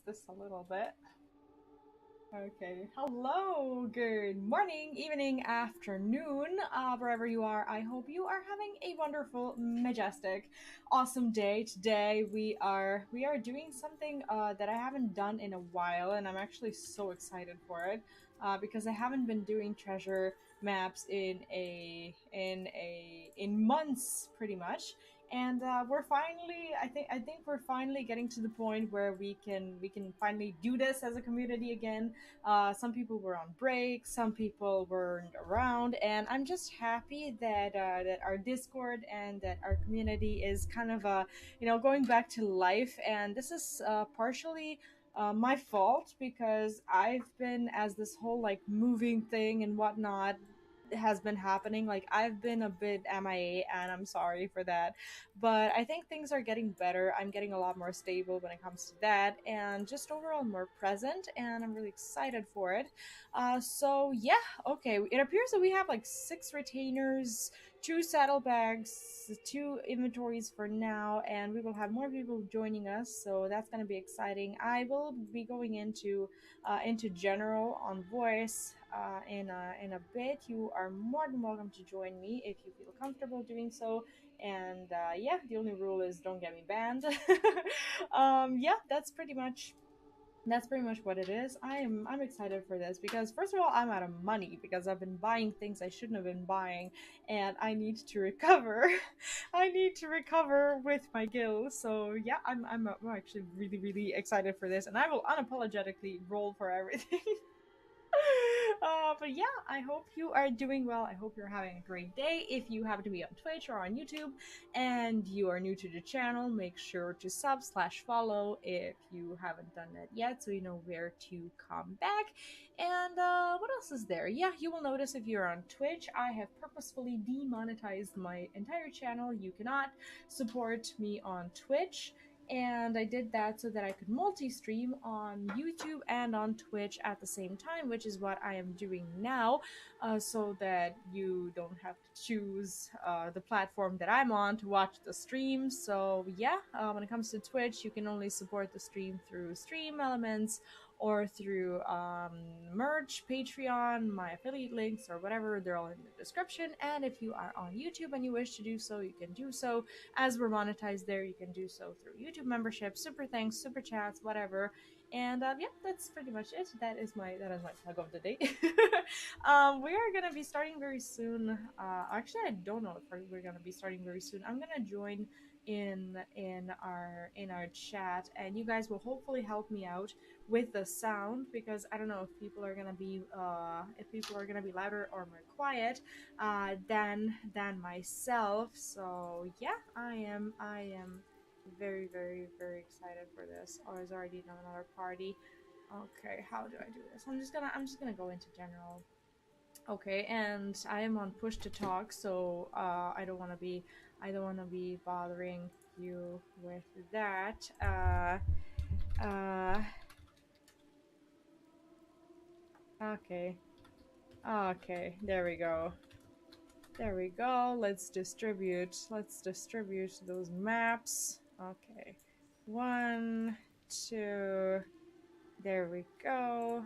this a little bit. Okay. Hello, good morning, evening, afternoon, wherever you are. I hope you are having a wonderful, majestic, awesome day. Today we are doing something that I haven't done in a while, and I'm actually so excited for it because I haven't been doing treasure maps in months, pretty much. And we're finally, I think we're finally getting to the point where we can finally do this as a community again. Some people were on break, some people weren't around, and I'm just happy that our Discord and that our community is kind of going back to life. And this is partially my fault because I've been, as this whole like moving thing and whatnot has been happening, like I've been a bit MIA, and I'm sorry for that. But I think things are getting better. I'm getting a lot more stable when it comes to that, and just overall more present, and I'm really excited for it. So yeah, okay. It appears that we have like 6 retainers, 2 saddlebags, 2 inventories for now, and we will have more people joining us. So that's gonna be exciting. I will be going into general on voice in a bit. You are more than welcome to join me if you feel comfortable doing so. And yeah, the only rule is don't get me banned. Yeah, that's pretty much what it is. I'm excited for this because first of all, I'm out of money because I've been buying things I shouldn't have been buying, and I need to recover. I need to recover with my gills. So yeah, I'm actually really excited for this, and I will unapologetically roll for everything. But yeah, I hope you are doing well. I hope you're having a great day. If you happen to be on Twitch or on YouTube and you are new to the channel, make sure to sub/follow if you haven't done that yet so you know where to come back. And what else is there? Yeah, you will notice if you're on Twitch, I have purposefully demonetized my entire channel. You cannot support me on Twitch, and I did that so that I could multi-stream on YouTube and on Twitch at the same time, which is what I am doing now, so that you don't have to choose the platform that I'm on to watch the stream. So yeah, when it comes to Twitch, you can only support the stream through Stream Elements or through merch, Patreon, my affiliate links, or whatever. They're all in the description. And if you are on YouTube and you wish to do so, you can do so. As we're monetized there, you can do so through YouTube membership, super thanks, super chats, whatever. And yeah, that's pretty much it. That is my plug of the day. We are gonna be starting very soon. Actually, I don't know if we're gonna be starting very soon. I'm gonna join in our chat, and you guys will hopefully help me out with the sound, because I don't know if people are gonna be louder or more quiet than myself. So yeah, I am very excited for this. Oh, there's already another party. Okay, how do I do this? I'm just gonna go into general. Okay, and I am on push to talk, so I don't wanna be bothering you with that. Uh okay. Okay, there we go. There we go. Let's distribute those maps. Okay. One, two, there we go.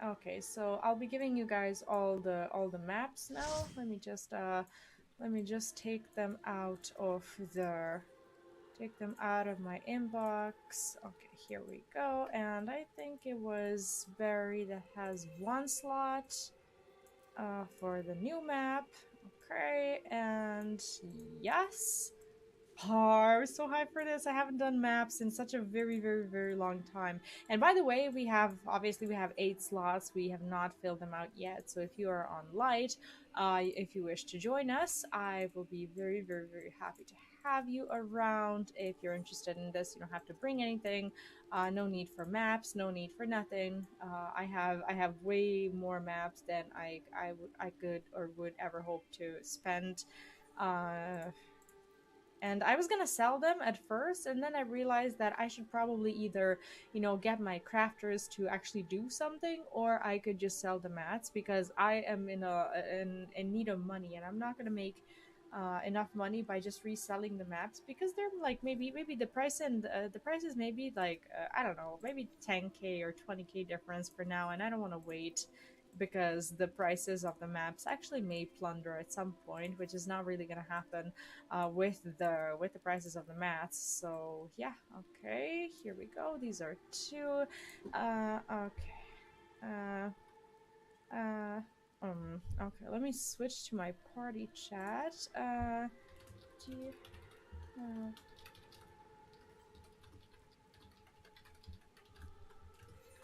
Okay, so I'll be giving you guys all the maps now. Let me just take them out of my inbox. Okay, here we go. And I think it was Barry that has 1 slot for the new map. Okay, and yes. I'm so hyped for this. I haven't done maps in such a very long time. And by the way, we have 8 slots. We have not filled them out yet. So if you are on light, if you wish to join us, I will be very happy to have you around. If you're interested in this, you don't have to bring anything. No need for maps. No need for nothing. I have way more maps than I could or would ever hope to spend. Uh, and I was gonna sell them at first, and then I realized that I should probably either, get my crafters to actually do something, or I could just sell the mats, because I am in need of money, and I'm not gonna make enough money by just reselling the maps, because they're like maybe the price and the price is maybe like I don't know, maybe 10k or 20k difference for now, and I don't want to wait because the prices of the maps actually may plunder at some point, which is not really going to happen with the prices of the mats. So yeah, okay, here we go. These are two. Okay. Uh, okay, let me switch to my party chat. Do you,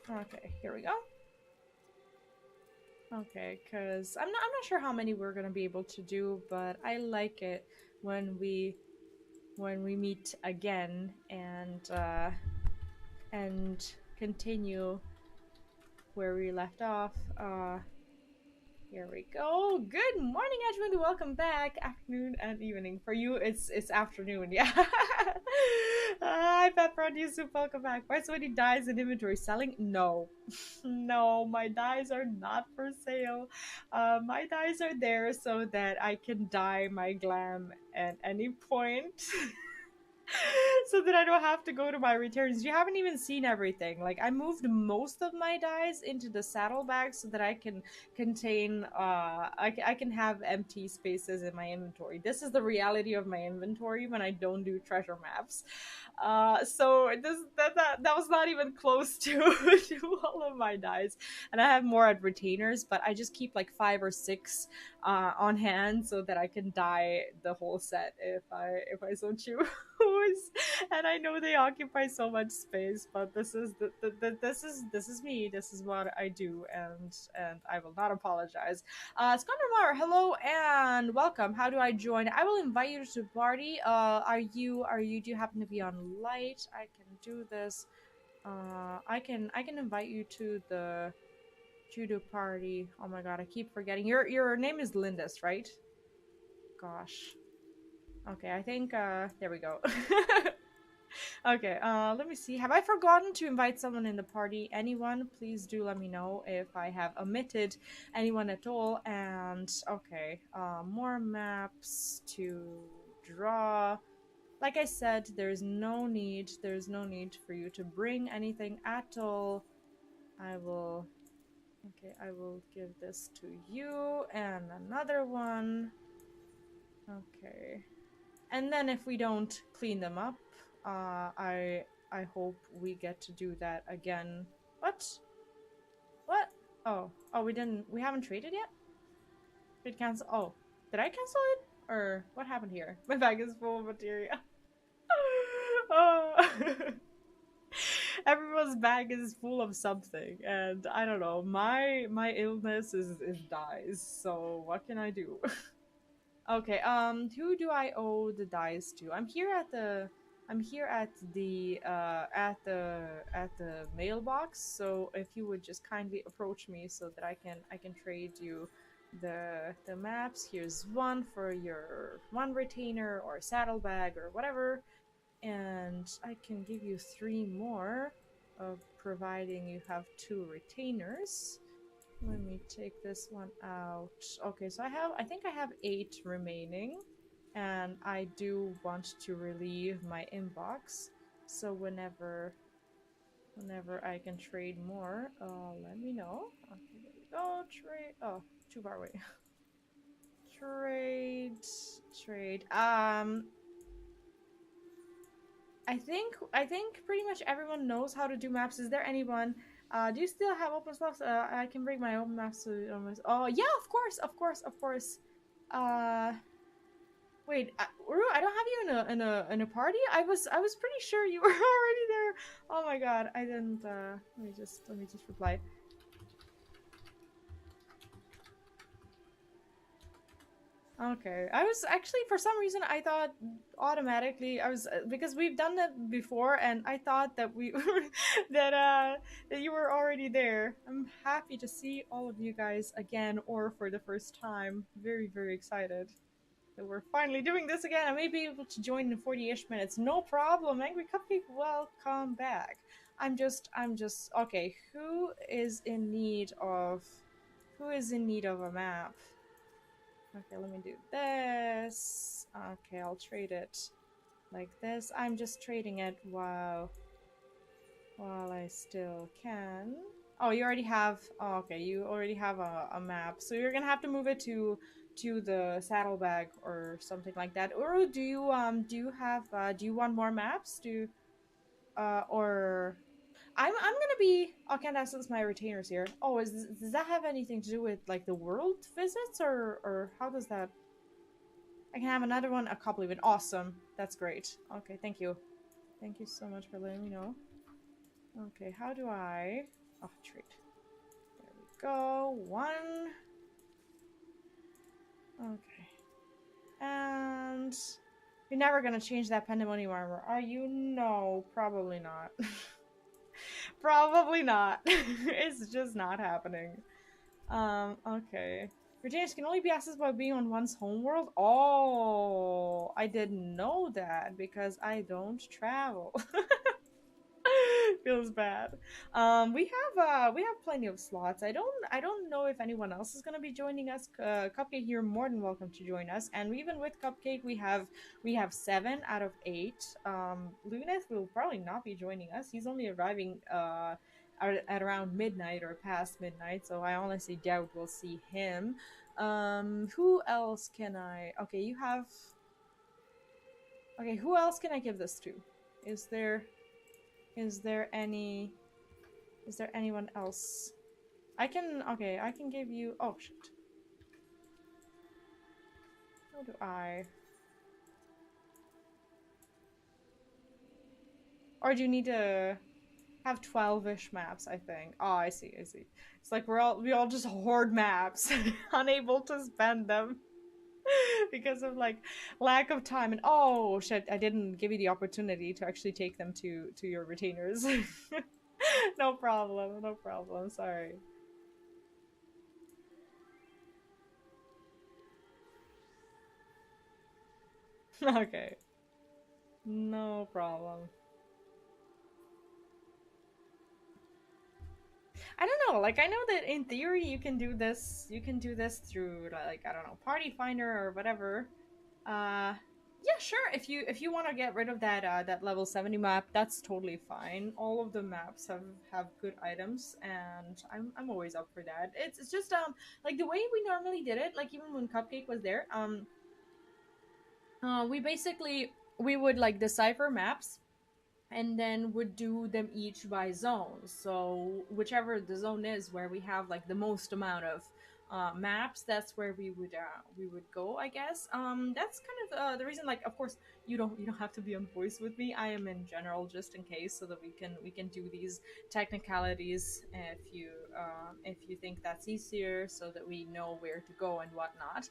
okay, here we go. Okay, because I'm not sure how many we're gonna be able to do, but I like it when we meet again and continue where we left off. Here we go. Good morning, Edgemond. Welcome back. Afternoon and evening. For you, it's afternoon. Yeah. Hi, Pepperoni Yusuf. Welcome back. Why so many dyes in inventory? Selling? No, no. My dyes are not for sale. My dyes are there so that I can dye my glam at any point. So that I don't have to go to my returns. You haven't even seen everything. Like, I moved most of my dyes into the saddlebag so that I can contain I can have empty spaces in my inventory. This is the reality of my inventory when I don't do treasure maps. So that was not even close to to all of my dyes, and I have more at retainers, but I just keep like 5 or 6 on hand so that I can dye the whole set if I so choose. And I know they occupy so much space, but this is me. This is what I do, and I will not apologize. Skandar, hello and welcome. How do I join? I will invite you to the party. Are you do you happen to be on light? I can do this. I can invite you to the judo party. Oh my god, I keep forgetting. Your name is Lindis, right? Gosh. Okay, I think there we go. Okay, let me see. Have I forgotten to invite someone in the party? Anyone? Please do let me know if I have omitted anyone at all. And okay, more maps to draw. Like I said, there's no need for you to bring anything at all. I will, okay, I will give this to you and another one. Okay. And then if we don't clean them up, I hope we get to do that again. What? What? Oh, we haven't traded yet? Did cancel? Oh, did I cancel it? Or what happened here? My bag is full of material. Oh. Everyone's bag is full of something, and I don't know. My illness is dies. So what can I do? Okay, who do I owe the dice to? I'm here at the mailbox. So if you would just kindly approach me so that I can trade you the maps. Here's one for your one retainer or saddlebag or whatever, and I can give you 3 more, providing you have 2 retainers. Let me take this one out. Okay, so I think I have 8 remaining, and I do want to relieve my inbox. So whenever I can trade more, let me know. Okay, there we go. Trade. Oh, too far away. Trade, trade. I think pretty much everyone knows how to do maps. Is there anyone? Do you still have open slots? I can bring my open maps to. Oh yeah, of course, of course, of course. Uh, wait, Uru, I don't have you in a party. I was pretty sure you were already there. Oh my god, I didn't. Let me just reply. Okay, I was actually for some reason I thought automatically I was because we've done that before, and I thought that we that you were already there. I'm happy to see all of you guys again, or for the first time. Very excited that we're finally doing this again. I may be able to join in 40-ish minutes. No problem. Angry Cupcake, welcome back. I'm just okay. Who is in need of a map? Okay, let me do this. Okay, I'll trade it like this. I'm just trading it while I still can. Oh, you already have. Oh, okay, you already have a map, so you're gonna have to move it to the saddlebag or something like that. Or do you have do you want more maps? Or I'm gonna be. Oh, can't ask since my retainers here. Oh, does that have anything to do with like the world visits or how does that? I can have another one, a couple even. Awesome, that's great. Okay, thank you. Thank you so much for letting me know. Okay, how do I? Oh, trade. There we go. One. Okay. And you're never gonna change that pandemonium armor, are you? No, probably not. Probably not. It's just not happening. Okay. Retainers can only be accessed by being on one's homeworld? Oh, I didn't know that because I don't travel. Feels bad. We have plenty of slots. I don't know if anyone else is gonna be joining us. Cupcake, you're more than welcome to join us. And even with Cupcake, we have 7 out of 8. Luneth will probably not be joining us. He's only arriving at around midnight or past midnight, so I honestly doubt we'll see him. Who else can I? Okay, you have. Okay, who else can I give this to? Is there is there any is there anyone else? I can give you, oh shit. How do I? Or do you need to have 12-ish maps, I think. Oh, I see, I see. It's like we all just hoard maps, unable to spend them because of like lack of time. And oh shit, I didn't give you the opportunity to actually take them to your retainers. No problem, no problem. Sorry. Okay, no problem. I don't know. Like I know that in theory you can do this. You can do this through like I don't know, Party Finder or whatever. Uh, yeah, sure. If you want to get rid of that level 70 map, that's totally fine. All of the maps have good items, and I'm always up for that. It's just like the way we normally did it. Like even when Cupcake was there, we basically we would like decipher maps and then would do them each by zone. So whichever the zone is where we have like the most amount of maps, that's where we would go, I guess. That's kind of the reason. Like, of course, you don't have to be on voice with me. I am in general just in case, so that we can do these technicalities if you think that's easier, so that we know where to go and whatnot.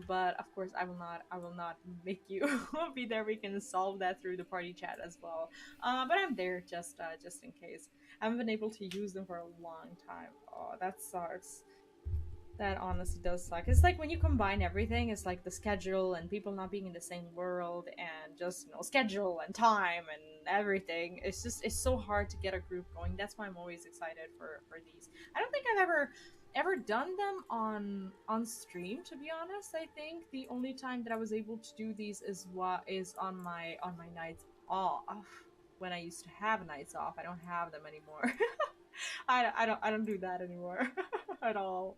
But of course, I will not make you be there. We can solve that through the party chat as well. But I'm there just in case. I haven't been able to use them for a long time. Oh, that sucks. That honestly does suck. It's like when you combine everything, it's like the schedule and people not being in the same world and just schedule and time and everything. It's so hard to get a group going. That's why I'm always excited for these. I don't think I've ever done them on stream, to be honest. I think the only time that I was able to do these is on my nights off, when I used to have nights off. I don't have them anymore. I don't do that anymore at all.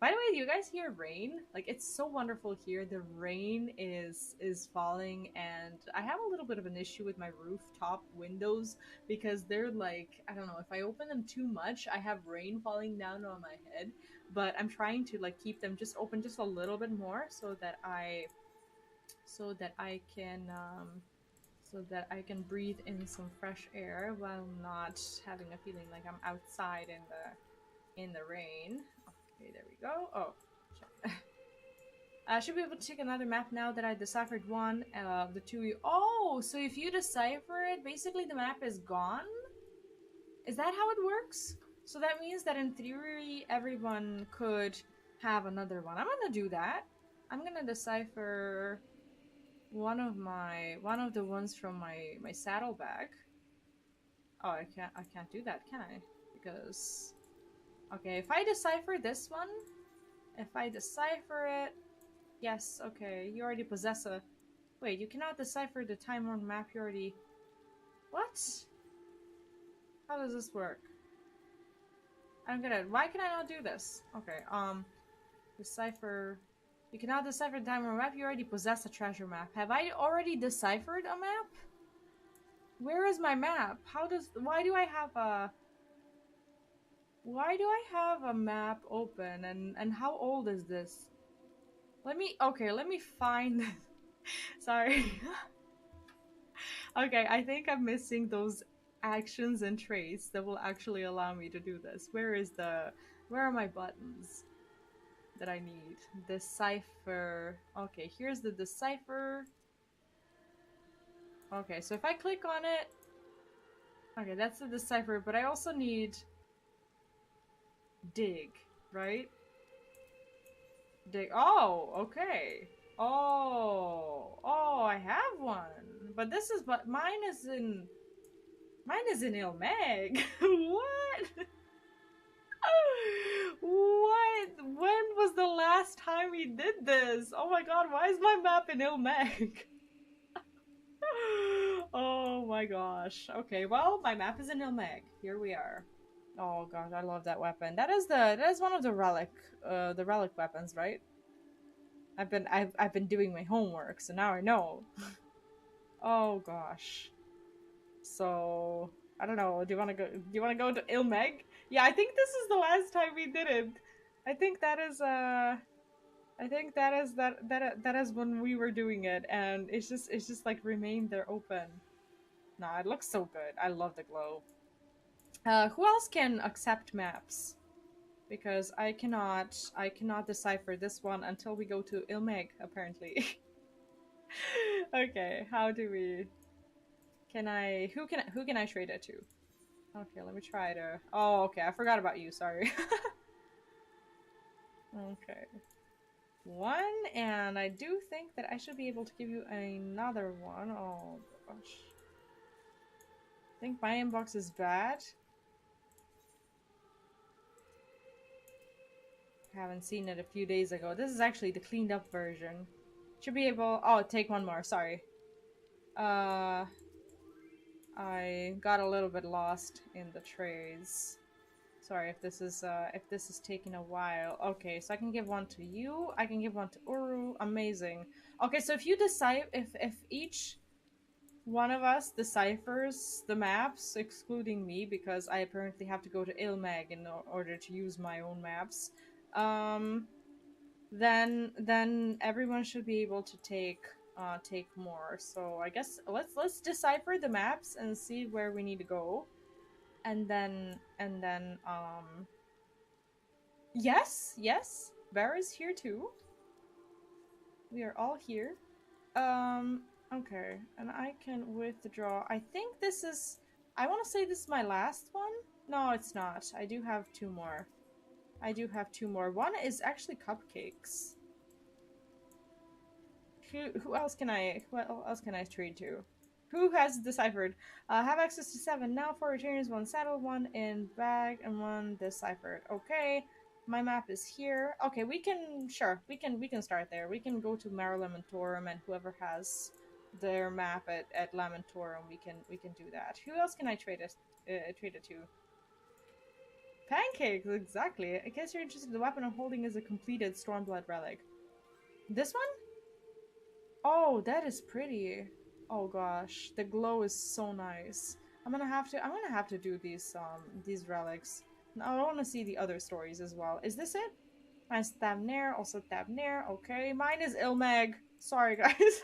By the way, do you guys hear rain? Like it's so wonderful here. The rain is falling, and I have a little bit of an issue with my rooftop windows because they're like, I don't know, if I open them too much, I have rain falling down on my head. But I'm trying to like keep them just open just a little bit more so that I can breathe in some fresh air while not having a feeling like I'm outside in the rain. Okay, there we go. Oh, check. I should be able to take another map now that I deciphered one of the two. Oh, so if you decipher it, basically the map is gone? Is that how it works? So that means that in theory, everyone could have another one. I'm gonna do that. I'm gonna decipher one of the ones from my saddlebag. Oh, I can't do that, can I? Because okay, if I decipher this one, If I decipher it... Yes, okay. You already possess a... Wait, you cannot decipher the time-worn map you already... What? How does this work? I don't get it. Why can I not do this? Okay, decipher... You cannot decipher the time-worn map. You already possess a treasure map. Have I already deciphered a map? Where is my map? How does... Why do I have a... Why do I have a map open? And how old is this? Let me... Okay, let me find... Sorry. Okay, I think I'm missing those actions and traits that will actually allow me to do this. Where is the... Where are my buttons that I need? Decipher. Okay, here's the decipher. Okay, so if I click on it... Okay, that's the decipher, but I also need... dig, right? Dig. Oh, okay. Oh, I have one. But this is... But mine is in... Mine is in Ilmeg. What? What? When was the last time we did this? Oh my god, why is my map in Ilmeg? Oh my gosh. Okay, well, my map is in Ilmeg. Here we are. Oh gosh, I love that weapon. That is one of the relic weapons, right? I've been doing my homework, so now I know. Oh gosh. So I don't know. Do you want to go? Do you want to go to Ilmeg? Yeah, I think this is the last time we did it. I think that is that is when we were doing it, and it's just like remained there open. Nah, it looks so good. I love the glow. Who else can accept maps? Because I cannot decipher this one until we go to Ilmeg, apparently. Okay, how do we... who can I trade it to? Okay, let me try to... Oh, okay, I forgot about you, sorry. Okay. One, and I do think that I should be able to give you another one. Oh, gosh. I think my inbox is bad. I haven't seen it a few days ago. This is actually the cleaned up version. Should be able... Oh, take one more, sorry. I got a little bit lost in the trades. Sorry if this is taking a while. Okay, so I can give one to you. I can give one to Uru. Amazing. Okay, so if you decide if each one of us deciphers the maps, excluding me, because I apparently have to go to Ilmeg in order to use my own maps, then everyone should be able to take more. So I guess let's decipher the maps and see where we need to go. And then yes, Bear is here too. We are all here. Okay, and I can withdraw. I think this is... I want to say this is my last one. No, it's not. I do have two more. One is actually cupcakes. Who else can I trade to? Who has deciphered? Have access to 7 now. 4 retainers, 1 saddle, 1 in bag, and 1 deciphered. Okay, my map is here. Okay, we can start there. We can go to Mare Lamentorum, and whoever has their map at Lamentorum, we can do that. Who else can I trade it to? Pancakes, exactly. In case you're interested, the weapon I'm holding is a completed Stormblood relic. This one? Oh, that is pretty. Oh gosh, the glow is so nice. I'm gonna have to do these relics. Now I want to see the other stories as well. Is this it? Mine's Thavnair, also Thavnair. Okay, mine is Ilmeg. Sorry guys.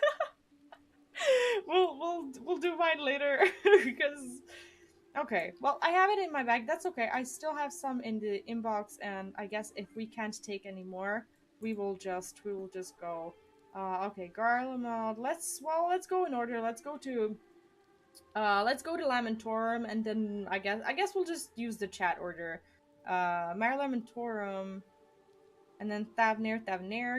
we'll do mine later because... Okay, well, I have it in my bag. That's okay. I still have some in the inbox, and I guess if we can't take any more, we will just go. Okay, Garlemald. Let's go in order. Let's go to Lamentorum, and then I guess we'll just use the chat order. Mare Lamentorum, and then Thavnair,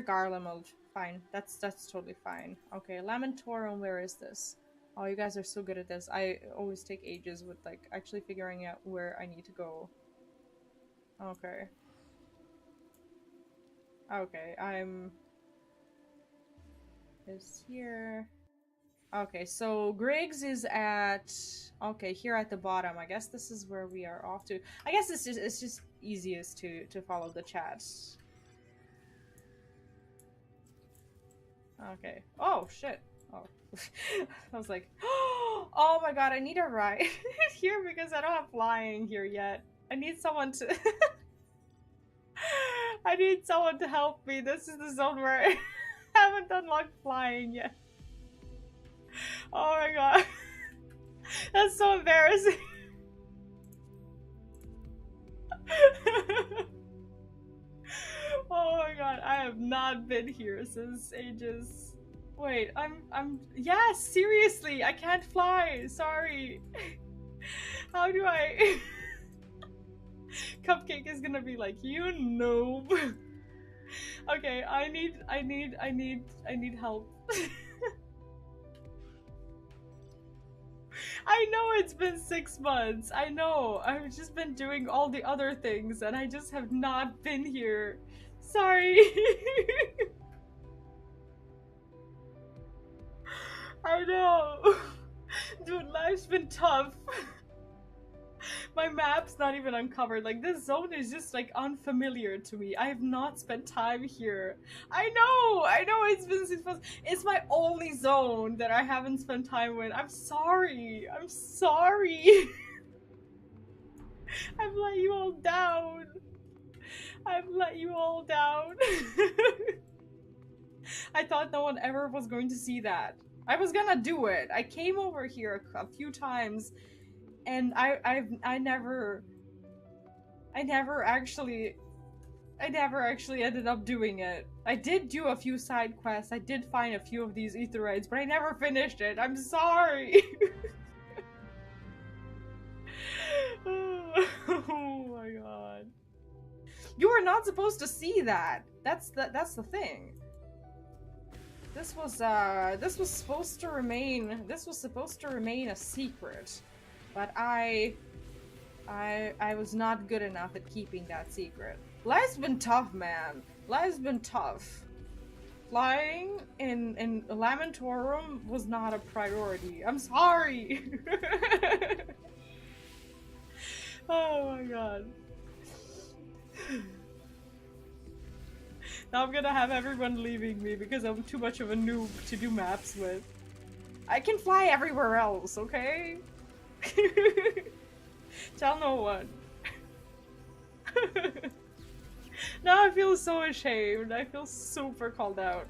Garlemald. Fine. That's totally fine. Okay, Lamentorum, where is this? Oh, you guys are so good at this. I always take ages with, like, actually figuring out where I need to go. Okay. Okay, I'm... is here. Okay, so Griggs is at... okay, here at the bottom. I guess this is where we are off to. I guess it's just easiest to follow the chats. Okay. Oh, shit. Oh. I was like, oh my god, I need a ride here because I don't have flying here yet. I need someone to... I need someone to help me. This is the zone where I haven't unlocked flying yet. Oh my god. That's so embarrassing. Oh my god, I have not been here since ages. Wait, yeah, seriously, I can't fly. Sorry. How do I... Cupcake is gonna be like, you noob. Okay, I need help. I know it's been 6 months. I know. I've just been doing all the other things and I just have not been here. Sorry. I know. Dude, life's been tough. My map's not even uncovered. Like, this zone is just, like, unfamiliar to me. I have not spent time here. I know it's been 6 months. It's my only zone that I haven't spent time with. I'm sorry. I'm sorry. I've let you all down. I've let you all down. I thought no one ever was going to see that. I was gonna do it. I came over here a few times and I never actually ended up doing it. I did do a few side quests. I did find a few of these aetheroids, but I never finished it. I'm sorry. Oh my god. You were not supposed to see that. That's the thing. This was supposed to remain a secret. But I was not good enough at keeping that secret. Life's been tough, man. Life's been tough. Flying in Lamentorum was not a priority. I'm sorry. Oh my god. Now I'm gonna have everyone leaving me because I'm too much of a noob to do maps with. I can fly everywhere else, okay? Tell no one. Now I feel so ashamed. I feel super called out.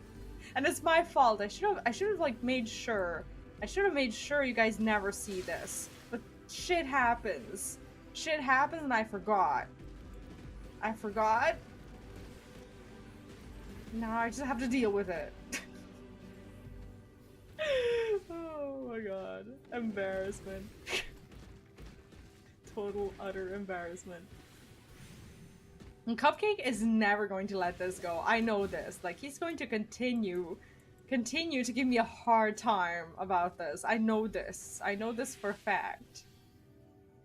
And it's my fault. I should have like made sure. I should have made sure you guys never see this. But shit happens. Shit happens and I forgot. I forgot. Now I just have to deal with it. Oh my god. Embarrassment. Total, utter embarrassment. And Cupcake is never going to let this go. I know this. Like, he's going to continue to give me a hard time about this. I know this. I know this for a fact.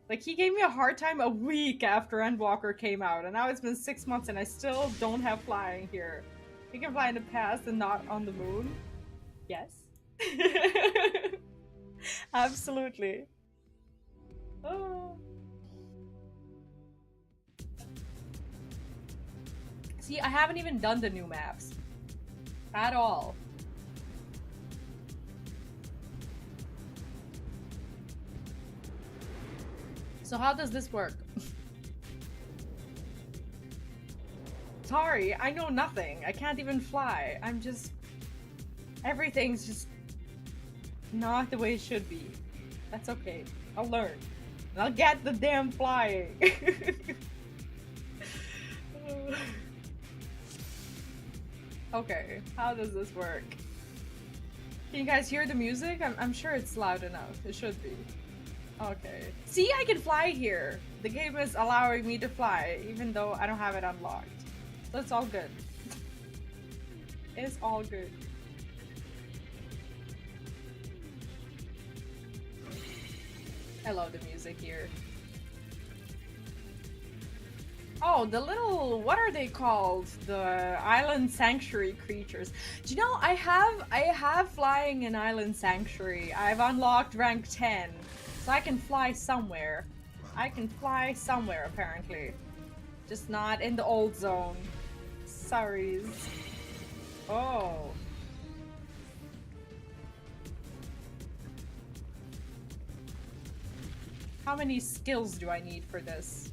Like, he gave me a hard time a week after Endwalker came out, and now it's been 6 months and I still don't have flying here. You can fly in the past and not on the moon. Yes. Absolutely. Oh. See, I haven't even done the new maps. At all. So how does this work? Sorry, I know nothing. I can't even fly. I'm just... everything's just... not the way it should be. That's okay. I'll learn. I'll get the damn flying. Okay, how does this work? Can you guys hear the music? I'm sure it's loud enough. It should be. Okay. See, I can fly here. The game is allowing me to fly, even though I don't have it unlocked. So it's all good. It's all good. I love the music here. Oh, the little, what are they called? The island sanctuary creatures. Do you know I have flying in island sanctuary. I've unlocked rank 10. So I can fly somewhere. I can fly somewhere apparently. Just not in the old zone. Sorry. Oh. How many skills do I need for this?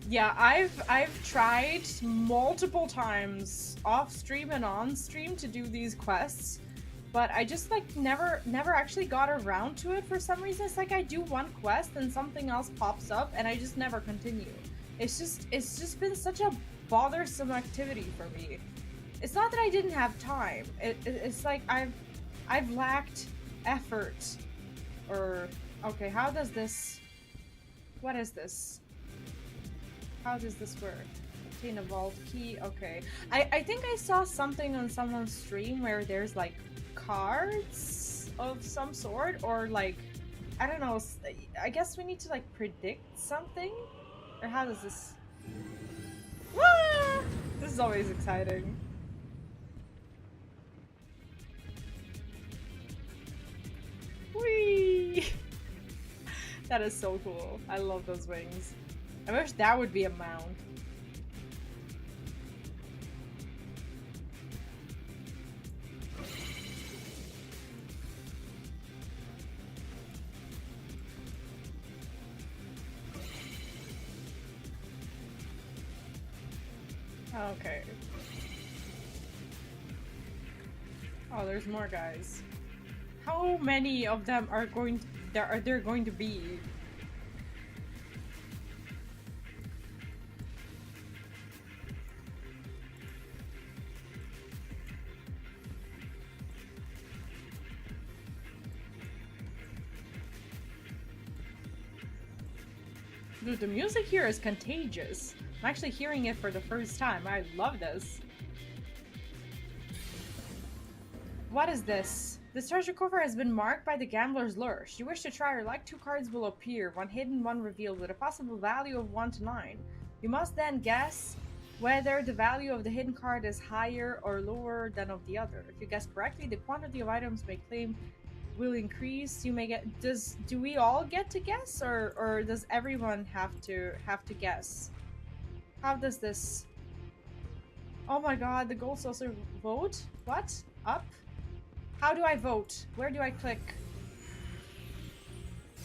Yeah, I've tried multiple times off stream and on stream to do these quests, but I just like never actually got around to it for some reason. It's like I do one quest and something else pops up and I just never continue. It's just been such a bothersome activity for me. It's not that I didn't have time. It's like I've lacked effort. Or okay, how does this? What is this? How does this work? Obtain a vault key. Okay. I think I saw something on someone's stream where there's like cards of some sort, or like I don't know. I guess we need to like predict something, or how does this? Ah! This is always exciting. Whee! That is so cool. I love those wings. I wish that would be a mount. Okay. Oh, there's more guys. How many of them are there going to be? Dude, the music here is contagious. I'm actually hearing it for the first time. I love this. What is this? This treasure cover has been marked by the gambler's lure. Should you wish to try your luck, 2 cards will appear, one hidden, one revealed, with a possible value of 1 to 9. You must then guess whether the value of the hidden card is higher or lower than of the other. If you guess correctly, the quantity of items may claim will increase. You may get do we all get to guess, or does everyone have to guess? How does this? Oh my god, the gold saucer vote? What? Up? How do I vote? Where do I click?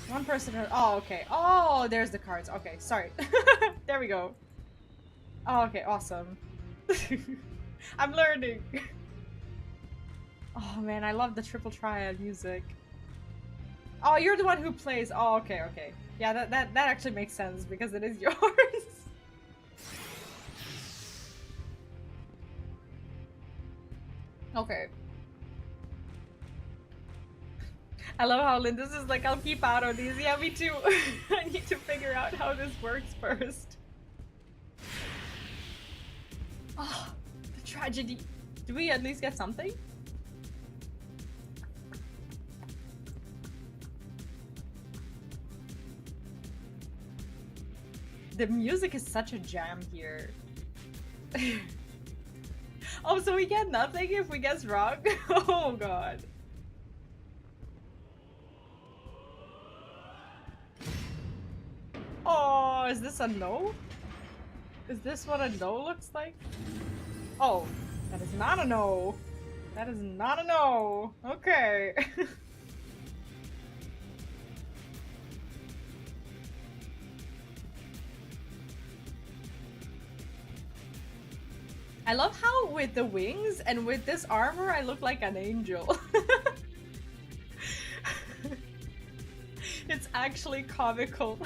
One person. Oh, okay. Oh, there's the cards. Okay, sorry. There we go. Oh, okay, awesome. I'm learning. Oh man, I love the triple triad music. Oh, you're the one who plays. Oh, okay, okay. Yeah, that actually makes sense because it is yours. Okay. I love how Linda's is like, I'll keep out of these. Yeah, me too. I need to figure out how this works first. Oh, the tragedy. Do we at least get something? The music is such a jam here. Oh, so we get nothing if we guess wrong? Oh god. Oh, is this a no? Is this what a no looks like? Oh, that is not a no. That is not a no. Okay. I love how with the wings and with this armor I look like an angel. It's actually comical.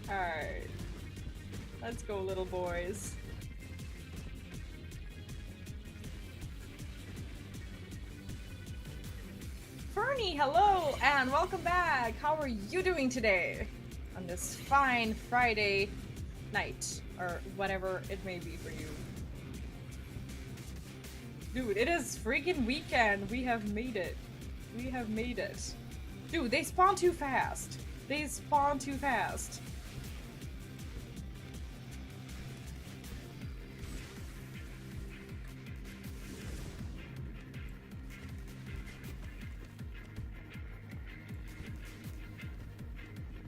Alright. Let's go, little boys. Fernie, hello, and welcome back. How are you doing today? On this fine Friday night, or whatever it may be for you. Dude, it is freaking weekend. We have made it. We have made it. Dude, they spawn too fast. They spawn too fast.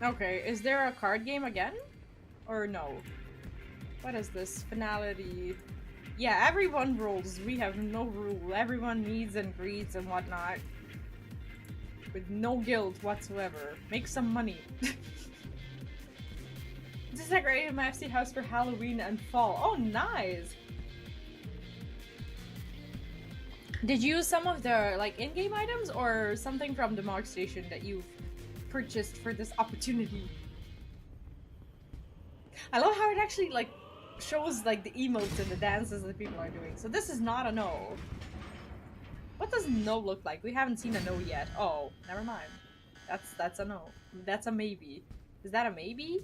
Okay, is there a card game again? Or no? What is this? Finality. Yeah, everyone rules. We have no rule. Everyone needs and greeds and whatnot. With no guilt whatsoever. Make some money. Just decorated my FC house for Halloween and fall. Oh, nice! Did you use some of the like in-game items or something from the Mark Station that you've purchased for this opportunity? I love how it actually like shows like the emotes and the dances that people are doing. So this is not a no. What does no look like? We haven't seen a no yet. Oh, never mind. That's a no. That's a maybe. Is that a maybe?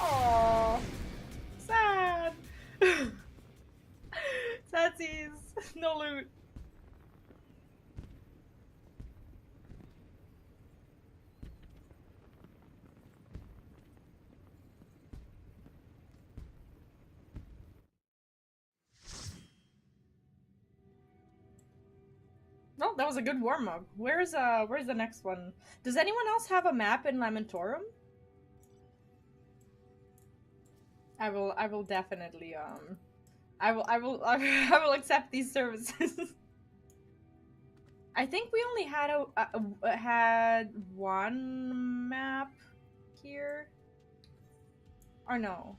Oh, sad. Sadsies. No loot. Oh, that was a good warm-up. Where's the next one? Does anyone else have a map in Lamentorum? I will definitely I will accept these services. I think we only had had one map here. Or no.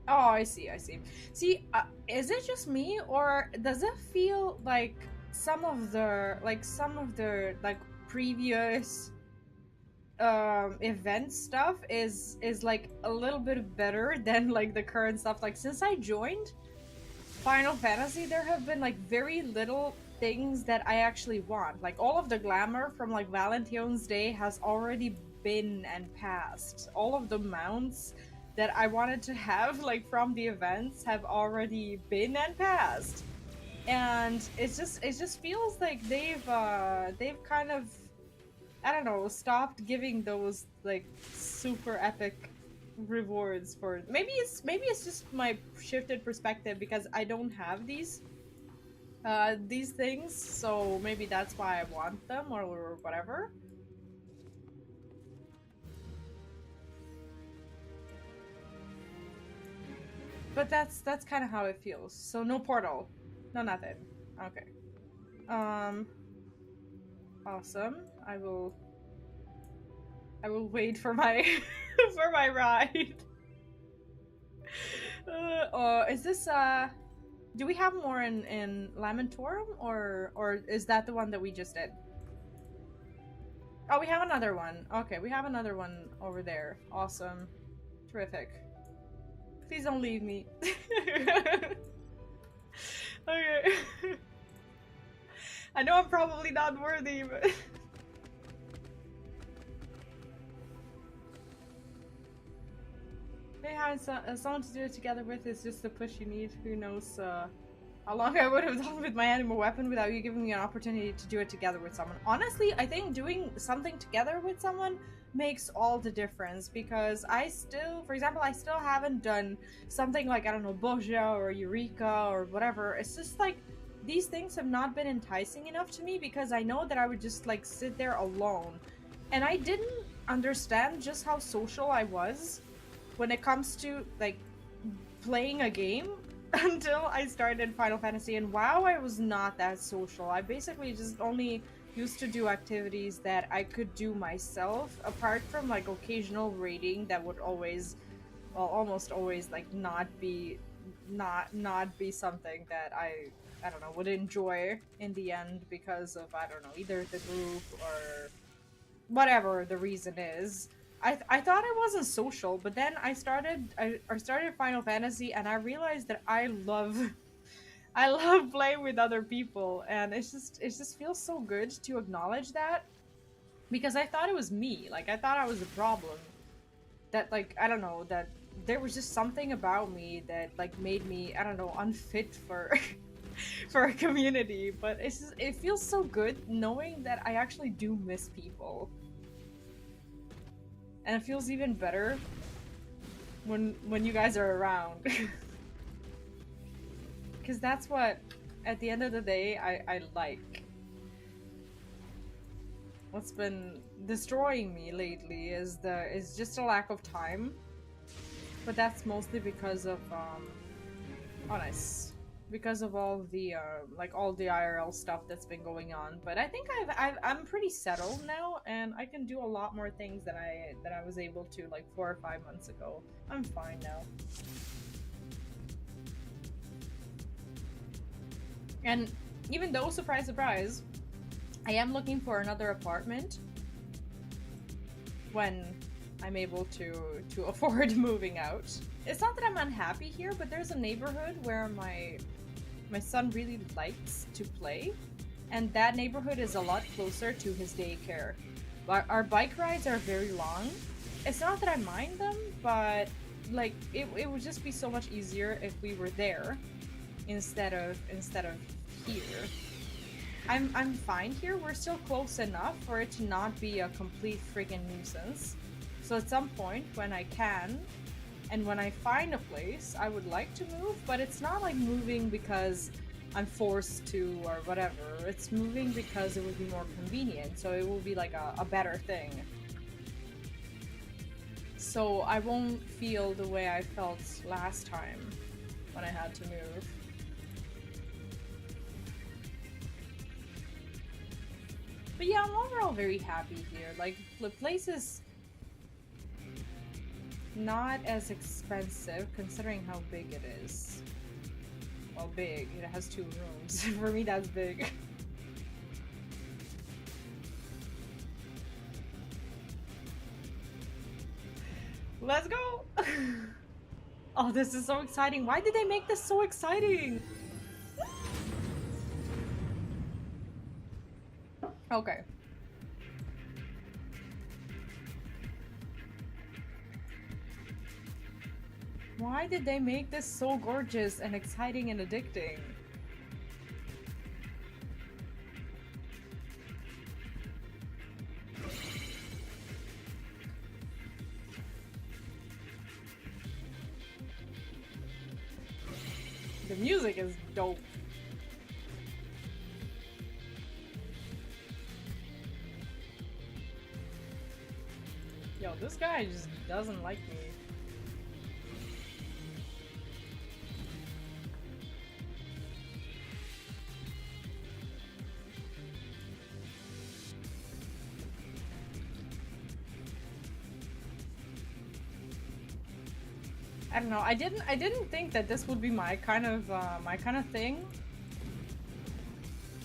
Oh, I see, I see. See, is it just me, or does it feel like some of the like previous event stuff is like a little bit better than like the current stuff? Like since I joined Final Fantasy, there have been like very little things that I actually want. Like all of the glamour from like Valentine's Day has already been and passed. All of the mounts that I wanted to have like from the events have already been and passed. And it just feels like they've kind of, I don't know, stopped giving those like super epic rewards for maybe it's just my shifted perspective because I don't have these things, so maybe that's why I want them or whatever. But that's kind of how it feels. So no portal, no nothing. Okay. Um. Awesome. I will wait for my for my ride. Is this do we have more in Lamentorum or is that the one that we just did? Oh, we have another one. Okay, we have another one over there. Awesome. Terrific. Please don't leave me. Okay. I know I'm probably not worthy, but they have someone to do it together with is just the push you need. Who knows how long I would have done with my animal weapon without you giving me an opportunity to do it together with someone. Honestly, I think doing something together with someone makes all the difference because I still, for example, I still haven't done something like, I don't know, Boja or Eureka or whatever. It's just like, these things have not been enticing enough to me because I know that I would just like sit there alone. And I didn't understand just how social I was when it comes to like playing a game until I started Final Fantasy. And WoW, I was not that social. I basically just only used to do activities that I could do myself, apart from like occasional raiding that would always, well, almost always like not be something that I don't know, would enjoy in the end because of, I don't know, either the group or whatever the reason is. I thought I wasn't social, but then I started Final Fantasy and I realized that I love I love playing with other people, and it just feels so good to acknowledge that, because I thought it was me. Like I thought I was a problem. That, like, I don't know, that there was just something about me that like made me, I don't know, unfit for for a community. But it's just, it feels so good knowing that I actually do miss people. And it feels even better when you guys are around. Because that's what, at the end of the day, I like. What's been destroying me lately is just a lack of time. But that's mostly because of oh nice, because of all the like all the IRL stuff that's been going on. But I think I'm pretty settled now, and I can do a lot more things than I was able to like 4 or 5 months ago. I'm fine now. And even though, surprise, surprise, I am looking for another apartment when I'm able to afford moving out. It's not that I'm unhappy here, but there's a neighborhood where my son really likes to play, and that neighborhood is a lot closer to his daycare. Our bike rides are very long. It's not that I mind them, but like it would just be so much easier if we were there instead of here. I'm fine here. We're still close enough for it to not be a complete freaking nuisance. So at some point when I can, and when I find a place, I would like to move, but it's not like moving because I'm forced to or whatever. It's moving because it would be more convenient, so it will be like a better thing. So I won't feel the way I felt last time when I had to move. But yeah, I'm overall very happy here. Like, the place is not as expensive considering how big it is. Well, big. It has 2 rooms. For me, that's big. Let's go! Oh, this is so exciting. Why did they make this so exciting? Okay. Why did they make this so gorgeous and exciting and addicting? The music is dope. Yo, this guy just doesn't like me. I don't know. I didn't think that this would be my kind of thing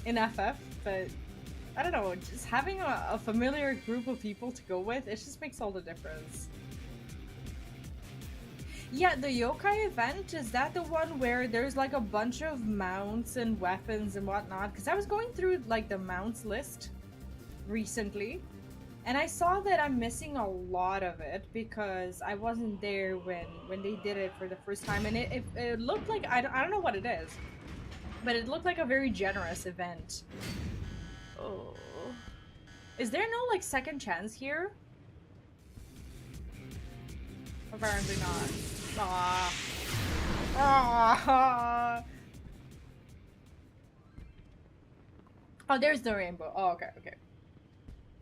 in FF, but I don't know. Just having a familiar group of people to go with, it just makes all the difference. Yeah, the yokai event, is that the one where there's like a bunch of mounts and weapons and whatnot? Because I was going through like the mounts list recently, and I saw that I'm missing a lot of it because I wasn't there when they did it for the first time, and it looked like, I don't know what it is, but it looked like a very generous event. Oh. Is there no like second chance here? Apparently not. Ah. Ah. Oh, there's the rainbow. Oh, okay, okay.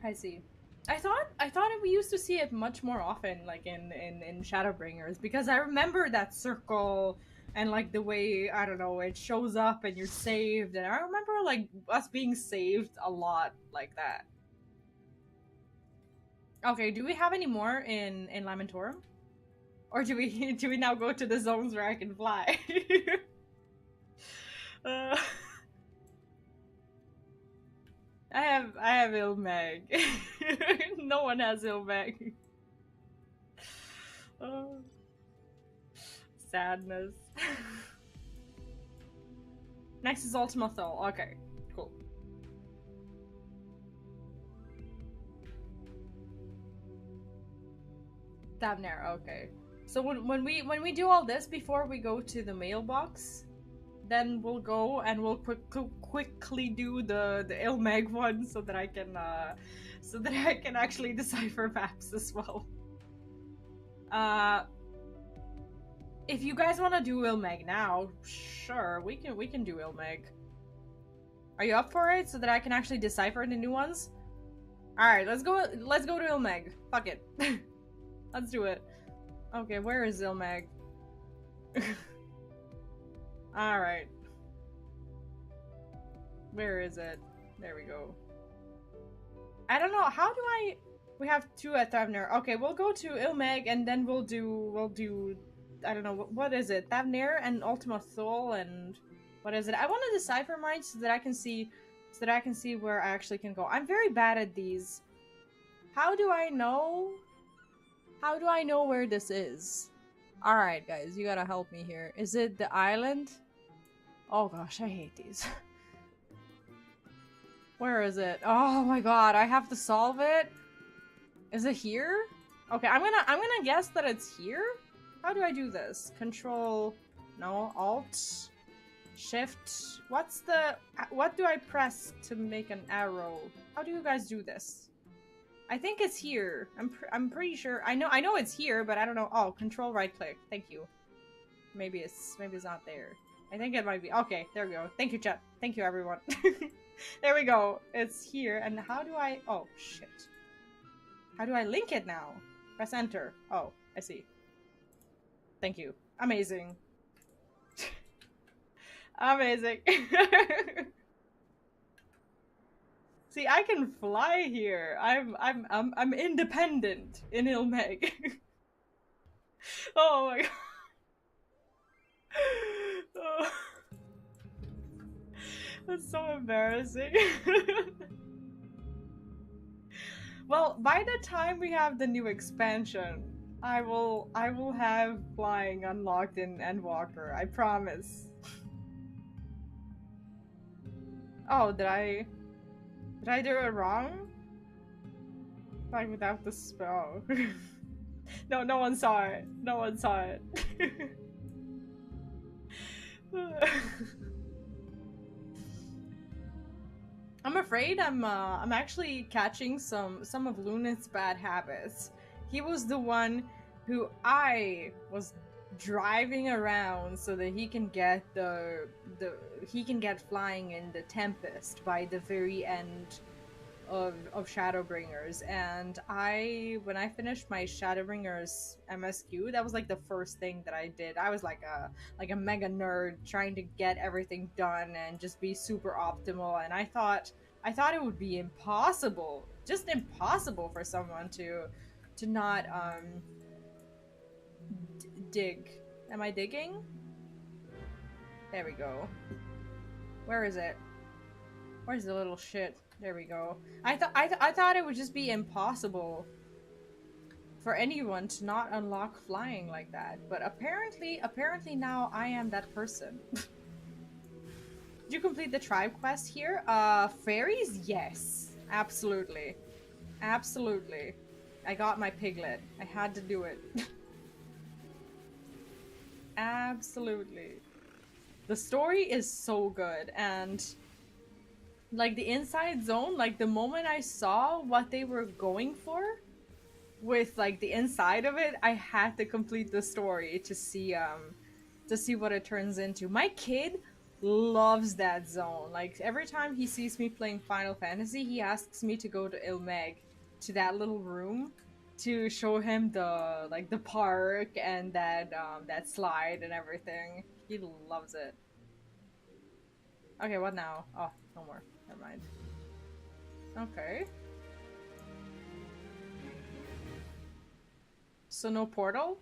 I see. I thought we used to see it much more often, like in Shadowbringers, because I remember that circle and like the way, I don't know, it shows up and you're saved, and I remember like us being saved a lot like that. Okay, do we have any more in Lamentorum? Or do we do we now go to the zones where I can fly? uh, I have Ilmag. No one has Ilmag. Oh, sadness. Next is Ultima Thule. Okay, cool. Dabner. Okay. So when we do all this before we go to the mailbox, then we'll go and we'll quickly do the Ilmeg one so that I can actually decipher maps as well. Uh, if you guys want to do Ilmeg now, sure, we can do Ilmeg. Are you up for it so that I can actually decipher the new ones? All right, let's go to Ilmeg. Fuck it. Let's do it. Okay, where is Ilmeg? All right. Where is it? There we go. I don't know. How do I? We have two at Thavner. Okay, we'll go to Ilmeg and then we'll do. I don't know what is it? Thavner and Ultima Thule and what is it? I want to decipher mine so that I can see where I actually can go. I'm very bad at these. How do I know? How do I know where this is? All right, guys, you gotta help me here. Is it the island? Oh gosh, I hate these. Where is it? Oh my god, I have to solve it? Is it here? Okay, I'm gonna guess that it's here? How do I do this? Control... No, Alt... Shift... What do I press to make an arrow? How do you guys do this? I think it's here. I'm pretty sure. I know it's here, but I don't know. Oh, Control right click. Thank you. Maybe it's not there. I think it might be. Okay, there we go. Thank you, chat. Thank you, everyone. There we go. It's here. And how do I... Oh, shit. How do I link it now? Press enter. Oh, I see. Thank you. Amazing. Amazing. See, I can fly here. I'm independent in Ilmeg. Oh my god. Oh. That's so embarrassing. Well, by the time we have the new expansion, I will have flying unlocked in Endwalker. I promise. Oh, did I do it wrong? Like without the spell. No, no one saw it. No one saw it. I'm afraid I'm actually catching some of Lunat's bad habits. He was the one who I was driving around so that he can get he can get flying in the Tempest by the very end of Shadowbringers, and when I finished my Shadowbringers MSQ, that was like the first thing that I did. I was like a mega nerd trying to get everything done and just be super optimal, and I thought it would be impossible, just impossible for someone to not dig. Am I digging? There we go. Where is it? Where's the little shit? There we go. I thought it would just be impossible for anyone to not unlock flying like that, but apparently now I am that person. Did you complete the tribe quest here? Fairies? Yes. Absolutely. Absolutely. I got my piglet. I had to do it. Absolutely. The story is so good, and like the inside zone, like the moment I saw what they were going for with like the inside of it, I had to complete the story to see what it turns into. My kid loves that zone. Like every time he sees me playing Final Fantasy, he asks me to go to Ilmeg, to that little room, to show him the park and that slide and everything. He loves it. Okay, what now? Oh, no more. Never mind. Okay. So no portal?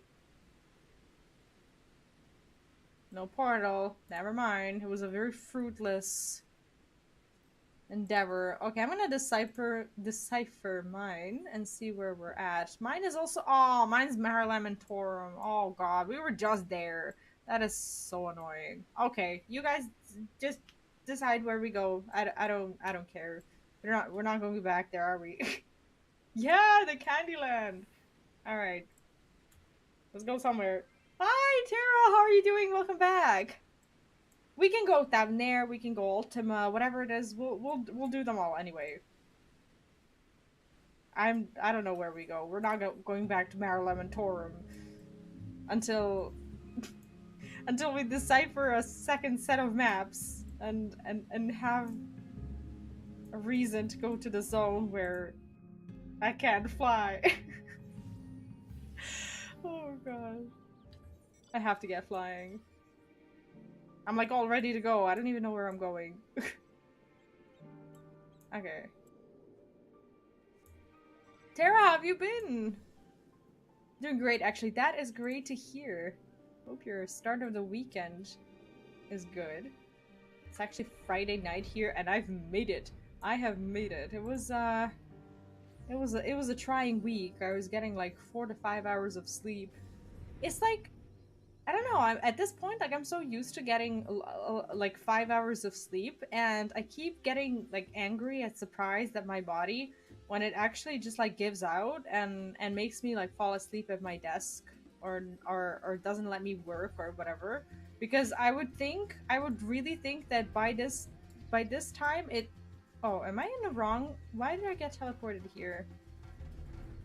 No portal. Never mind. It was a very fruitless Endeavor. Okay, I'm gonna decipher mine and see where we're at. Mine is also mine's Mare Lamentorum. Oh god, we were just there. That is so annoying. Okay, you guys just decide where we go. I don't care. We're not going back there, are we? Yeah, the Candyland. All right, let's go somewhere. Hi, Tara. How are you doing? Welcome back. We can go down there. We can go Ultima, whatever it is. We'll do them all anyway. I don't know where we go. We're not going back to Mare Lamentorum until until we decipher a second set of maps and have a reason to go to the zone where I can't fly. Oh god. I have to get flying. I'm like all ready to go. I don't even know where I'm going. Okay. Tara, how have you been? Doing great, actually. That is great to hear. Hope your start of the weekend is good. It's actually Friday night here, and I've made it. I have made it. It was a trying week. I was getting like 4 to 5 hours of sleep. It's like I don't know. I'm at this point like I'm so used to getting like 5 hours of sleep, and I keep getting like angry and surprised at my body when it actually just like gives out and makes me like fall asleep at my desk or doesn't let me work or whatever. Because I would really think that by this time it. Oh, am I in the wrong? Why did I get teleported here?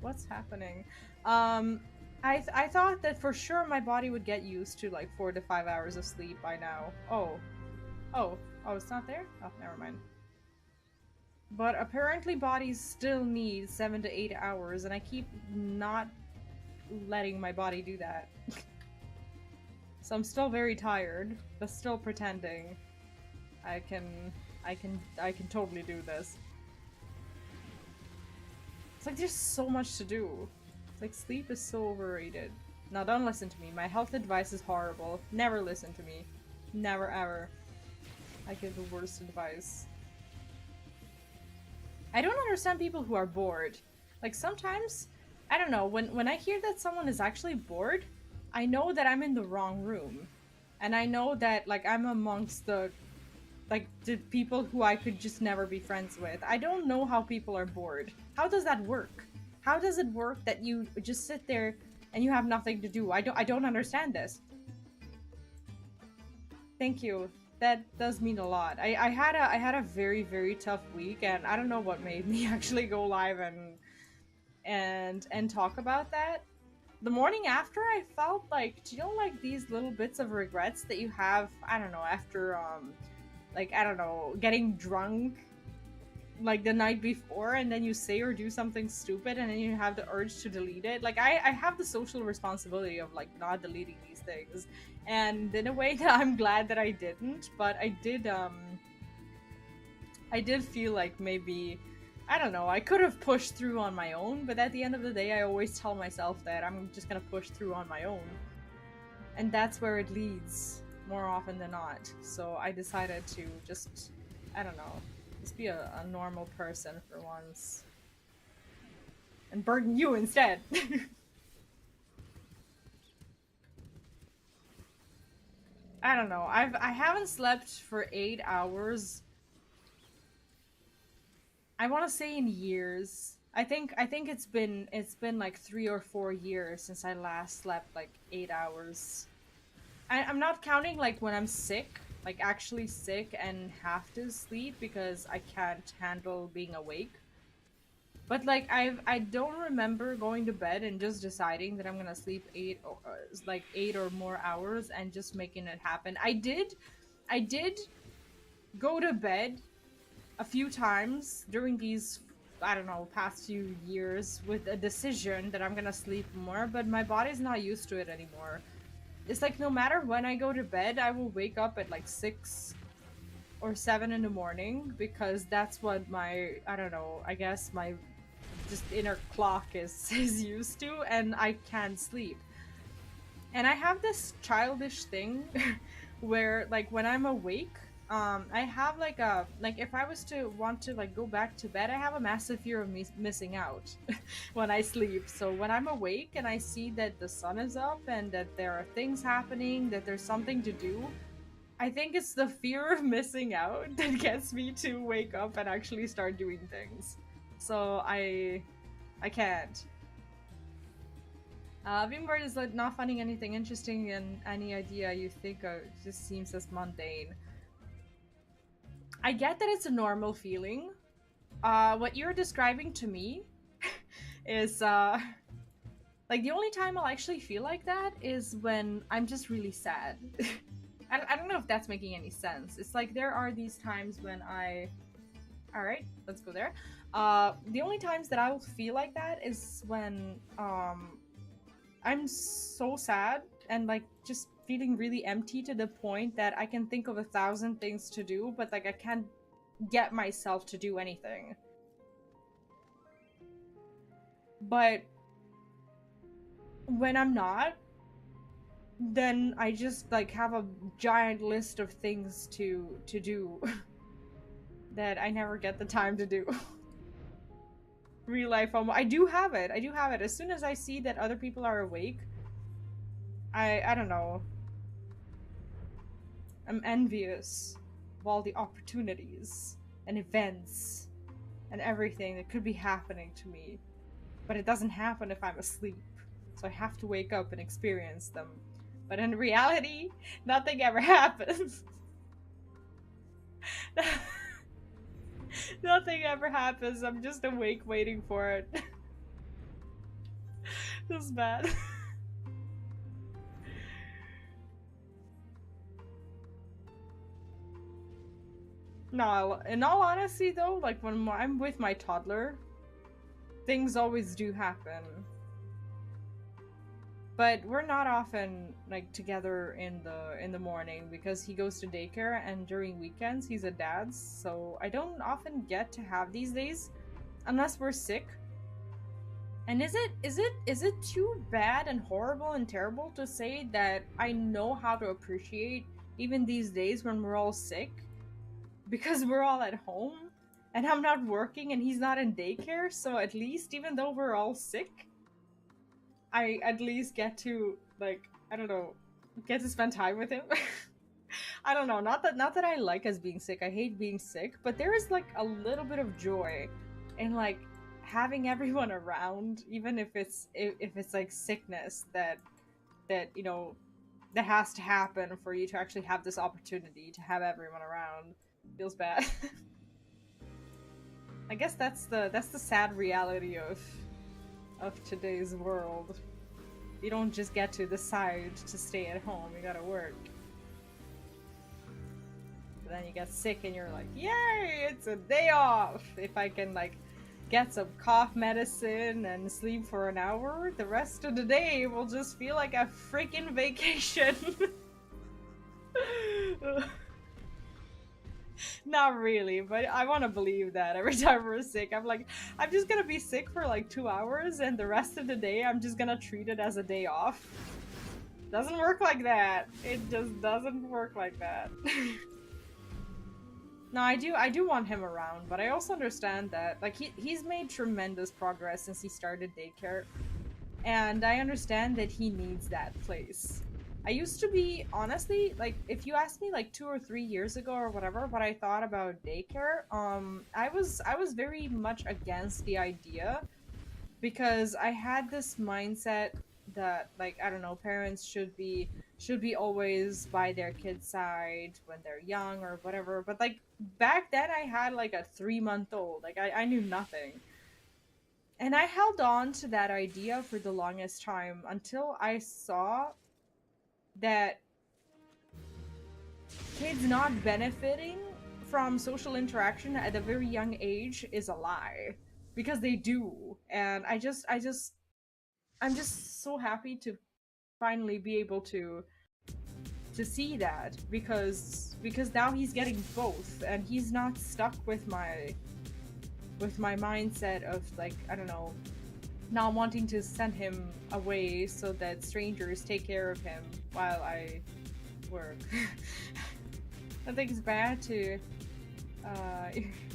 What's happening? Um, I thought that for sure my body would get used to like 4 to 5 hours of sleep by now. Oh, it's not there? Oh, never mind. But apparently bodies still need 7 to 8 hours, and I keep not letting my body do that. So I'm still very tired, but still pretending I can I can totally do this. It's like there's so much to do. It's like sleep is so overrated. Now don't listen to me. My health advice is horrible. Never listen to me. Never ever. I give the worst advice. I don't understand people who are bored. Like sometimes, I don't know, when I hear that someone is actually bored, I know that I'm in the wrong room. And I know that like I'm amongst the people who I could just never be friends with. I don't know how people are bored. How does that work? How does it work that you just sit there and you have nothing to do? I don't understand this. Thank you. That does mean a lot. I had a very very tough week, and I don't know what made me actually go live and talk about that. The morning after, I felt like, do you know, like these little bits of regrets that you have, I don't know, after like, I don't know, getting drunk like the night before, and then you say or do something stupid and then you have the urge to delete it. Like I have the social responsibility of like not deleting these things, and in a way that I'm glad that I didn't, but I did feel like maybe, I don't know, I could have pushed through on my own, but at the end of the day I always tell myself that I'm just gonna push through on my own, and that's where it leads more often than not. So I decided to just, I don't know, just be a normal person for once and burden you instead. I don't know. I haven't slept for 8 hours. I want to say in years. I think it's been like 3 or 4 years since I last slept like 8 hours. I'm not counting like when I'm sick, like actually sick and have to sleep because I can't handle being awake. But like I don't remember going to bed and just deciding that I'm gonna sleep like 8 or more hours and just making it happen. I did go to bed a few times during these, I don't know, past few years with a decision that I'm gonna sleep more, but my body's not used to it anymore. It's like no matter when I go to bed, I will wake up at like 6 or 7 in the morning because that's what my, I don't know, I guess my just inner clock is is used to, and I can't sleep. And I have this childish thing where like when I'm awake, I have like if I was to want to like go back to bed, I have a massive fear of missing out when I sleep. So when I'm awake and I see that the sun is up and that there are things happening, that there's something to do, I think it's the fear of missing out that gets me to wake up and actually start doing things. So I can't. Vimward is like not finding anything interesting, and any idea you think of just seems as mundane. I get that it's a normal feeling. What you're describing to me is like the only time I'll actually feel like that is when I'm just really sad. I don't know if that's making any sense. It's like there are these times when alright, let's go there. The only times that I will feel like that is when I'm so sad and like just feeling really empty to the point that I can think of 1,000 things to do, but like I can't get myself to do anything. But when I'm not, then I just like have a giant list of things to do that I never get the time to do. Real life FOMO. I do have it. I do have it. As soon as I see that other people are awake, I don't know. I'm envious of all the opportunities and events and everything that could be happening to me. But it doesn't happen if I'm asleep. So I have to wake up and experience them. But in reality, nothing ever happens. Nothing ever happens. I'm just awake waiting for it. This is bad. No, in all honesty though, like when I'm with my toddler, things always do happen. But we're not often like together in the morning because he goes to daycare, and during weekends he's a dad's, so I don't often get to have these days unless we're sick. And is it too bad and horrible and terrible to say that I know how to appreciate even these days when we're all sick? Because we're all at home and I'm not working and he's not in daycare, so at least even though we're all sick, I at least get to, like, I don't know, get to spend time with him. I don't know, not that I like us being sick. I hate being sick, but there is like a little bit of joy in like having everyone around, even if it's like sickness that you know that has to happen for you to actually have this opportunity to have everyone around. Feels bad. I guess that's the sad reality of today's world. You don't just get to decide to stay at home, you gotta work. But then you get sick and you're like, yay, it's a day off! If I can like get some cough medicine and sleep for an hour, the rest of the day will just feel like a freaking vacation. Not really, but I want to believe that every time we're sick. I'm like, I'm just gonna be sick for like 2 hours and the rest of the day I'm just gonna treat it as a day off. Doesn't work like that. It just doesn't work like that. No, I do want him around, but I also understand that like he's made tremendous progress since he started daycare. And I understand that he needs that place. I used to be, honestly, like, if you asked me like 2 or 3 years ago or whatever, what I thought about daycare, I was very much against the idea because I had this mindset that, like, I don't know, parents should be always by their kids' side when they're young or whatever. But like back then, I had like a 3-month-old. Like I knew nothing. And I held on to that idea for the longest time until I saw that kids not benefiting from social interaction at a very young age is a lie, because they do. And I'm just so happy to finally be able to see that, because now he's getting both and he's not stuck with my mindset of like, I don't know, not wanting to send him away so that strangers take care of him while I work. I think it's bad to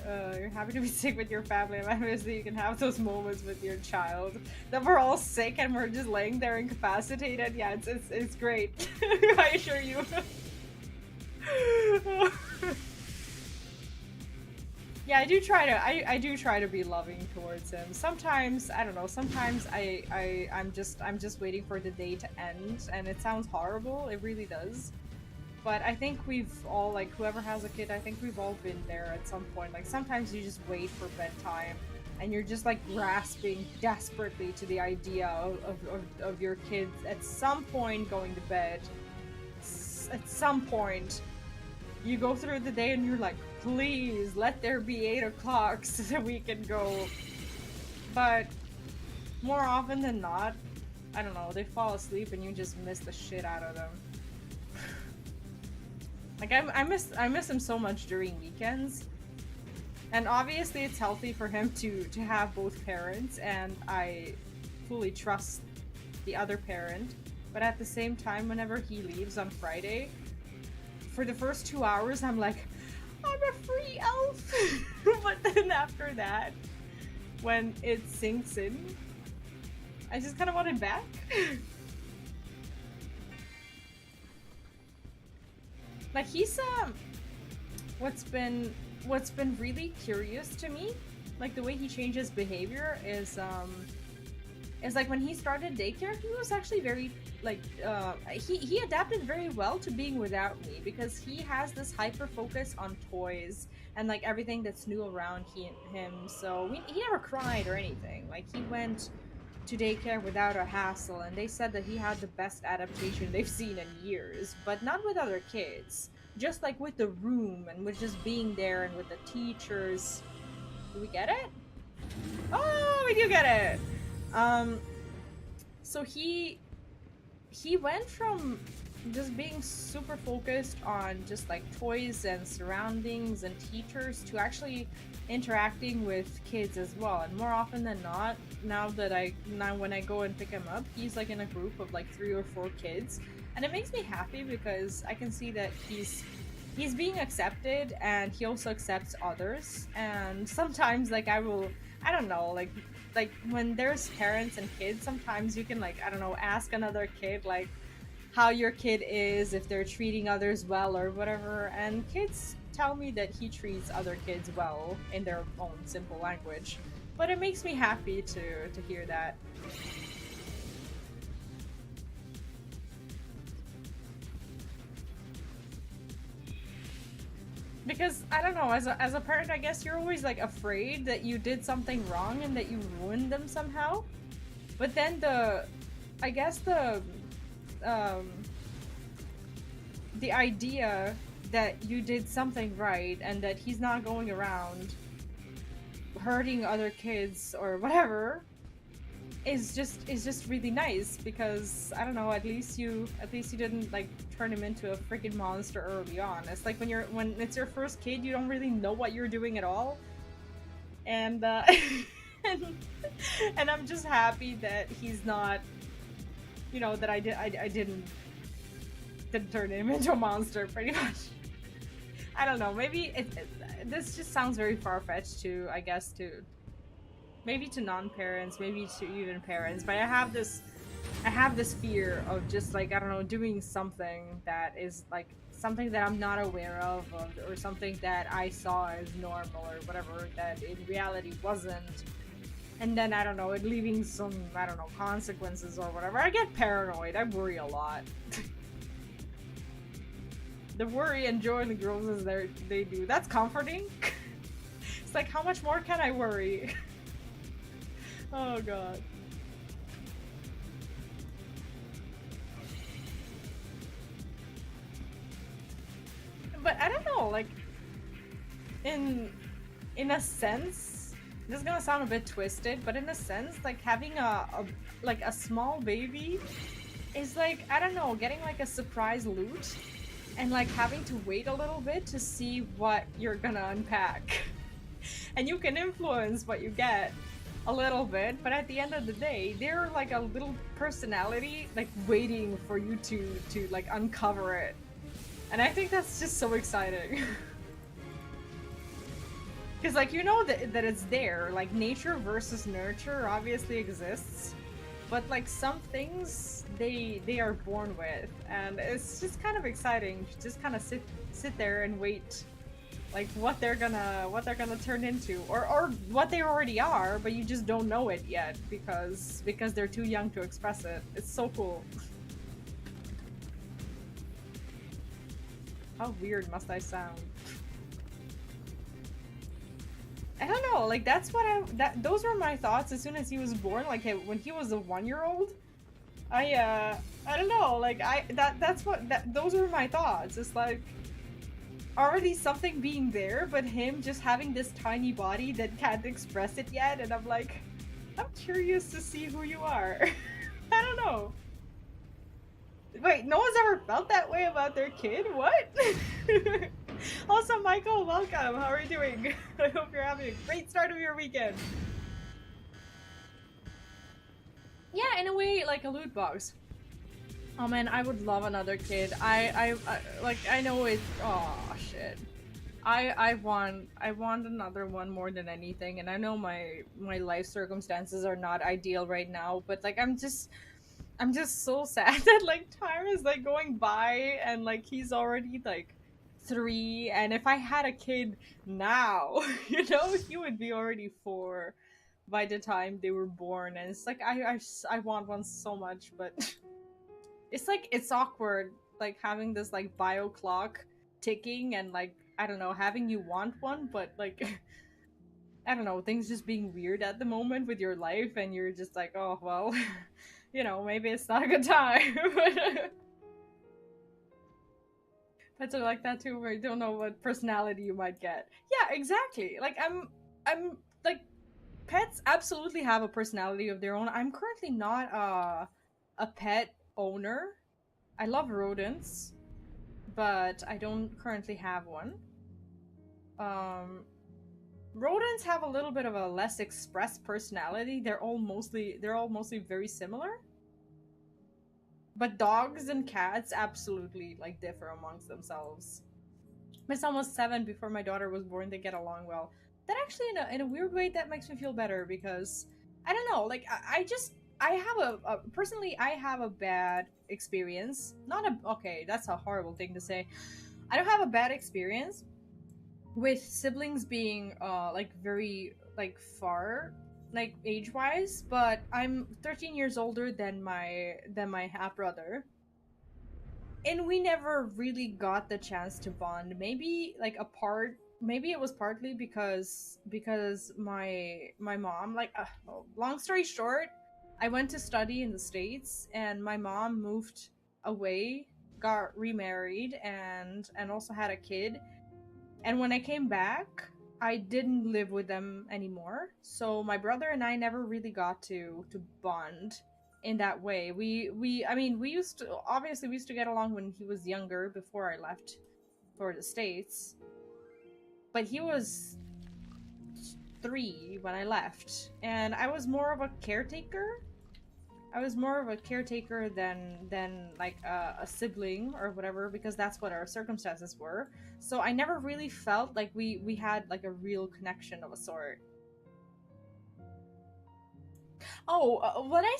you're happy to be sick with your family, and obviously you can have those moments with your child that we're all sick and we're just laying there incapacitated. Yeah, it's great. I assure you. Yeah, I do try to be loving towards him. Sometimes I don't know. Sometimes I'm just waiting for the day to end, and it sounds horrible. It really does. But I think we've all, like, whoever has a kid, I think we've all been there at some point. Like, sometimes you just wait for bedtime, and you're just, like, grasping desperately to the idea of your kids at some point going to bed. At some point, you go through the day and you're like, please, let there be 8 o'clock so that we can go. But more often than not, I don't know, they fall asleep and you just miss the shit out of them. Like, I miss him so much during weekends. And obviously it's healthy for him to have both parents, and I fully trust the other parent. But at the same time, whenever he leaves on Friday, for the first 2 hours I'm like, I'm a free elf! But then after that, when it sinks in, I just kind of want it back. Like, he's what's been really curious to me, like the way he changes behavior is like when he started daycare, he was actually very like he adapted very well to being without me, because he has this hyper focus on toys and like everything that's new around him. So he never cried or anything. Like, he went to daycare without a hassle, and they said that he had the best adaptation they've seen in years, but not with other kids. Just like with the room and with just being there and with the teachers. Do we get it? Oh, we do get it! So he went from just being super focused on just like toys and surroundings and teachers to actually interacting with kids as well. And more often than not, now when I go and pick him up, he's like in a group of like 3 or 4 kids, and it makes me happy because I can see that he's being accepted, and he also accepts others. And sometimes, like, I don't know, like when there's parents and kids, sometimes you can, like, I don't know, ask another kid like how your kid is, if they're treating others well or whatever, and kids tell me that he treats other kids well in their own simple language. But it makes me happy to hear that. Because, I don't know, as a parent, I guess you're always like afraid that you did something wrong and that you ruined them somehow. But then I guess the idea that you did something right and that he's not going around hurting other kids or whatever is just really nice, because I don't know, at least you didn't like turn him into a freaking monster early on. It's like when it's your first kid, you don't really know what you're doing at all, and and I'm just happy that he's not, you know, that I didn't turn him into a monster, pretty much. I don't know, maybe this just sounds very far-fetched to, I guess, to maybe to non-parents, maybe to even parents, but I have this fear of just like, I don't know, doing something that is like something that I'm not aware of, or something that I saw as normal or whatever that in reality wasn't, and then I don't know, it leaving some, I don't know, consequences or whatever. I get paranoid. I worry a lot. The worry and joy and growth as they do. That's comforting. It's like, how much more can I worry? Oh god. But I don't know, like, in a sense, this is gonna sound a bit twisted, but in a sense, like, having a small baby is like, I don't know, getting like a surprise loot and like having to wait a little bit to see what you're gonna unpack. And you can influence what you get a little bit, but at the end of the day, they're like a little personality like waiting for you to like uncover it. And I think that's just so exciting. Because, like, you know that it's there. Like, nature versus nurture obviously exists. But, like, some things, they are born with. And it's just kind of exciting to just kind of sit there and wait, like, what they're gonna turn into. Or what they already are, but you just don't know it yet because they're too young to express it. It's so cool. How weird must I sound? I don't know, like that's what those were my thoughts as soon as he was born, like when he was a 1-year-old. I don't know, like those were my thoughts. It's like already something being there, but him just having this tiny body that can't express it yet, and I'm like, I'm curious to see who you are. I don't know. Wait, no one's ever felt that way about their kid? What? Also, Michael, welcome. How are you doing? I hope you're having a great start of your weekend. Yeah, in a way, like a loot box. Oh man, I would love another kid. I know it. Oh shit. I want another one more than anything, and I know my life circumstances are not ideal right now, but like I'm just so sad that like time is like going by and like he's already like 3, and if I had a kid now, you know, he would be already 4 by the time they were born, and it's like I want one so much, but it's like it's awkward like having this like bio clock ticking and like I don't know having you want one, but like I don't know, things just being weird at the moment with your life, and you're just like, oh well, you know, maybe it's not a good time. Pets are like that too, where you don't know what personality you might get. Yeah, exactly. Like I'm like pets absolutely have a personality of their own. I'm currently not a pet owner. I love rodents, but I don't currently have one. Um, Rodents have a little bit of a less expressed personality. They're all mostly very similar. But dogs and cats absolutely like differ amongst themselves. My son was 7 before my daughter was born. They get along well. That actually, in a weird way, that makes me feel better because I don't know. Like I have personally I have a bad experience. Not a okay. That's a horrible thing to say. I don't have a bad experience with siblings being like very like far like age wise, but I'm 13 years older than my half brother, and we never really got the chance to bond. Maybe like apart, maybe it was partly because my mom like well, long story short, I went to study in the States and my mom moved away, got remarried, and also had a kid, and when I came back, I didn't live with them anymore. So my brother and I never really got to bond in that way. We I mean, we used to obviously we used to get along when he was younger before I left for the States. But he was 3 when I left, and I was more of a caretaker. I was more of a caretaker than like a sibling or whatever, because that's what our circumstances were. So I never really felt like we had like a real connection of a sort. Oh, when I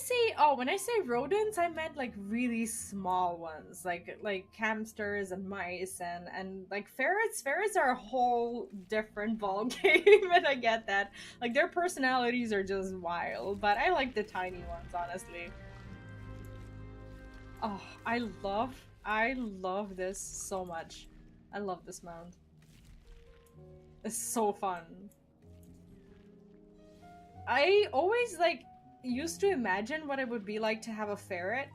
say rodents, I meant like really small ones, like hamsters and mice and like ferrets. Ferrets are a whole different ball game, and I get that. Like their personalities are just wild, but I like the tiny ones, honestly. Oh, I love this so much. I love this mount. It's so fun. I always like used to imagine what it would be like to have a ferret.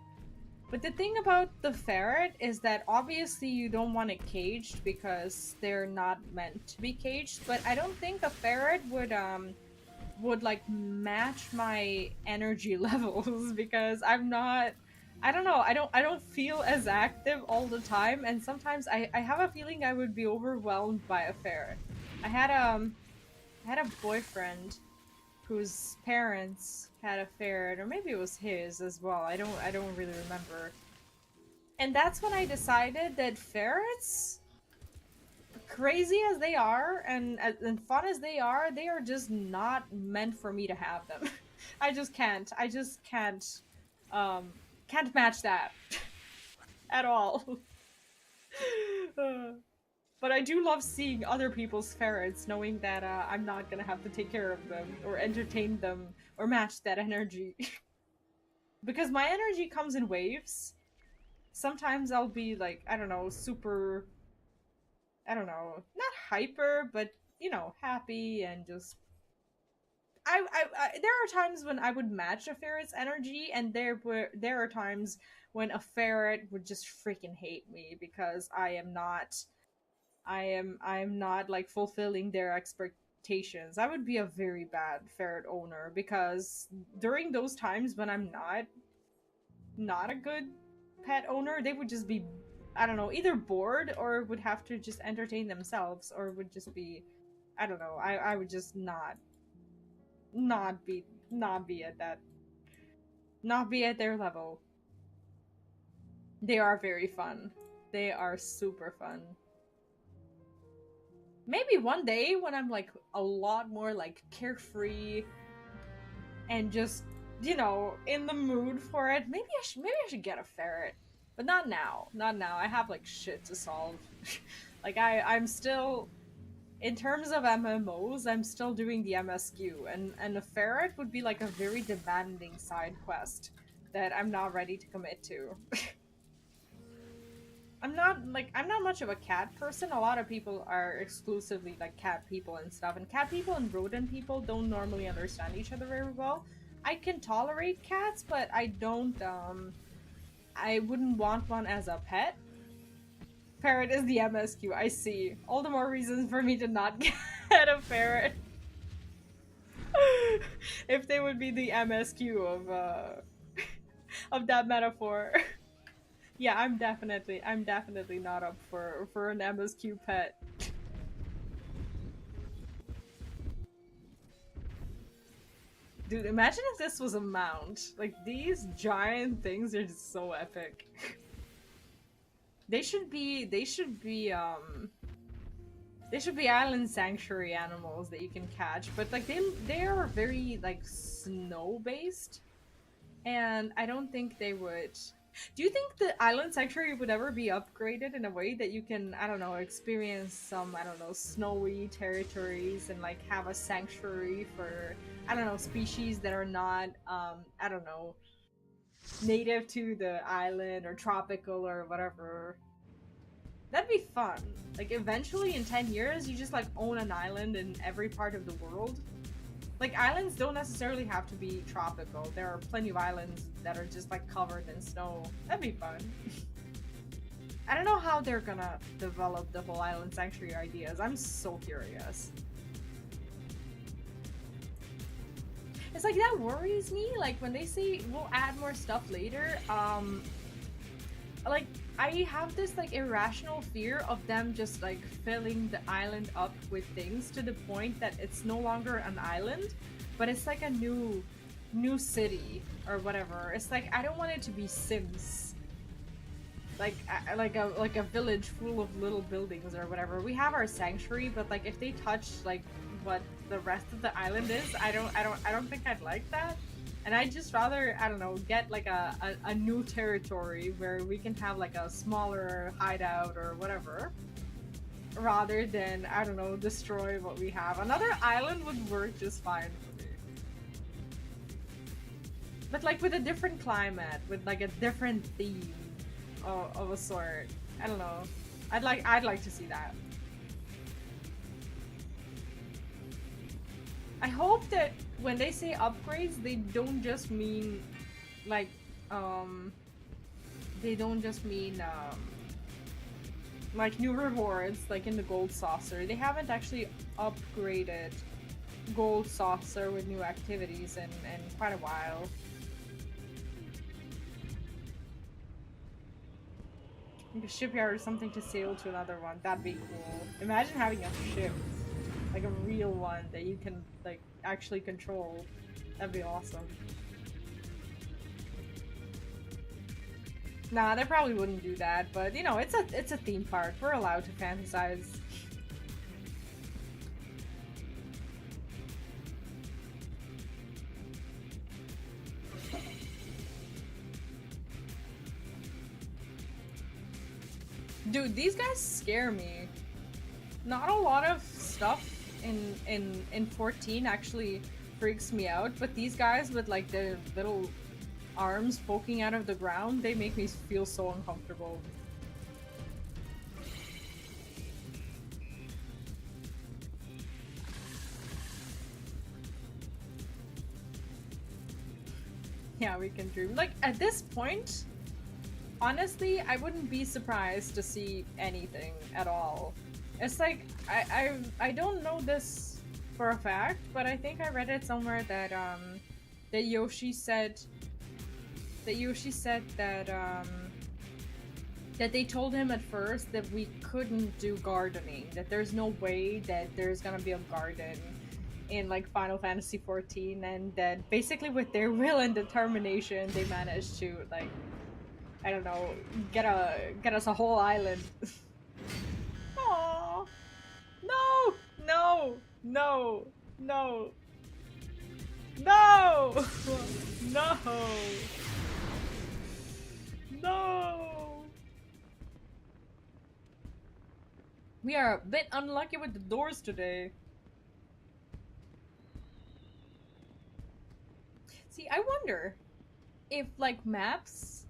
But the thing about the ferret is that obviously you don't want it caged because they're not meant to be caged, but I don't think a ferret would like match my energy levels because I'm not, I don't know, I don't feel as active all the time, and sometimes I have a feeling I would be overwhelmed by a ferret. I had I had a boyfriend whose parents had a ferret, or maybe it was his as well. I don't really remember. And that's when I decided that ferrets, crazy as they are and fun as they are just not meant for me to have them. I just can't. I just um can't match that at all. Uh, but I do love seeing other people's ferrets, knowing that I'm not gonna have to take care of them or entertain them or match that energy. Because my energy comes in waves. Sometimes I'll be like, I don't know, super, I don't know, not hyper, but you know, happy and just. There are times when I would match a ferret's energy, and there are times when a ferret would just freaking hate me because I am not like fulfilling their expectations. I would be a very bad ferret owner because during those times when I'm not a good pet owner, they would just be, I don't know, either bored or would have to just entertain themselves or would just be, I don't know, I would just not be not be at that not be at their level. They are very fun. They are super fun. Maybe one day when I'm like a lot more like carefree and just, you know, in the mood for it, maybe I should get a ferret. But not now. Not now. I have like shit to solve. Like I'm still, in terms of MMOs, I'm still doing the MSQ, and a ferret would be like a very demanding side quest that I'm not ready to commit to. I'm not much of a cat person. A lot of people are exclusively like cat people and stuff, and cat people and rodent people don't normally understand each other very well. I can tolerate cats, but I wouldn't want one as a pet. Ferret is the MSQ, I see. All the more reasons for me to not get a ferret. If they would be the MSQ of that metaphor. Yeah, I'm definitely not up for an MSQ pet. Dude, imagine if this was a mount. Like these giant things are just so epic. They should be island sanctuary animals that you can catch, but like they are very like snow based, and I don't think they would. Do you think the island sanctuary would ever be upgraded in a way that you can, I don't know, experience some, I don't know, snowy territories and like have a sanctuary for, I don't know, species that are not, I don't know, native to the island or tropical or whatever? That'd be fun. Like eventually in 10 years, you just like own an island in every part of the world. Like islands don't necessarily have to be tropical. There are plenty of islands that are just like covered in snow. That'd be fun. I don't know how they're gonna develop the whole island sanctuary ideas. I'm so curious. It's like that worries me. Like when they say we'll add more stuff later, like I have this like irrational fear of them just like filling the island up with things to the point that it's no longer an island, but it's like a new city or whatever. It's like I don't want it to be Sims. Like a village full of little buildings or whatever. We have our sanctuary, but like if they touch like what the rest of the island is, I don't think I'd like that. And I'd just rather, I don't know, get like a new territory where we can have like a smaller hideout or whatever, rather than, I don't know, destroy what we have. Another island would work just fine for me. But like with a different climate, with like a different theme of a sort. I don't know. I'd like to see that. I hope that when they say upgrades, they don't just mean like they don't just mean like new rewards like in the gold saucer. They haven't actually upgraded gold saucer with new activities in quite a while. Like a shipyard or something to sail to another one. That'd be cool. Imagine having a ship, like a real one that you can like actually control. That'd be awesome. Nah, they probably wouldn't do that, but you know, it's a theme park. We're allowed to fantasize. Dude, these guys scare me. Not a lot of stuff in 14 actually freaks me out, but these guys with like their little arms poking out of the ground, they make me feel so uncomfortable. Yeah, we can dream. Like, at this point, honestly, I wouldn't be surprised to see anything at all. It's like, I don't know this for a fact, but I think I read it somewhere that, that Yoshi said, that they told him at first that we couldn't do gardening, that there's no way that there's gonna be a garden in like Final Fantasy XIV, and that basically with their will and determination they managed to like, I don't know, get us a whole island. Aww. No! No! No! No! No! No! No! We are a bit unlucky with the doors today. See, I wonder if like maps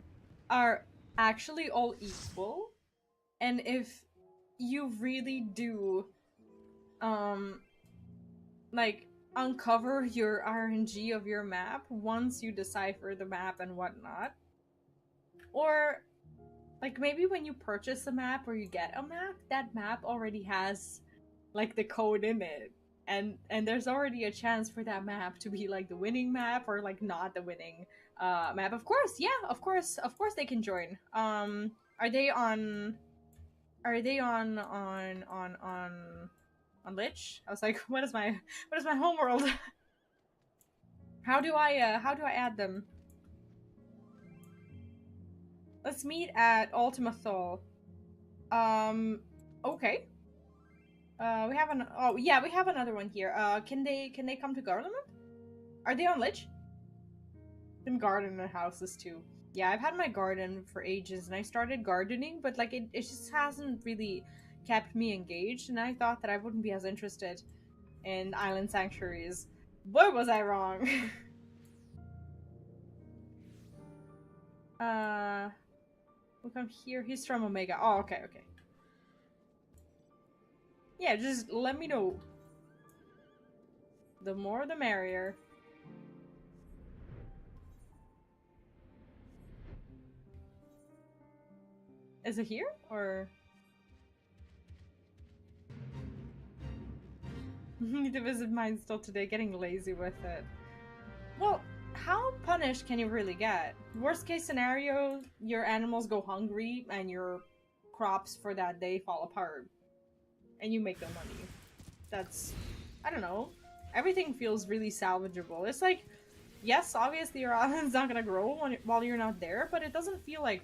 are actually all equal, and if you really do like uncover your RNG of your map once you decipher the map and whatnot. Or like maybe when you purchase a map or you get a map, that map already has like the code in it. And there's already a chance for that map to be like the winning map or like not the winning map. Of course, yeah, of course they can join. Are they on on Lich? I was like, what is my homeworld? How do I add them? Let's meet at Ultima Thule. Okay. We have an oh yeah, we have another one here. Can they come to Garlemald? Are they on Lich? Can garden in houses too. Yeah, I've had my garden for ages and I started gardening, but like it just hasn't really kept me engaged, and I thought that I wouldn't be as interested in island sanctuaries. Boy, was I wrong. We'll come here. He's from Omega. Oh, okay, okay. Yeah, just let me know. The more the merrier. Is it here? Or... need to visit mine still today, getting lazy with it. Well, how punished can you really get? Worst case scenario, your animals go hungry and your crops for that day fall apart. And you make no money. That's... I don't know. Everything feels really salvageable. It's like, yes, obviously your island's not gonna grow while you're not there, but it doesn't feel like,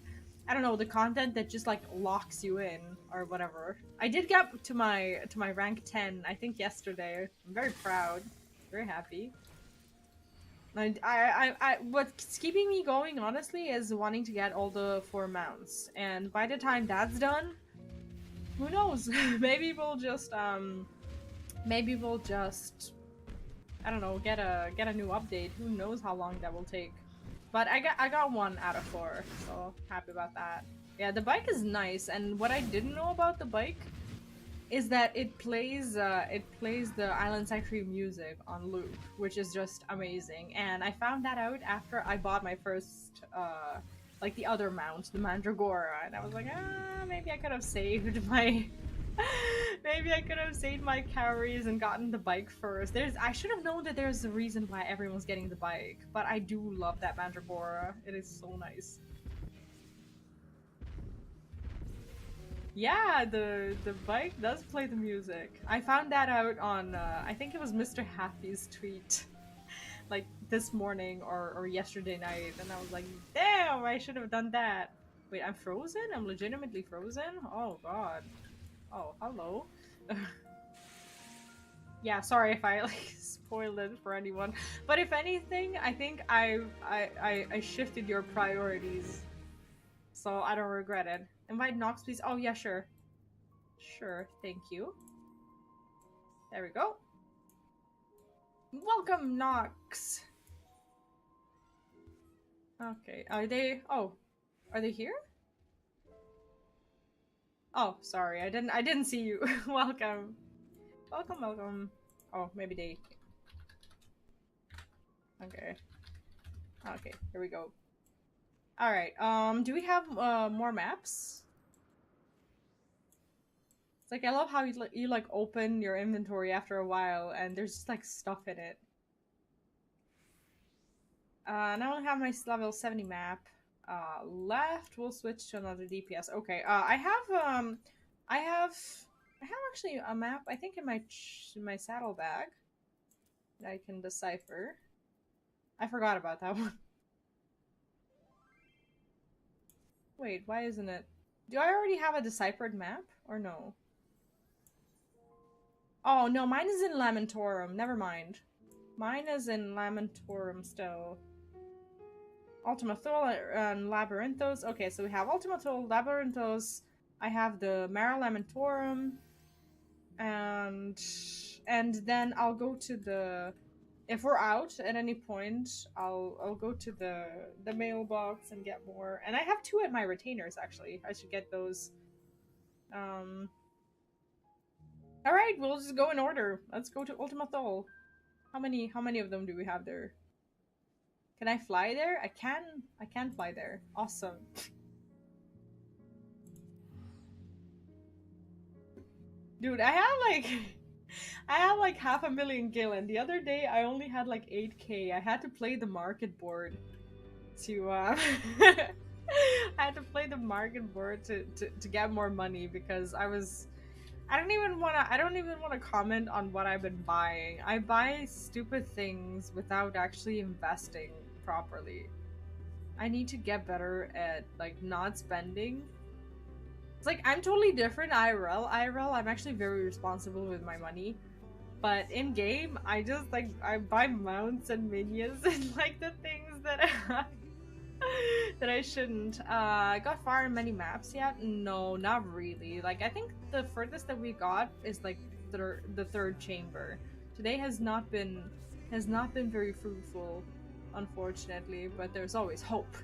I don't know, the content that just like locks you in or whatever. I did get to my rank 10, I think yesterday. I'm very proud, very happy. What's keeping me going, honestly, is wanting to get all the 4 mounts. And by the time that's done, who knows? Maybe we'll just, I don't know, get a new update. Who knows how long that will take. But I got 1 out of 4, so happy about that. Yeah, the bike is nice, and what I didn't know about the bike is that it plays the Island Sanctuary music on loop, which is just amazing. And I found that out after I bought my first like the other mount, the Mandragora, and I was like, maybe I could have saved my maybe I could have saved my calories and gotten the bike first. I should have known that there's a reason why everyone's getting the bike, but I do love that Mandragora. It is so nice. Yeah, the bike does play the music. I found that out on, I think it was Mr. Happy's tweet, like this morning or yesterday night, and I was like, damn, I should have done that. Wait, I'm frozen? I'm legitimately frozen? Oh god. Oh, hello. Yeah, sorry if I like spoiled it for anyone. But if anything, I think I shifted your priorities. So I don't regret it. Invite Nox, please. Oh yeah, sure. Sure, thank you. There we go. Welcome, Nox. Okay, are they are they here? Oh, sorry, I didn't see you. Welcome. Welcome, welcome. Oh, maybe they okay. Okay, here we go. Alright, do we have more maps? It's like I love how you like open your inventory after a while and there's just like stuff in it. And I only have my level 70 map. Left, we'll switch to another DPS. Okay, I have actually a map, I think in my saddlebag that I can decipher. I forgot about that one. Wait, why isn't it? Do I already have a deciphered map or no? Oh no, mine is in Lamentorum. Never mind. Mine is in Lamentorum still. Ultima Thule and Labyrinthos. Okay, so we have Ultima Thule, Labyrinthos. I have the Mara Lamentorum, and then I'll go to the. If we're out at any point, I'll go to the mailbox and get more. And I have 2 at my retainers actually. I should get those. All right, we'll just go in order. Let's go to Ultima Thule. How many of them do we have there? Can I fly there? I can fly there. Awesome. Dude, I have like 500,000 gil, and the other day I only had like 8k. I had to play the market board to I had to play the market board to get more money because I don't even wanna comment on what I've been buying. I buy stupid things without actually investing properly. I need to get better at like not spending. It's like I'm totally different IRL. I'm actually very responsible with my money. But in game, I just like I buy mounts and minions and like the things that that I shouldn't. Got far in many maps yet? No, not really. Like I think the furthest that we got is like the third chamber. Today has not been very fruitful, unfortunately. But there's always hope.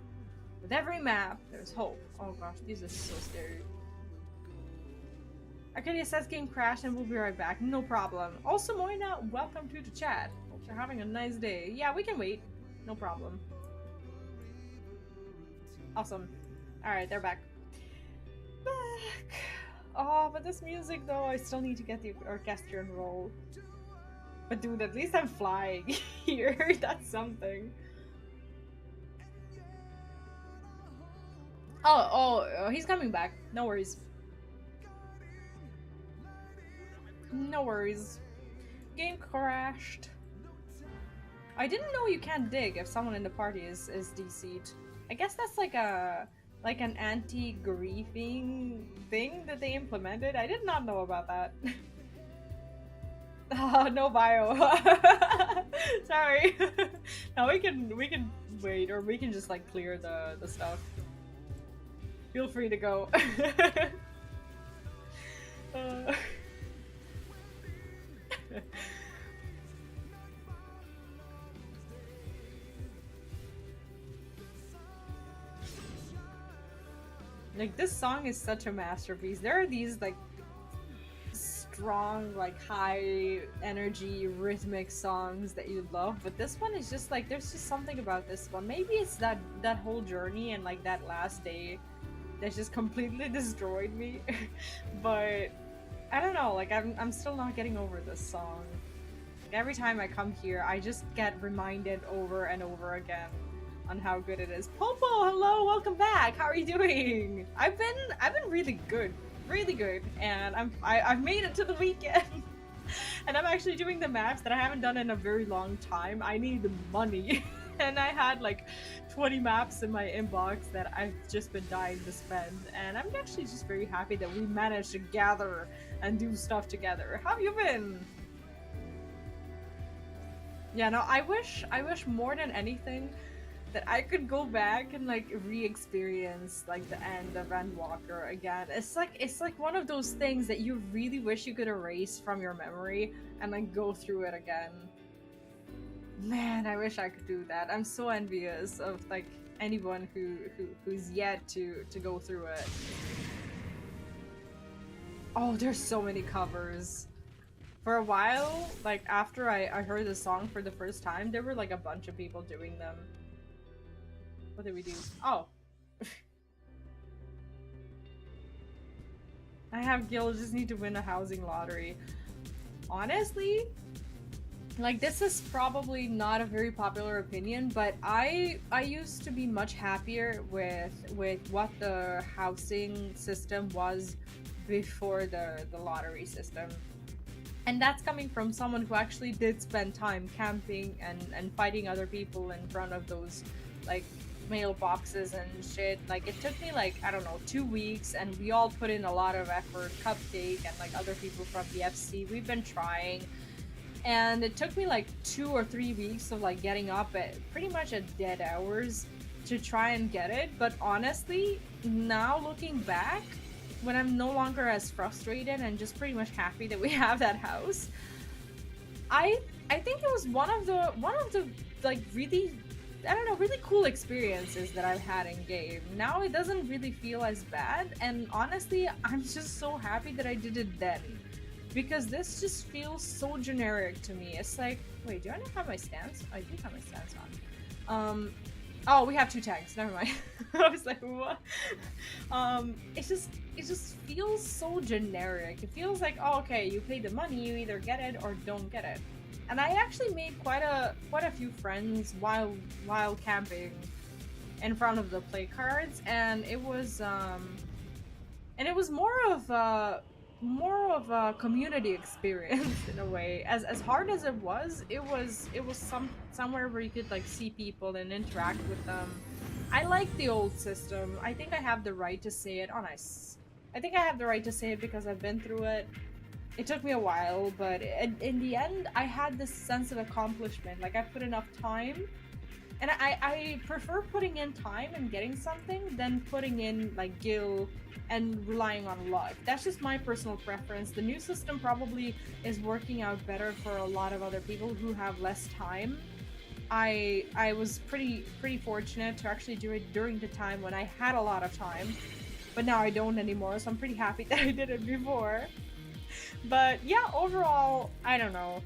With every map, there's hope. Oh gosh, these are so scary. Arcadia says game crashed and we'll be right back. No problem. Also, Moina, welcome to the chat. Hope you're having a nice day. Yeah, we can wait. No problem. Awesome. Alright, they're back. Back! Oh, but this music though, I still need to get the orchestra enrolled. But dude, at least I'm flying here. That's something. Oh, he's coming back. No worries. No worries. Game crashed. I didn't know you can't dig if someone in the party is DC'd. I guess that's like an anti-griefing thing that they implemented. I did not know about that. No bio. Sorry. No, we can wait, or we can just like clear the stuff. Feel free to go. Like this song is such a masterpiece. There are these like strong, like high energy rhythmic songs that you love, but this one is just like there's just something about this one. Maybe it's that whole journey and like that last day that just completely destroyed me. But I don't know, like I'm still not getting over this song. Like, every time I come here, I just get reminded over and over again on how good it is. Popo, hello, welcome back. How are you doing? I've been really good, and I've made it to the weekend, and I'm actually doing the maps that I haven't done in a very long time. I need money, and I had like 20 maps in my inbox that I've just been dying to spend, and I'm actually just very happy that we managed to gather and do stuff together. How have you been? Yeah, no, I wish more than anything that I could go back and like re-experience like the end of Endwalker again. It's like one of those things that you really wish you could erase from your memory and like go through it again. Man, I wish I could do that. I'm so envious of like anyone who's yet to go through it. Oh, there's so many covers. For a while, like after I heard the song for the first time, there were like a bunch of people doing them. What did we do? Oh. I have Gil, just need to win a housing lottery. Honestly, like this is probably not a very popular opinion, but I used to be much happier with what the housing system was before the lottery system. And that's coming from someone who actually did spend time camping and fighting other people in front of those like mailboxes and shit. Like it took me like, I don't know, 2 weeks, and we all put in a lot of effort. Cupcake and like other people from the FC, we've been trying. And it took me like 2 or 3 weeks of like getting up at pretty much at dead hours to try and get it. But honestly, now looking back, when I'm no longer as frustrated and just pretty much happy that we have that house, I think it was one of the like really, I don't know, really cool experiences that I've had in game. Now it doesn't really feel as bad, and honestly, I'm just so happy that I did it then. Because this just feels so generic to me. It's like, wait, do I not have my stance? I do have my stance on. Oh, we have 2 tags. Never mind. I was like, what? It just feels so generic. It feels like, oh, okay, you pay the money, you either get it or don't get it. And I actually made quite a few friends while camping in front of the play cards, and it was more of a community experience in a way. As hard as it was somewhere where you could like see people and interact with them. I like the old system. I think I have the right to say it. Oh, nice. I think I have the right to say it because I've been through it. It took me a while, but in the end, I had this sense of accomplishment. Like I put enough time, and I prefer putting in time and getting something than putting in like gil and relying on luck. That's just my personal preference. The new system probably is working out better for a lot of other people who have less time. I was pretty fortunate to actually do it during the time when I had a lot of time, but now I don't anymore, so I'm pretty happy that I did it before. But yeah, overall, I don't know.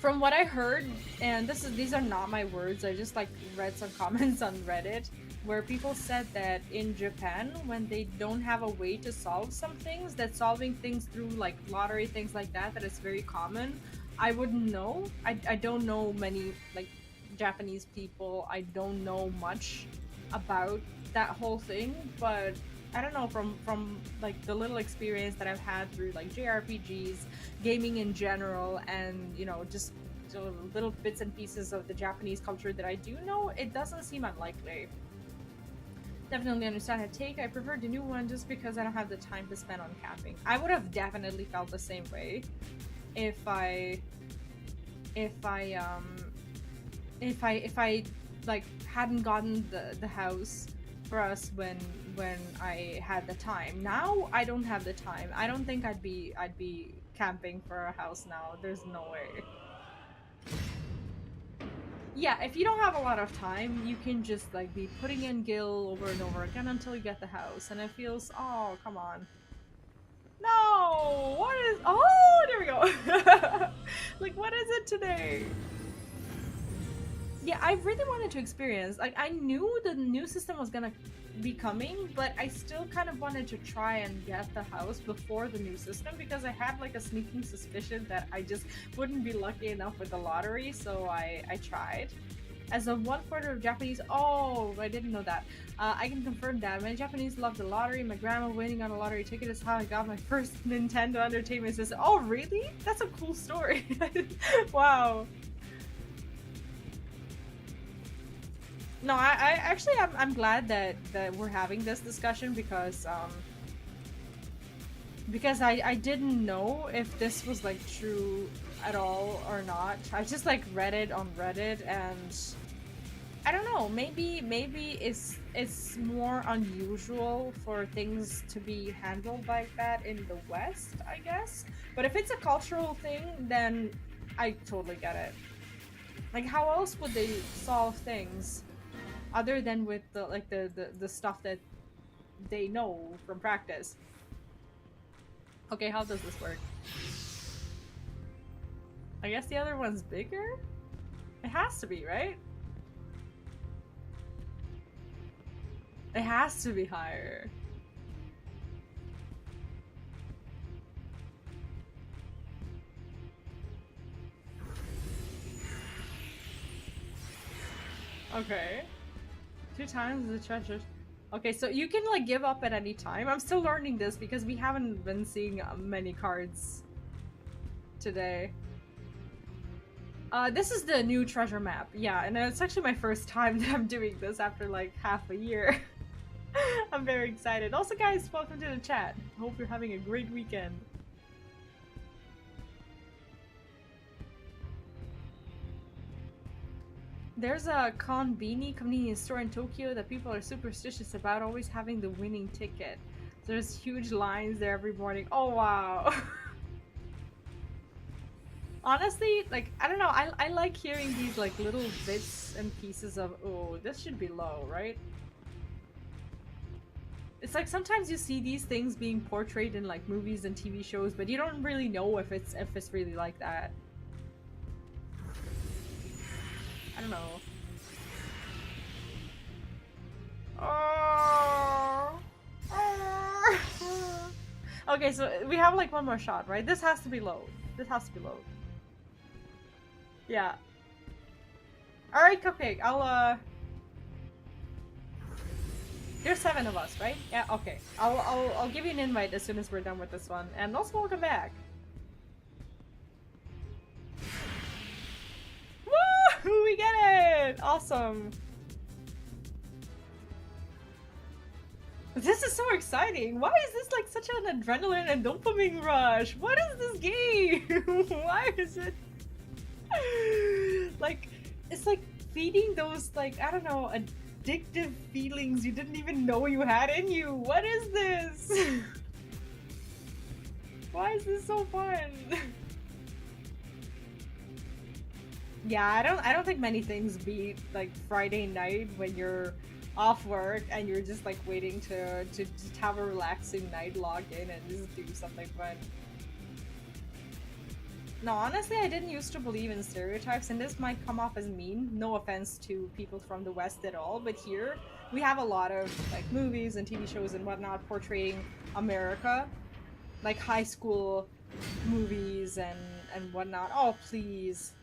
From what I heard, and these are not my words, I just like read some comments on Reddit where people said that in Japan, when they don't have a way to solve some things, that solving things through like lottery, things like that is very common. I wouldn't know. I don't know many like Japanese people. I don't know much about that whole thing, but I don't know, from like the little experience that I've had through like JRPGs, gaming in general, and you know, just little bits and pieces of the Japanese culture that I do know, it doesn't seem unlikely. Definitely understand a take. I prefer the new one just because I don't have the time to spend on camping. I would have definitely felt the same way if I like hadn't gotten the house for us when I had the time. Now I don't have the time. I don't think I'd be camping for a house now. There's no way. Yeah, if you don't have a lot of time, you can just like be putting in gil over and over again until you get the house, and it feels, oh, come on. No! What is, oh, there we go. Like, what is it today? Yeah, I really wanted to experience, like, I knew the new system was gonna be coming, but I still kind of wanted to try and get the house before the new system because I had like a sneaking suspicion that I just wouldn't be lucky enough with the lottery, so I tried. As a 1/4 of Japanese, oh, I didn't know that. I can confirm that. Many Japanese love the lottery. My grandma winning on a lottery ticket is how I got my first Nintendo Entertainment System. Oh, really? That's a cool story. Wow. No, I actually I'm glad that we're having this discussion because I didn't know if this was like true at all or not. I just like read it on Reddit and I don't know, maybe it's more unusual for things to be handled like that in the West, I guess. But if it's a cultural thing, then I totally get it. Like how else would they solve things other than with the like the stuff that they know from practice? Okay, how does this work? I guess the other one's bigger? It has to be, right? It has to be higher. Okay. 2 times the treasure. Okay, so you can like give up at any time. I'm still learning this because we haven't been seeing many cards today. This is the new treasure map. Yeah, and it's actually my first time that I'm doing this after like half a year. I'm very excited. Also, guys, welcome to the chat. Hope you're having a great weekend. There's a konbini convenience store in Tokyo that people are superstitious about, always having the winning ticket. There's huge lines there every morning. Oh wow. Honestly, like, I don't know, I like hearing these like little bits and pieces of, oh, this should be low, right? It's like sometimes you see these things being portrayed in like movies and TV shows, but you don't really know if it's really like that. I don't know. Oh. Okay, so we have like one more shot, right? This has to be low. This has to be low. Yeah. Alright, Cupcake, There's 7 of us, right? Yeah, okay. I'll give you an invite as soon as we're done with this one. And also welcome back. Woo! We get it! Awesome. This is so exciting. Why is this like such an adrenaline and dopamine rush? What is this game? Why is it like it's like feeding those like, I don't know, addictive feelings you didn't even know you had in you. What is this? Why is this so fun? Yeah, I don't think many things beat like Friday night when you're off work and you're just like waiting to just have a relaxing night, log in and just do something fun. No, honestly, I didn't used to believe in stereotypes, and this might come off as mean. No offense to people from the West at all, but here we have a lot of like movies and TV shows and whatnot portraying America, like high school movies and whatnot. Oh, please.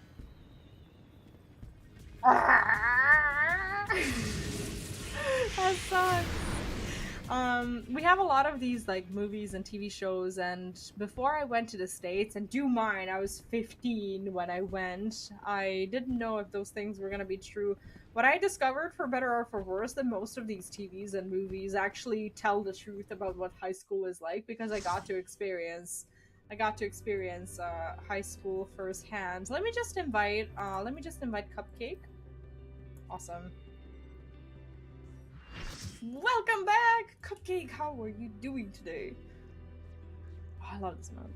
That sucks. We have a lot of these like movies and TV shows, and before I went to the States, and do mind, I was 15 when I went, I didn't know if those things were gonna be true. What I discovered, for better or for worse, that most of these TVs and movies actually tell the truth about what high school is like, because I got to experience high school firsthand. Let me just invite Cupcake. Awesome. Welcome back! Cupcake, how are you doing today? Oh, I love this mode.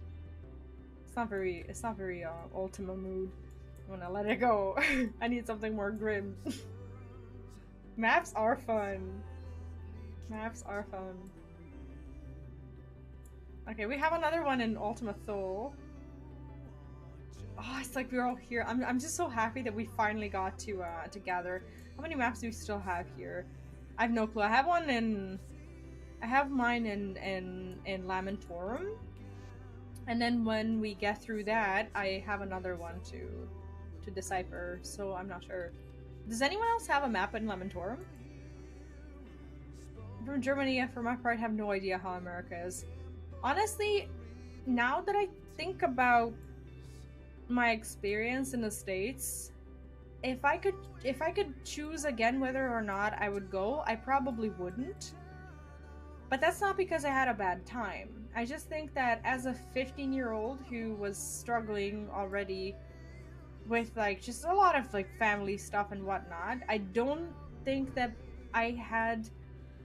It's not very Ultima mood. I'm gonna let it go. I need something more grim. Maps are fun. Maps are fun. Okay, we have another one in Ultima Thule. Oh, it's like we're all here. I'm just so happy that we finally got to gather. How many maps do we still have here? I have no clue. I have mine in Lamentorum, and then when we get through that, I have another one to decipher. So I'm not sure. Does anyone else have a map in Lamentorum? I'm from Germany, and for my part, I have no idea how America is. Honestly, now that I think about my experience in the States, if I could choose again whether or not I would go, I probably wouldn't. But that's not because I had a bad time. I just think that as a 15-year-old who was struggling already with like just a lot of like family stuff and whatnot, I don't think that I had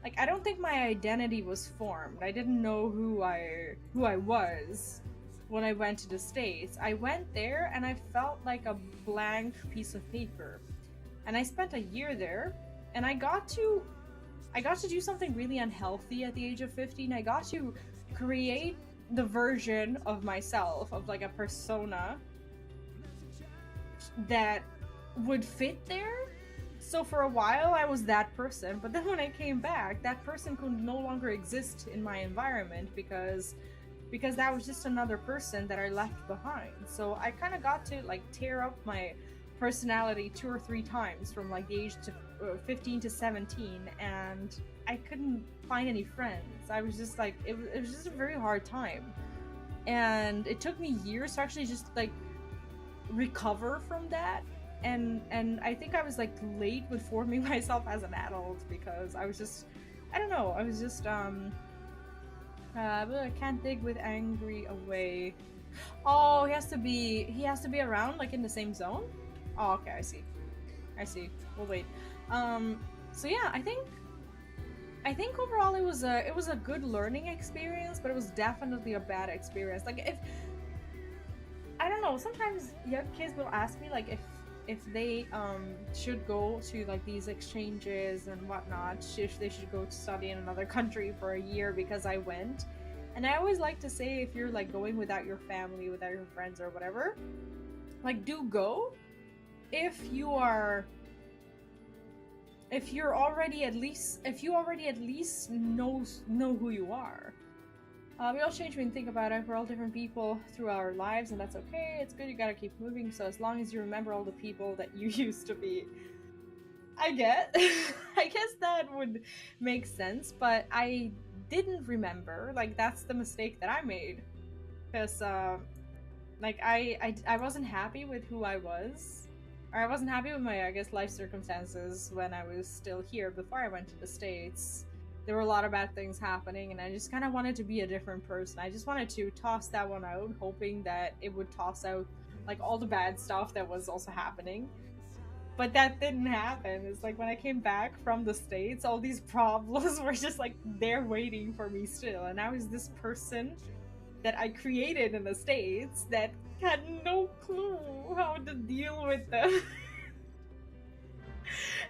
like I don't think my identity was formed. I didn't know who I was when I went to the States. I went there and I felt like a blank piece of paper. And I spent a year there and I got to do something really unhealthy at the age of 15. I got to create the version of myself, of like a persona that would fit there. So for a while I was that person, but then when I came back, that person could no longer exist in my environment because that was just another person that I left behind. So I kind of got to like tear up my personality 2 or 3 times from like the age to 15 to 17, and I couldn't find any friends. I was just like it was just a very hard time, and it took me years to actually just like recover from that. And I think I was like late with forming myself as an adult because I was just I don't know, I was just I can't dig with angry away. Oh, he has to be around like in the same zone. Oh, okay, I see. We'll wait. Um, so yeah, I think overall it was a good learning experience, but it was definitely a bad experience. Like if I don't know, sometimes young kids will ask me like if they should go to like these exchanges and whatnot, if they should go to study in another country for a year because I went. And I always like to say if you're like going without your family, without your friends or whatever, like do go if you are if you already at least know who you are. We all change when we think about it. We're all different people through our lives, and that's okay. It's good. You gotta keep moving. So as long as you remember all the people that you used to be, I get. I guess that would make sense. But I didn't remember. Like that's the mistake that I made, because like I wasn't happy with who I was, or I wasn't happy with my I guess life circumstances when I was still here before I went to the States. There were a lot of bad things happening, and I just kind of wanted to be a different person. I just wanted to toss that one out, hoping that it would toss out like all the bad stuff that was also happening. But that didn't happen. It's like when I came back from the States, all these problems were just like there waiting for me still. And I was this person that I created in the States that had no clue how to deal with them.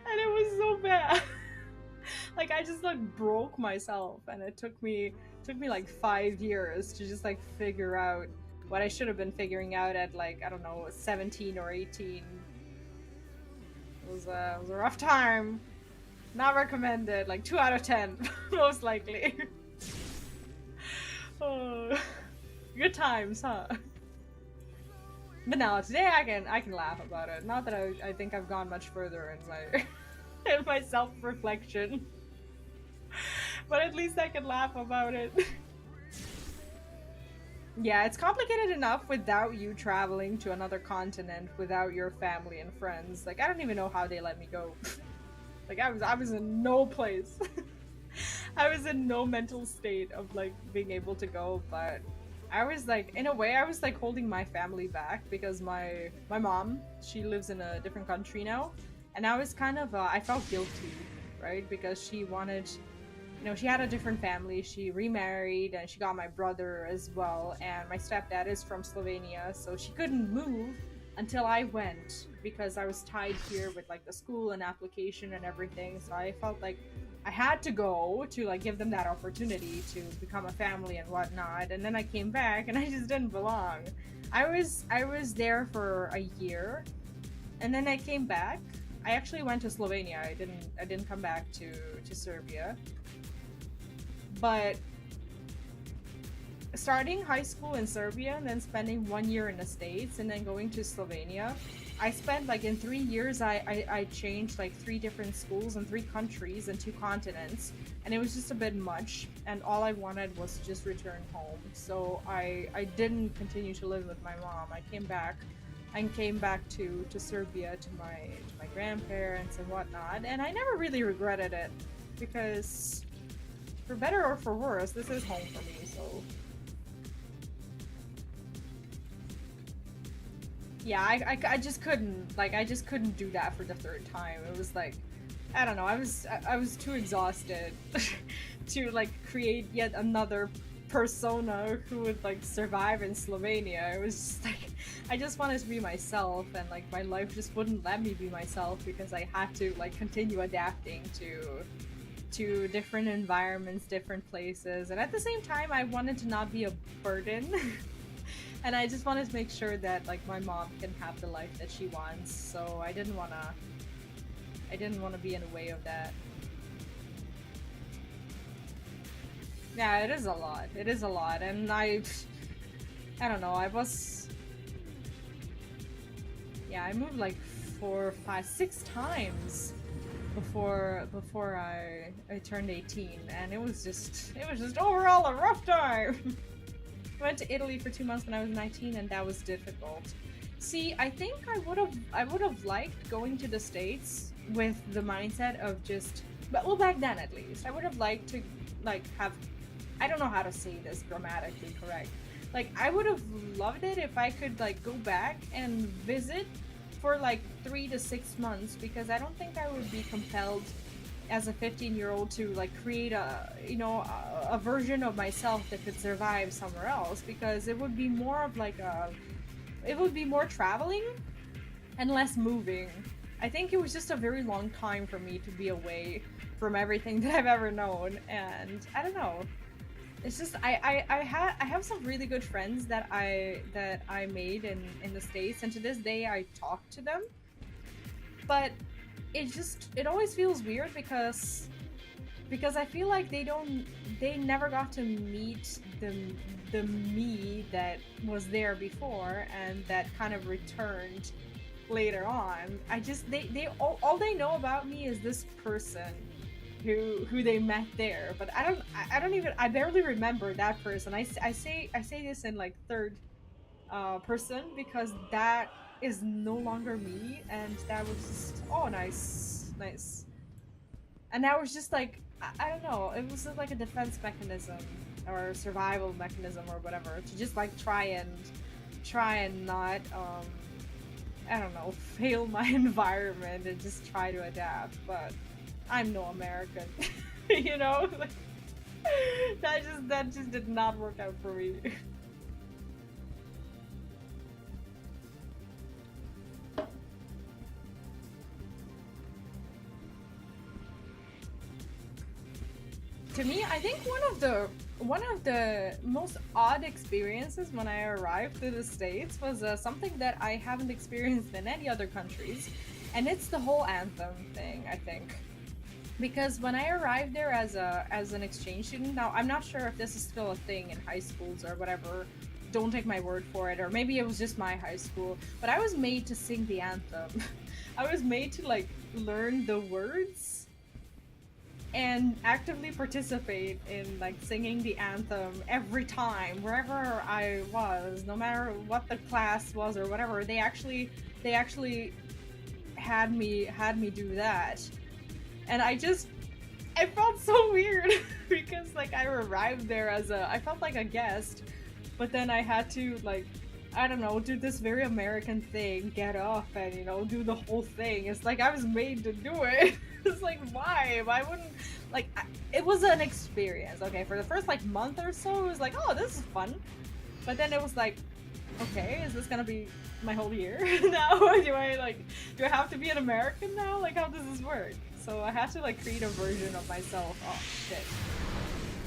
And it was so bad. Like I just like broke myself, and it took me like 5 years to just like figure out what I should have been figuring out at like I don't know 17 or 18. It was a rough time. Not recommended. Like 2 out of 10 most likely. Oh, good times, huh? But now today I can laugh about it. Not that I think I've gone much further in my in my self-reflection. But at least I can laugh about it. Yeah, it's complicated enough without you traveling to another continent without your family and friends. Like I don't even know how they let me go. Like I was in no place. I was in no mental state of like being able to go, but I was like in a way I was like holding my family back because my mom, she lives in a different country now, and I was kind of I felt guilty, right? Because she wanted, you know, she had a different family. She remarried and she got my brother as well. And my stepdad is from Slovenia, so she couldn't move until I went because I was tied here with like the school and application and everything. So I felt like I had to go to like give them that opportunity to become a family and whatnot. And then I came back and I just didn't belong. I was there for a year, and then I came back. I actually went to Slovenia. I didn't come back to Serbia. But starting high school in Serbia and then spending 1 year in the States and then going to Slovenia, I spent like in 3 years I changed like 3 different schools in 3 countries and 2 continents, and it was just a bit much, and all I wanted was to just return home. So I didn't continue to live with my mom. I came back and came back to Serbia to my grandparents and whatnot, and I never really regretted it because, for better or for worse, this is home for me. So yeah, I just couldn't, like, I just couldn't do that for the third time. It was like, I don't know, I was too exhausted to like create yet another persona who would like survive in Slovenia. It was just like, I just wanted to be myself, and like my life just wouldn't let me be myself because I had to like continue adapting to different environments, different places, and at the same time I wanted to not be a burden. And I just wanted to make sure that like my mom can have the life that she wants. So I didn't want to be in the way of that. Yeah, it is a lot. It is a lot, and I don't know. I was, yeah, I moved like 4, 5, 6 times before I turned 18, and it was just overall a rough time. I went to Italy for 2 months when I was 19, and that was difficult. See, I think I would have liked going to the States with the mindset of just, but well, back then at least, I would have liked to like have, I don't know how to say this grammatically correct. Like, I would have loved it if I could like go back and visit for like 3 to 6 months, because I don't think I would be compelled as a 15-year-old to like create a version of myself that could survive somewhere else, because it would be more of like it would be more traveling and less moving. I think it was just a very long time for me to be away from everything that I've ever known, and I don't know. It's just I have some really good friends that I made in the States, and to this day I talk to them. But it always feels weird because I feel like they never got to meet the me that was there before and that kind of returned later on. I just they all they know about me is this person who they met there, but I don't even, I barely remember that person. I say this in like third person because that is no longer me, and that was just, oh, nice. And that was just like, I don't know, it was just like a defense mechanism or survival mechanism or whatever, to just like try and not I don't know, fail my environment and just try to adapt. But I'm no American. You know, like, that just did not work out for me. To me, I think one of the most odd experiences when I arrived to the States was something that I haven't experienced in any other countries, and it's the whole anthem thing, I think. Because when I arrived there as an exchange student, now I'm not sure if this is still a thing in high schools or whatever. Don't take my word for it, or maybe it was just my high school. But I was made to sing the anthem. I was made to like learn the words and actively participate in like singing the anthem every time wherever I was, no matter what the class was or whatever. They actually had me do that. And I felt so weird because like I arrived there I felt like a guest, but then I had to, like, I don't know, do this very American thing, get up and, do the whole thing. It's like I was made to do it. It's like, why wouldn't, like, it was an experience. Okay, for the first like month or so it was like, oh, this is fun, but then it was like, okay, is this gonna be my whole year now? Do I have to be an American now? Like, how does this work? So I had to like create a version of myself, oh shit,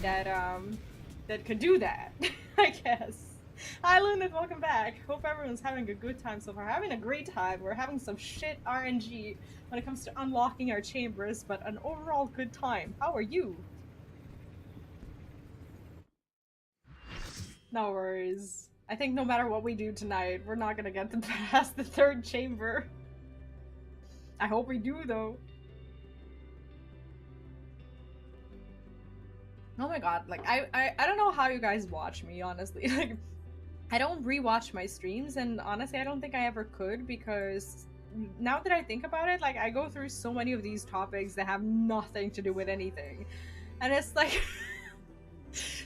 that could do that. I guess. Hi Lunas, welcome back. Hope everyone's having a good time so far. Having a great time. We're having some shit RNG when it comes to unlocking our chambers, but an overall good time. How are you? No worries. I think no matter what we do tonight, we're not gonna get to past the third chamber. I hope we do though. Oh my god, like I don't know how you guys watch me, honestly. Like, I don't rewatch my streams, and honestly, I don't think I ever could because now that I think about it, like I go through so many of these topics that have nothing to do with anything, and it's like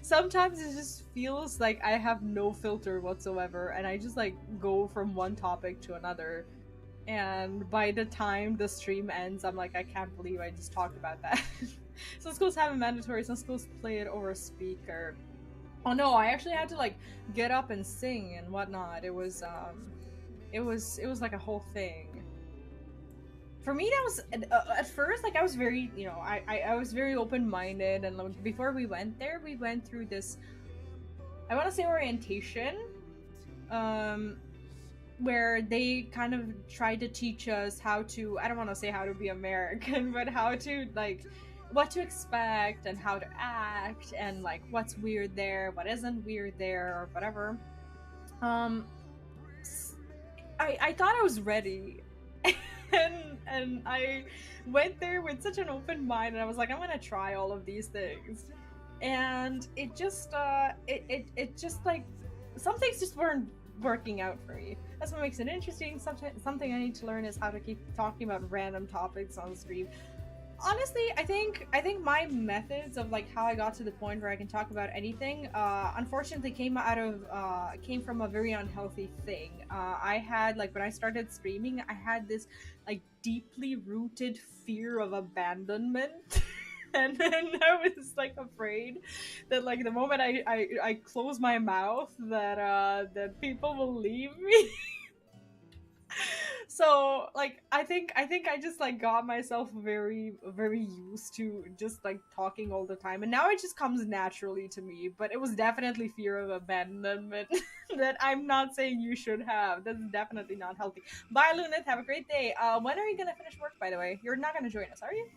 sometimes it just feels like I have no filter whatsoever, and I just like go from one topic to another. And by the time the stream ends, I'm like, I can't believe I just talked about that. Some schools have it mandatory, some schools play it over a speaker. Oh no, I actually had to like get up and sing and whatnot. It was like a whole thing. For me, that was at first like I was very I was very open minded, and like, before we went there, we went through this, I want to say, orientation, um, where they kind of tried to teach us how to, I don't want to say how to be American, but how to like what to expect and how to act and like what's weird there, what isn't weird there, or whatever. Um, I thought I was ready, and I went there with such an open mind, and I was like, I'm gonna try all of these things, and it just like some things just weren't working out for me. That's what makes it interesting. Something I need to learn is how to keep talking about random topics on stream. Honestly, I think my methods of like how I got to the point where I can talk about anything, unfortunately, came from a very unhealthy thing. I had like when I started streaming, I had this like deeply rooted fear of abandonment. And then I was like afraid that like the moment I close my mouth that people will leave me. So like I think I just like got myself very used to just like talking all the time, and now it just comes naturally to me. But it was definitely fear of abandonment that I'm not saying you should have. That's definitely not healthy. Bye, Lunith, have a great day. When are you gonna finish work, by the way? You're not gonna join us, are you?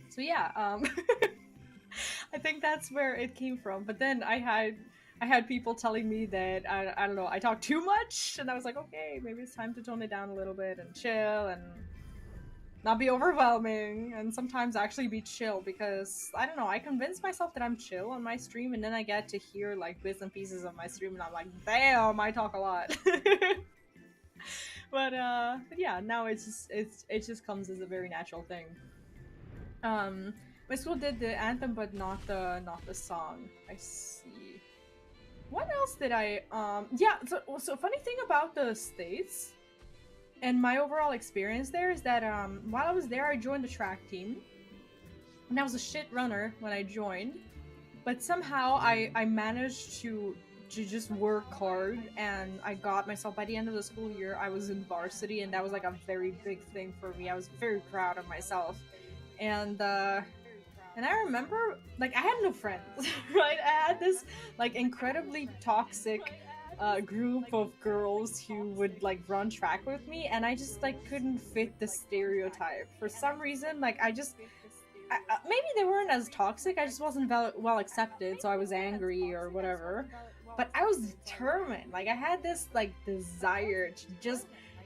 So yeah, I think that's where it came from. But then I had people telling me that I don't know, I talk too much, and I was like, okay, maybe it's time to tone it down a little bit and chill and not be overwhelming, and sometimes actually be chill, because I don't know, I convince myself that I'm chill on my stream, and then I get to hear like bits and pieces of my stream, and I'm like, damn, I talk a lot. But yeah, now it just comes as a very natural thing. Um, my school did the anthem, but not the song. I see. What else did I yeah, so funny thing about the States and my overall experience there is that while I was there, I joined the track team, and I was a shit runner when I joined, but somehow I managed to just work hard, and I got myself, by the end of the school year I was in varsity, and that was like a very big thing for me. I was very proud of myself. And I remember, like, I had no friends, right? I had this, like, incredibly toxic group of girls who would, like, run track with me, and I just, like, couldn't fit the stereotype. For some reason, like, maybe they weren't as toxic, I just wasn't well accepted, so I was angry or whatever. But I was determined. Like, I had this, like, desire to just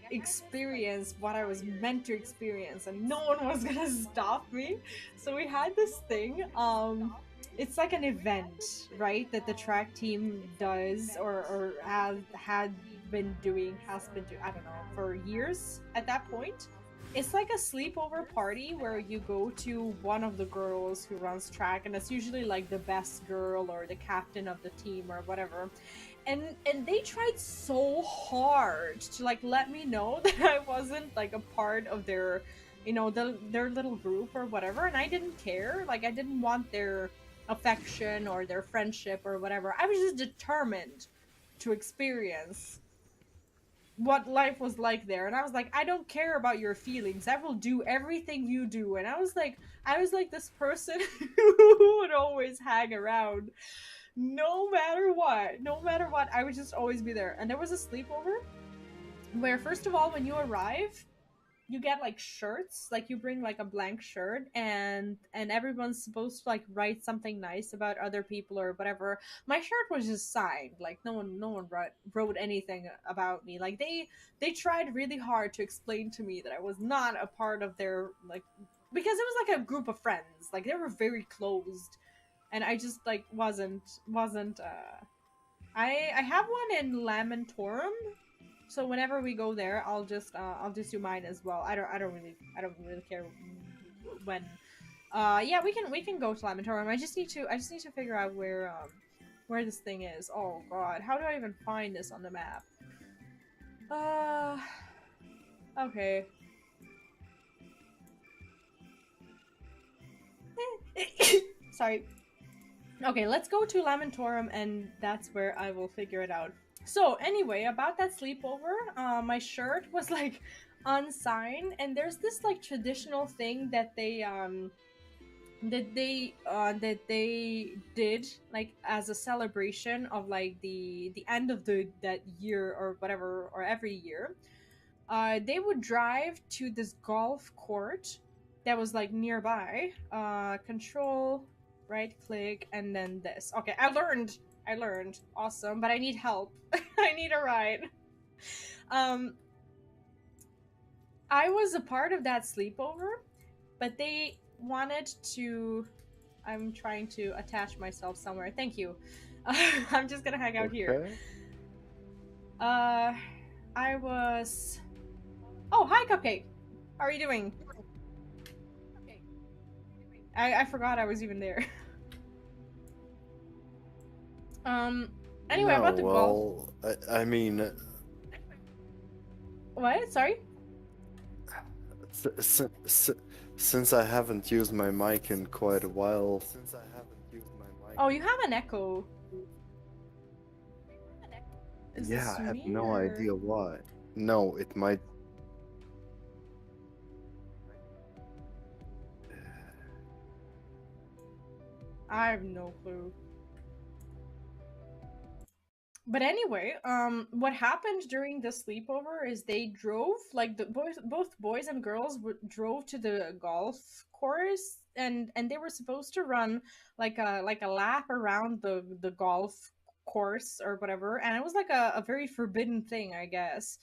experience what I was meant to experience, and no one was gonna stop me. So we had this thing. It's like an event, right? That the track team does, or had been doing, I don't know, for years at that point. It's like a sleepover party where you go to one of the girls who runs track, and it's usually like the best girl or the captain of the team or whatever, and they tried so hard to like let me know that I wasn't like a part of their, their little group or whatever, and I didn't care. Like, I didn't want their affection or their friendship or whatever. I was just determined to experience what life was like there, and I was like, I don't care about your feelings, I will do everything you do. And I was like this person who would always hang around no matter what. I would just always be there. And there was a sleepover where, first of all, when you arrive, you get like shirts, like you bring like a blank shirt, and everyone's supposed to like write something nice about other people or whatever. My shirt was just signed, like no one wrote anything about me. Like, they tried really hard to explain to me that I was not a part of their, like, because it was like a group of friends, like they were very closed, and I just like wasn't I have one in Lamentorum, so whenever we go there, I'll just do mine as well. I don't really care when. Yeah, we can go to Lamentorum. I just need to figure out where this thing is. Oh God, how do I even find this on the map? Uh, okay. Sorry. Okay, let's go to Lamentorum, and that's where I will figure it out. So anyway, about that sleepover, my shirt was like unsigned, and there's this like traditional thing that they did like as a celebration of like the end of that year or whatever or every year. They would drive to this golf court that was like nearby. Control, right click, and then this. Okay, I learned. Awesome, but I need help. I need a ride. Um, I was a part of that sleepover, but they wanted to. I'm trying to attach myself somewhere. Thank you. I'm just gonna hang out here. Okay. Uh, I was. Oh, hi, Cupcake. How are you doing? I forgot I was even there. Um. Anyway, No, about the golf. well, I mean, What? Sorry. s s since I haven't used my mic in quite a while. Oh, you have an echo. Is Yeah, this I have me no or? idea why. No, it might. I have no clue. But anyway, what happened during the sleepover is they drove like the both boys and girls drove to the golf course, and they were supposed to run like a lap around the golf course or whatever, and it was like a very forbidden thing, I guess.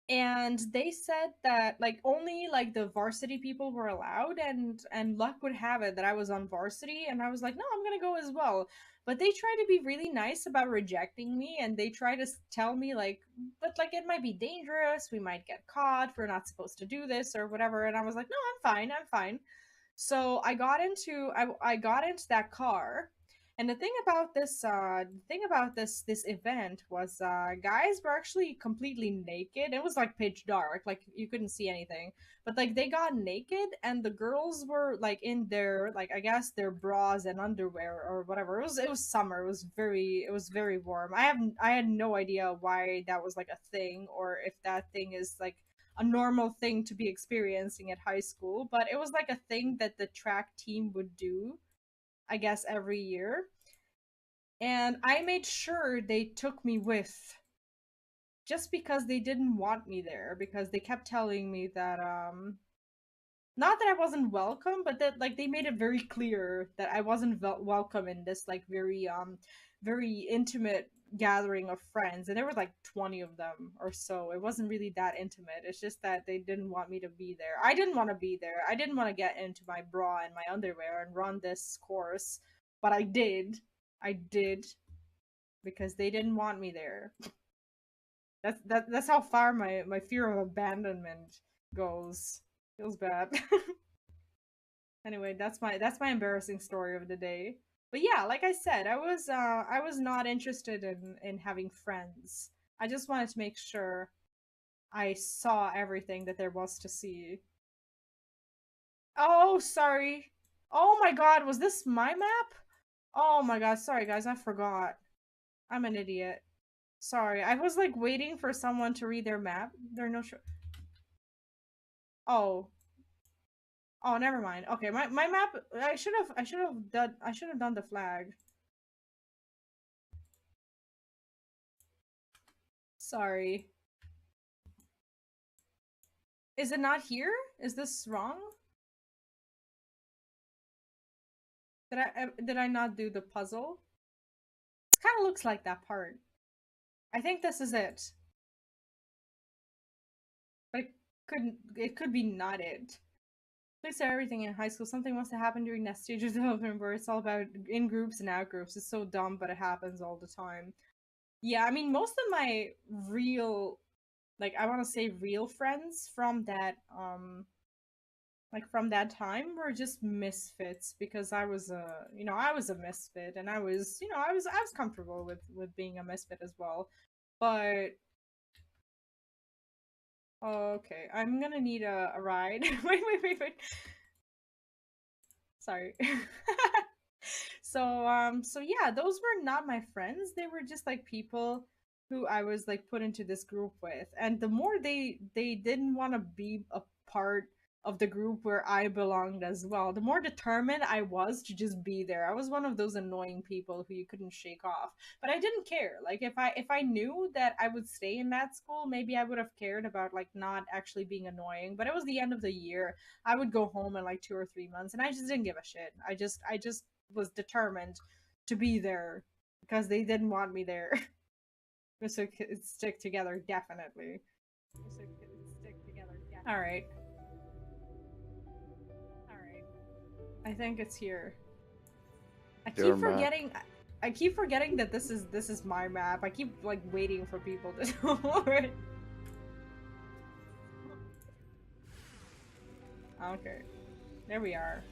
And they said that like only like the varsity people were allowed, and luck would have it that I was on varsity, and I was like, no, I'm gonna go as well. But they try to be really nice about rejecting me, and they try to tell me like, but like it might be dangerous, we might get caught, we're not supposed to do this or whatever. And I was like, no, I'm fine. So I got into that car, and the thing about this event was guys were actually completely naked. It was like pitch dark, like you couldn't see anything. But like they got naked, and the girls were like in their like I guess their bras and underwear or whatever. It was summer. It was very warm. I had no idea why that was like a thing, or if that thing is like a normal thing to be experiencing at high school, but it was like a thing that the track team would do, I guess, every year. And I made sure they took me with just because they didn't want me there, because they kept telling me that not that I wasn't welcome, but that like they made it very clear that I wasn't welcome in this like very intimate gathering of friends, and there were like 20 of them or so. It wasn't really that intimate. It's just that they didn't want me to be there. I didn't want to be there. I didn't want to get into my bra and my underwear and run this course, but I did. I did because they didn't want me there. That's how far my fear of abandonment goes. Feels bad. Anyway, that's my embarrassing story of the day. But yeah, like I said, I was not interested in having friends. I just wanted to make sure I saw everything that there was to see. Oh, sorry. Oh my god, was this my map? Oh my god, sorry guys, I forgot. I'm an idiot. Sorry, I was like waiting for someone to read their map. There are no Oh. Oh, never mind. Okay, my map. I should have done the flag. Sorry. Is it not here? Is this wrong? Did I not do the puzzle? It kind of looks like that part. I think this is it, but it could be not it. Please say everything in high school. Something must have happened during that stage of development where it's all about in groups and out groups. It's so dumb, but it happens all the time. Yeah, I mean, most of my real, like, I want to say real friends from that, like from that time were just misfits because I was a, I was a misfit and I was, I was comfortable with being a misfit as well. But okay, I'm gonna need a ride. Wait. Sorry. So yeah, those were not my friends. They were just like people who I was like put into this group with. And the more they didn't want to be a part of the group where I belonged as well, the more determined I was to just be there. I was one of those annoying people who you couldn't shake off. But I didn't care. Like if I knew that I would stay in that school, maybe I would have cared about like not actually being annoying. But it was the end of the year. I would go home in like 2 or 3 months, and I just didn't give a shit. I just was determined to be there because they didn't want me there. So stick together, definitely. All right, I think it's here. I Your keep map. forgetting. I keep forgetting that this is my map. I keep like waiting for people to know it. Okay, there we are.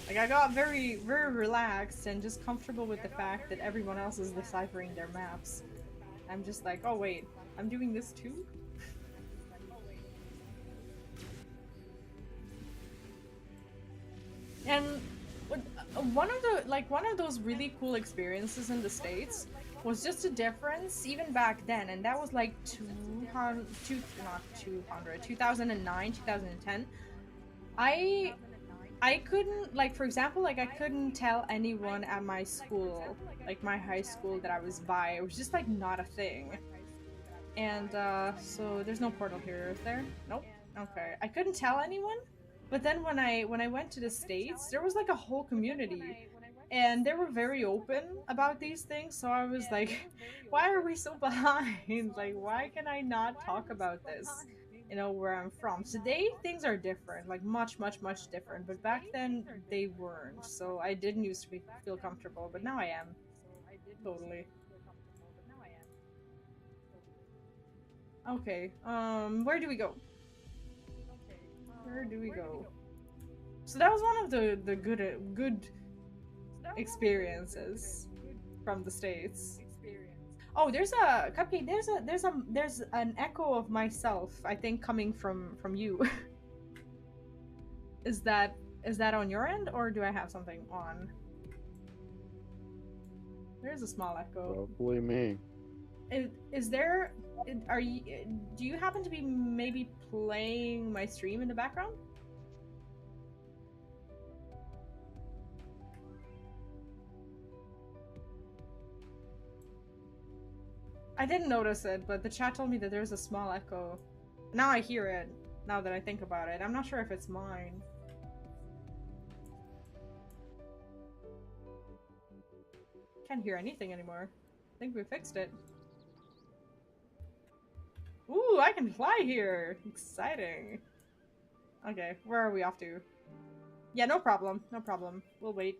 Like I got very relaxed and just comfortable with the fact that everyone else is deciphering their maps. I'm just like, oh wait, I'm doing this too? And one of those really cool experiences in the States was just a difference even back then, and that was like 200, not 200, 2009, 2010. I I couldn't, like, for example, like I couldn't tell anyone at my school, like my high school, that I was bi. It was just like not a thing. And so there's no portal here, is there? Nope. Okay. I couldn't tell anyone, but then when I went to the States, there was like a whole community and they were very open about these things. So I was like, why are we so behind? Like, why can I not talk about this? Where I'm from. Today things are different, like much different. But back then they weren't. So I didn't used to feel comfortable, but now I am totally. Okay. Where do we go? Where do we go? So that was one of the good experiences from the States. Oh, there's a cupcake. There's an echo of myself. I think coming from you. is that is that on your end, or do I have something on? There's a small echo. Probably me. Is there? Are you? Do you happen to be maybe playing my stream in the background? I didn't notice it, but the chat told me that there's a small echo. Now I hear it, now that I think about it. I'm not sure if it's mine. Can't hear anything anymore. I think we fixed it. Ooh, I can fly here! Exciting. Okay, where are we off to? Yeah, no problem. No problem. We'll wait.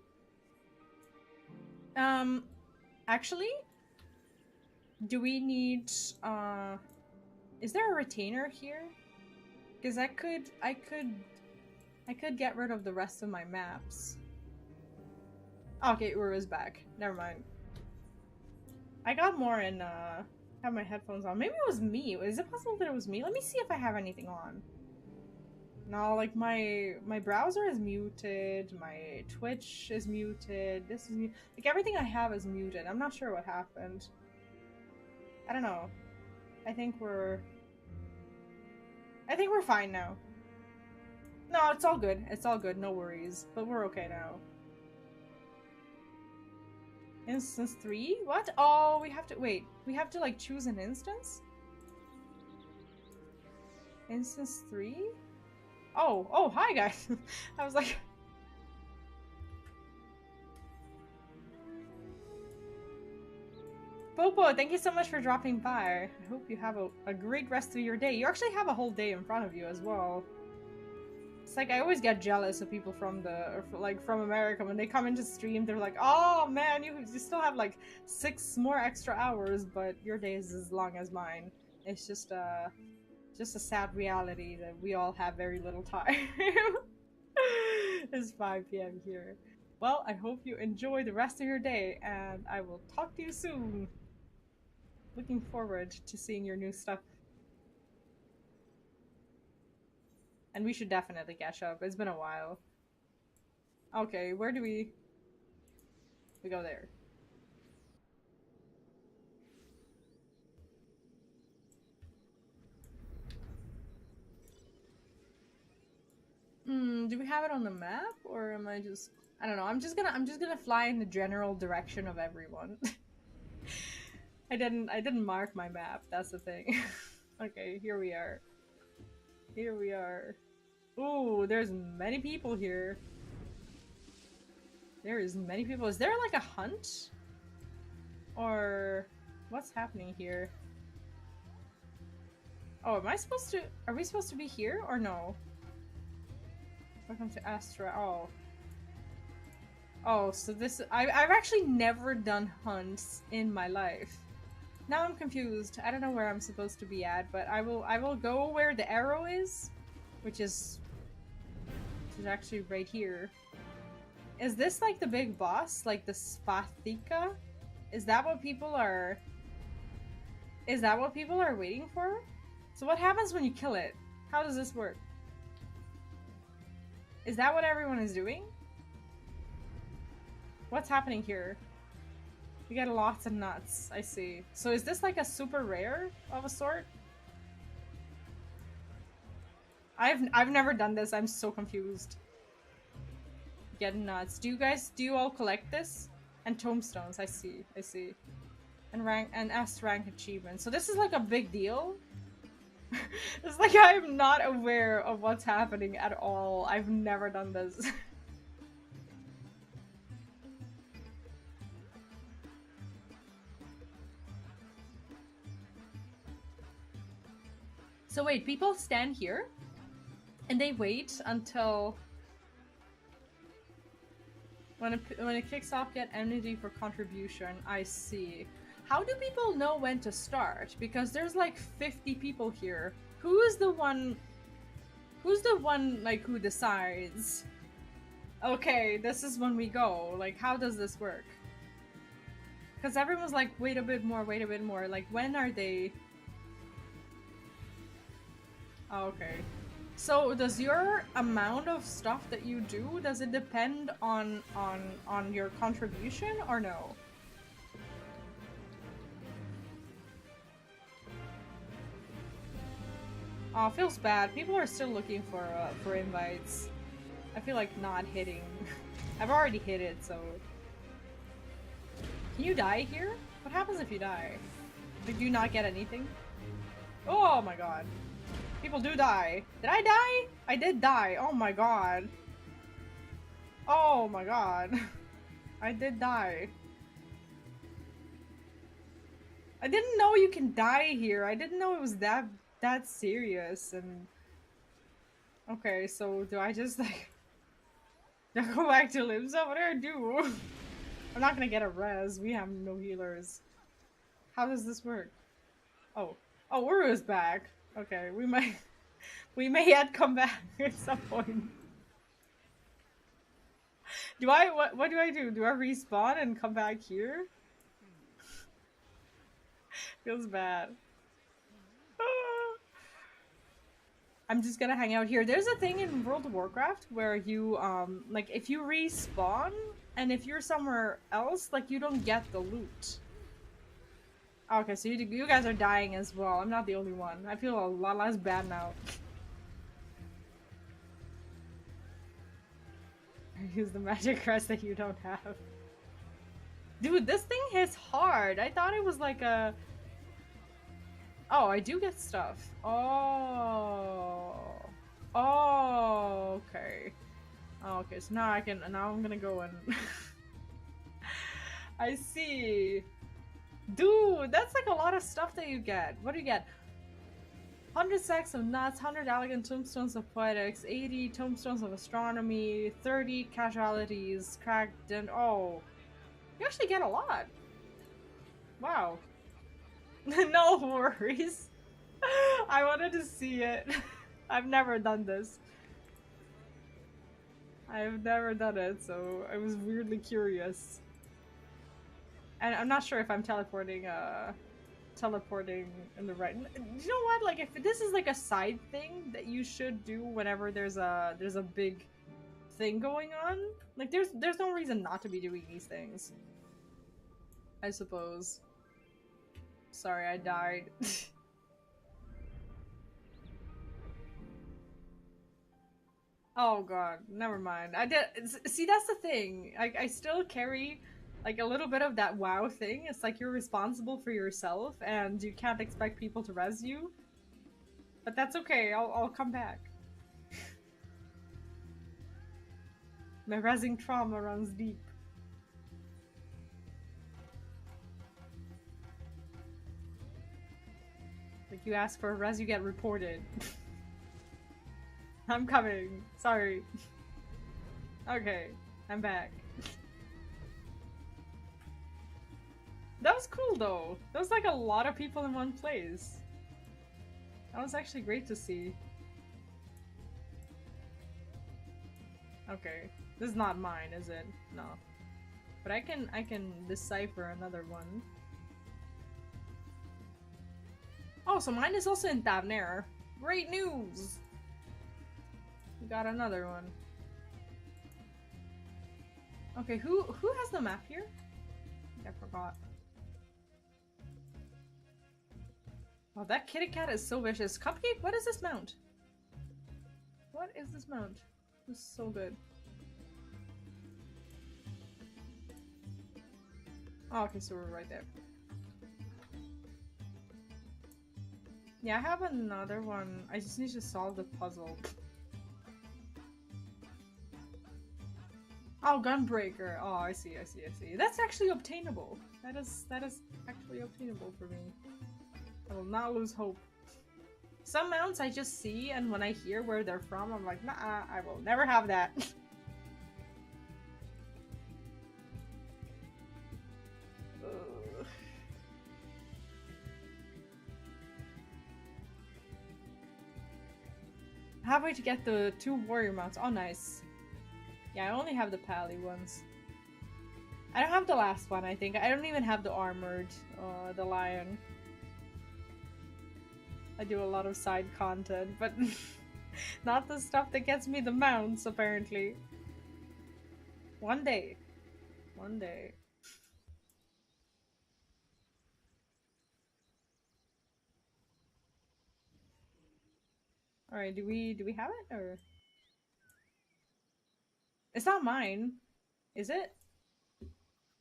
Um, actually, do we need, is there a retainer here? Because I could get rid of the rest of my maps. Okay, Ura's back. Never mind. I got more in, have my headphones on. Maybe it was me. Is it possible that it was me? Let me see if I have anything on. No, like my browser is muted, my Twitch is muted, this is muted. Like everything I have is muted. I'm not sure what happened. I don't know. I think we're fine now. No, it's all good. It's all good. No worries. But we're okay now. Instance 3? What? Oh, we have to wait. We have to like choose an instance? Instance 3? Oh, hi guys. I was like Popo, thank you so much for dropping by. I hope you have a great rest of your day. You actually have a whole day in front of you as well. It's like I always get jealous of people from from America when they come into stream. They're like, "Oh man, you still have like 6 more extra hours, but your day is as long as mine." It's just a sad reality that we all have very little time. It's 5 p.m. here. Well, I hope you enjoy the rest of your day, and I will talk to you soon. Looking forward to seeing your new stuff. And we should definitely catch up. It's been a while. Okay, where do we go there? Do we have it on the map, or am I just... I don't know. I'm just gonna fly in the general direction of everyone. I didn't mark my map. That's the thing. Okay, here we are. Here we are. Ooh, there's many people here. There is many people. Is there like a hunt? Or what's happening here? Oh, am I supposed to... Are we supposed to be here or no? Welcome to Astra. Oh. Oh, so this... I've actually never done hunts in my life. Now I'm confused. I don't know where I'm supposed to be at, but I will go where the arrow is, which is actually right here. Is this like the big boss, like the Spathika? Is that what people are... Is that what people are waiting for? So what happens when you kill it? How does this work? Is that what everyone is doing? What's happening here? You get lots of nuts, I see. So is this like a super rare of a sort? I've never done this, I'm so confused. Get nuts. Do you all collect this? And tombstones, I see. And S rank achievements. So this is like a big deal? It's like I'm not aware of what's happening at all. I've never done this. So wait, people stand here and they wait until when it kicks off, get energy for contribution. I see. How do people know when to start? Because there's like 50 people here. Who's the one like who decides? Okay, this is when we go. Like, how does this work? Because everyone's like, wait a bit more, wait a bit more. Like, when are they? Oh, okay. So does your amount of stuff that you do, does it depend on your contribution or no? Oh, it feels bad. People are still looking for invites. I feel like not hitting. I've already hit it, so... Can you die here? What happens if you die? Did you not get anything? Oh my god. People do die. Did I die? I did die. Oh my god. Oh my god. I did die. I didn't know you can die here. I didn't know it was that serious. And okay, so do I just like go back to Limsa? What do I do? I'm not gonna get a res. We have no healers. How does this work? Oh, Uru's back. Okay, we may yet come back at some point. Do I what do I do? Do I respawn and come back here? Feels bad. I'm just gonna hang out here. There's a thing in World of Warcraft where you like if you respawn and if you're somewhere else, like you don't get the loot. Okay, so you guys are dying as well. I'm not the only one. I feel a lot less bad now. Use the magic crest that you don't have. Dude, this thing hits hard. I thought it was like a... Oh, I do get stuff. Oh. Oh, okay. Oh, okay, so now I'm gonna go and... I see. Dude, that's like a lot of stuff that you get. What do you get? 100 sacks of nuts, 100 elegant tombstones of poetics, 80 tombstones of astronomy, 30 casualties, cracked and oh. You actually get a lot. Wow. No worries. I wanted to see it. I've never done this. I've never done it, so I was weirdly curious. And I'm not sure if I'm teleporting in the right. You know what? Like, if this is like a side thing that you should do whenever there's a big thing going on, like there's no reason not to be doing these things. I suppose. Sorry, I died. Oh god, never mind. I did see. That's the thing. I still carry like a little bit of that WoW thing. It's like you're responsible for yourself, and you can't expect people to res you. But that's okay. I'll come back. My resing trauma runs deep. Like you ask for a res, you get reported. I'm coming. Sorry. Okay, I'm back. That was cool though. That was like a lot of people in one place. That was actually great to see. Okay, this is not mine, is it? No. But I can decipher another one. Oh, so mine is also in Tavner. Great news! We got another one. Okay, who has the map here? I forgot. Oh, that kitty cat is so vicious. Cupcake, what is this mount? What is this mount? This is so good. Oh, okay, so we're right there. Yeah, I have another one. I just need to solve the puzzle. Oh, Gunbreaker. Oh, I see. That's actually obtainable. That is actually obtainable for me. I will not lose hope. Some mounts I just see, and when I hear where they're from, I'm like, nah, I will never have that. Halfway to get the 2 warrior mounts. Oh, nice. Yeah, I only have the pally ones. I don't have the last one, I think. I don't even have the armored, the lion. I do a lot of side content, but not the stuff that gets me the mounts, apparently. One day. One day. Alright, do we have it, or? It's not mine. Is it?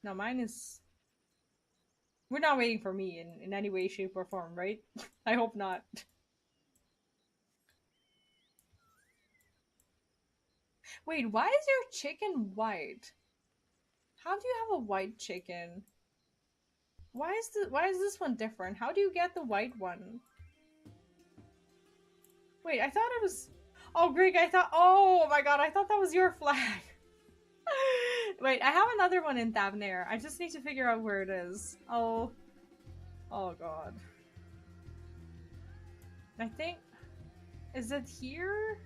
No, mine is... We're not waiting for me in any way, shape, or form, right? I hope not. Wait, why is your chicken white? How do you have a white chicken? Why is this one different? How do you get the white one? Wait, I thought it was... Oh, Greg, I thought... Oh my god, I thought that was your flag. Wait, I have another one in Tavner. I just need to figure out where it is. Oh. Oh god. I think... Is it here?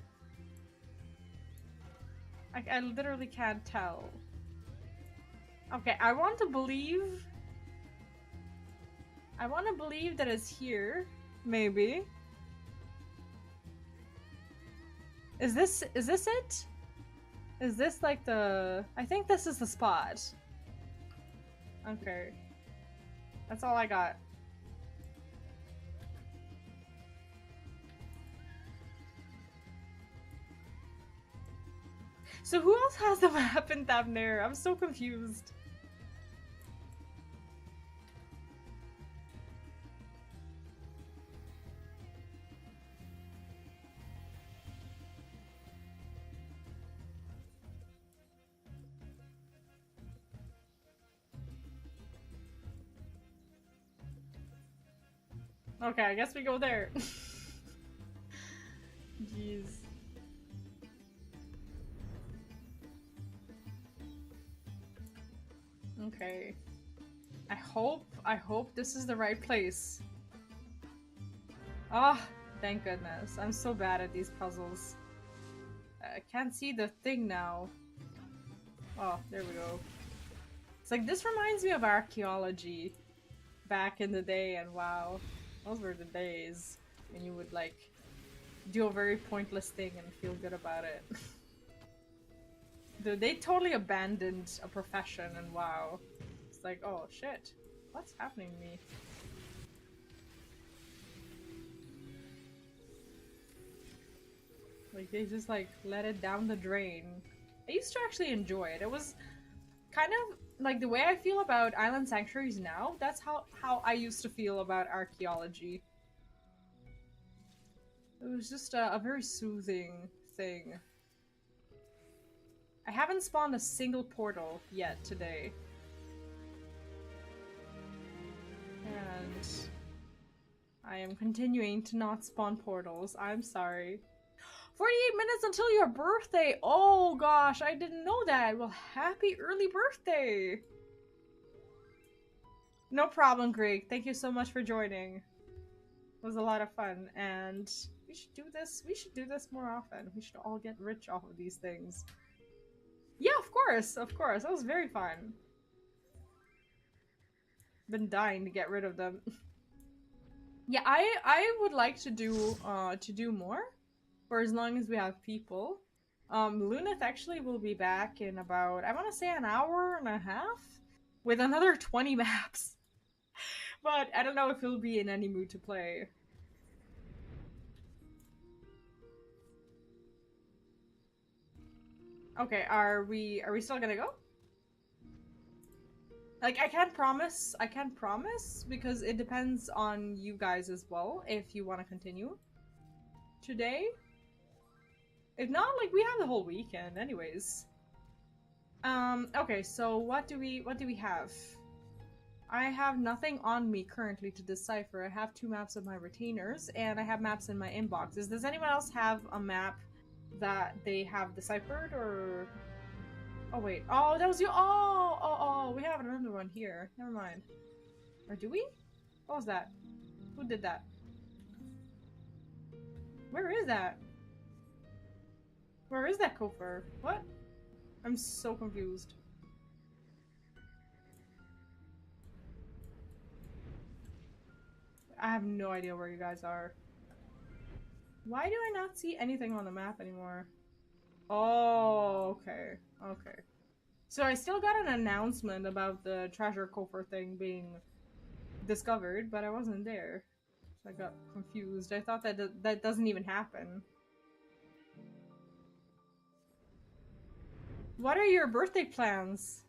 I literally can't tell. Okay, I want to believe that it's here. Maybe. Is this it? Is this like the... I think this is the spot. Okay. That's all I got. So who else has the map in Tavner? I'm so confused. Okay, I guess we go there. Jeez. Okay. I hope this is the right place. Ah, oh, thank goodness. I'm so bad at these puzzles. I can't see the thing now. Oh, there we go. It's like, this reminds me of archaeology back in the day, and wow, those were the days when you would, like, do a very pointless thing and feel good about it. Dude, they totally abandoned a profession, and wow. It's like, oh shit, what's happening to me? Like, they just, like, let it down the drain. I used to actually enjoy it. It was kind of like the way I feel about island sanctuaries now. That's how I used to feel about archaeology. It was just a very soothing thing. I haven't spawned a single portal yet today. And I am continuing to not spawn portals. I'm sorry. 48 minutes until your birthday! Oh gosh, I didn't know that! Well, happy early birthday! No problem, Greg. Thank you so much for joining. It was a lot of fun, and we should do this more often. We should all get rich off of these things. Yeah, of course! That was very fun. Been dying to get rid of them. Yeah, I would like to do more for as long as we have people. Lunith actually will be back in about, I want to say, an hour and a half with another 20 maps. But I don't know if he'll be in any mood to play. Okay, are we still gonna go? Like, I can't promise because it depends on you guys as well if you want to continue today. If not, like, we have the whole weekend anyways. Okay, so what do we have? I have nothing on me currently to decipher. I have 2 maps of my retainers, and I have maps in my inboxes. Does anyone else have a map that they have deciphered, or... Oh, wait. Oh, that was you! Oh, we have another one here. Never mind. Or do we? What was that? Who did that? Where is that? Where is that Kofor? What? I'm so confused. I have no idea where you guys are. Why do I not see anything on the map anymore? Oh, okay. Okay. So I still got an announcement about the treasure coffer thing being discovered, but I wasn't there. So I got confused. I thought that that doesn't even happen. What are your birthday plans?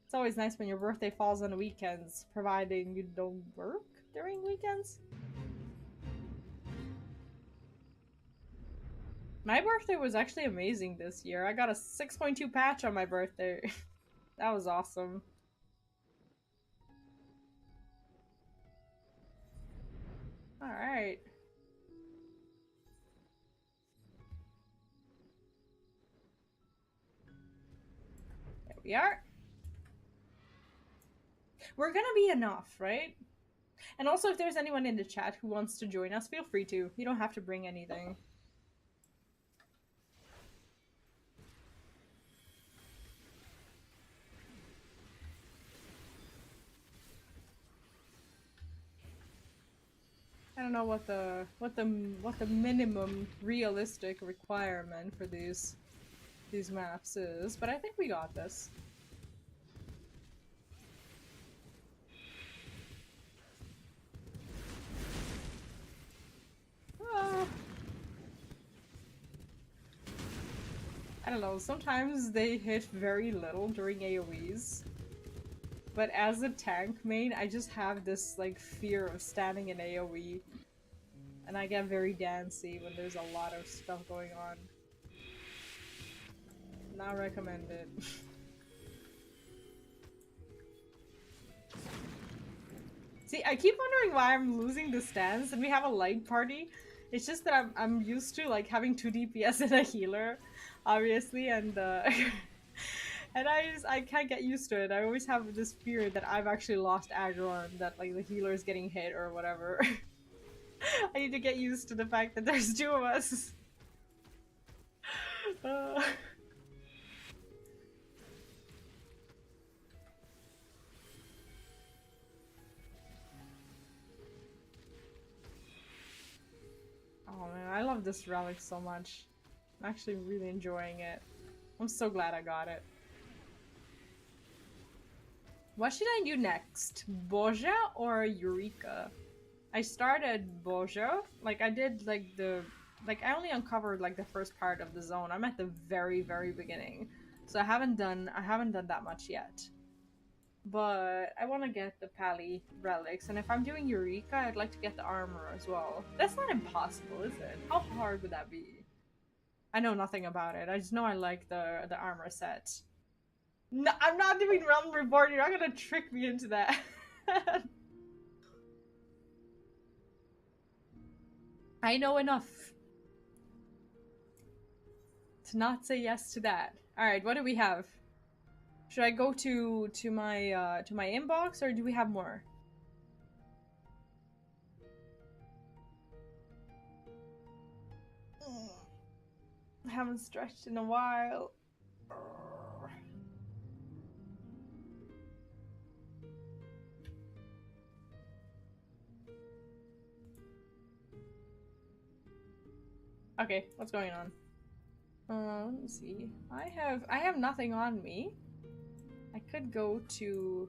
It's always nice when your birthday falls on the weekends, providing you don't work during weekends. My birthday was actually amazing this year. I got a 6.2 patch on my birthday. That was awesome. Alright. There we are. We're gonna be enough, right? And also, if there's anyone in the chat who wants to join us, feel free to. You don't have to bring anything. I don't know what the minimum realistic requirement for these maps is, but I think we got this. I don't know, sometimes they hit very little during AoEs. But as a tank main, I just have this, like, fear of standing in AoE. And I get very dancy when there's a lot of stuff going on. Not recommended. See, I keep wondering why I'm losing the stands, and we have a light party. It's just that I'm used to like having 2 DPS and a healer, obviously, and and I can't get used to it. I always have this fear that I've actually lost aggro and that like the healer is getting hit or whatever. I need to get used to the fact that there's 2 of us. Uh, oh man, I love this relic so much. I'm actually really enjoying it. I'm so glad I got it. What should I do next? Boja or Eureka? I started Boja. Like I did like I only uncovered like the first part of the zone. I'm at the very, very beginning. So I haven't done that much yet. But I want to get the Pally relics, and if I'm doing Eureka, I'd like to get the armor as well. That's not impossible, is it? How hard would that be? I know nothing about it. I just know I like the armor set. No, I'm not doing Realm Reborn. You're not gonna trick me into that. I know enough to not say yes to that. All right, what do we have? Should I go to my inbox, or do we have more? I haven't stretched in a while. Okay, what's going on? Let me see. I have nothing on me. I could go to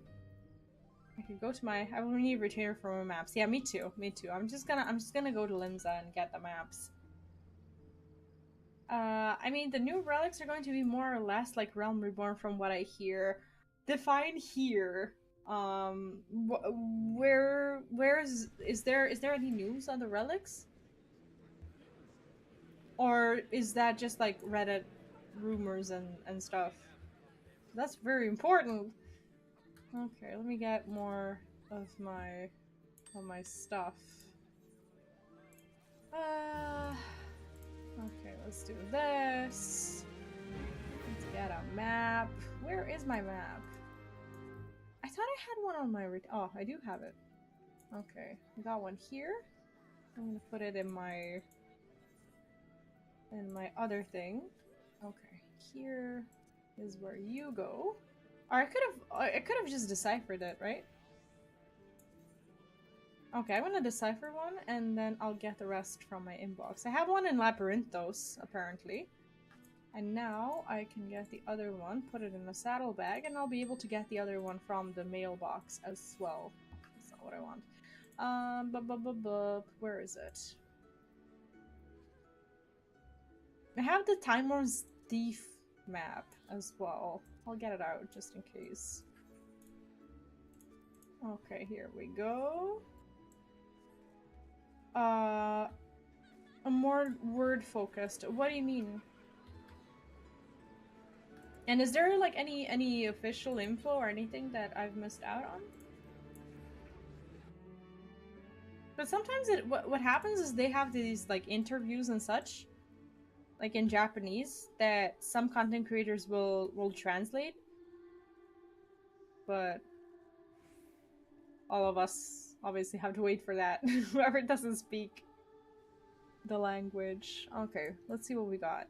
my. I will need retainer for my maps. Yeah, me too. Me too. I'm just gonna go to Limsa and get the maps. I mean, the new relics are going to be more or less like Realm Reborn from what I hear. Define here. Is there any news on the relics? Or is that just like Reddit rumors and stuff? That's very important. Okay, let me get more of my stuff. Okay, let's do this. Let's get a map. Where is my map? I thought I had one on my oh, I do have it. Okay, I got one here. I'm gonna put it in my other thing. Okay, here is where you go. Or I could have just deciphered it, right? Okay, I'm gonna decipher one, and then I'll get the rest from my inbox. I have one in Labyrinthos, apparently. And now I can get the other one, put it in a saddlebag, and I'll be able to get the other one from the mailbox as well. That's not what I want. Where is it? I have the Timor's Thief map as well. I'll get it out just in case. Okay, here we go. A more word focused. What do you mean? And is there like any official info or anything that I've missed out on? But sometimes what happens is they have these like interviews and such, like in Japanese, that some content creators will translate, but all of us obviously have to wait for that. Whoever doesn't speak the language. Okay, let's see what we got.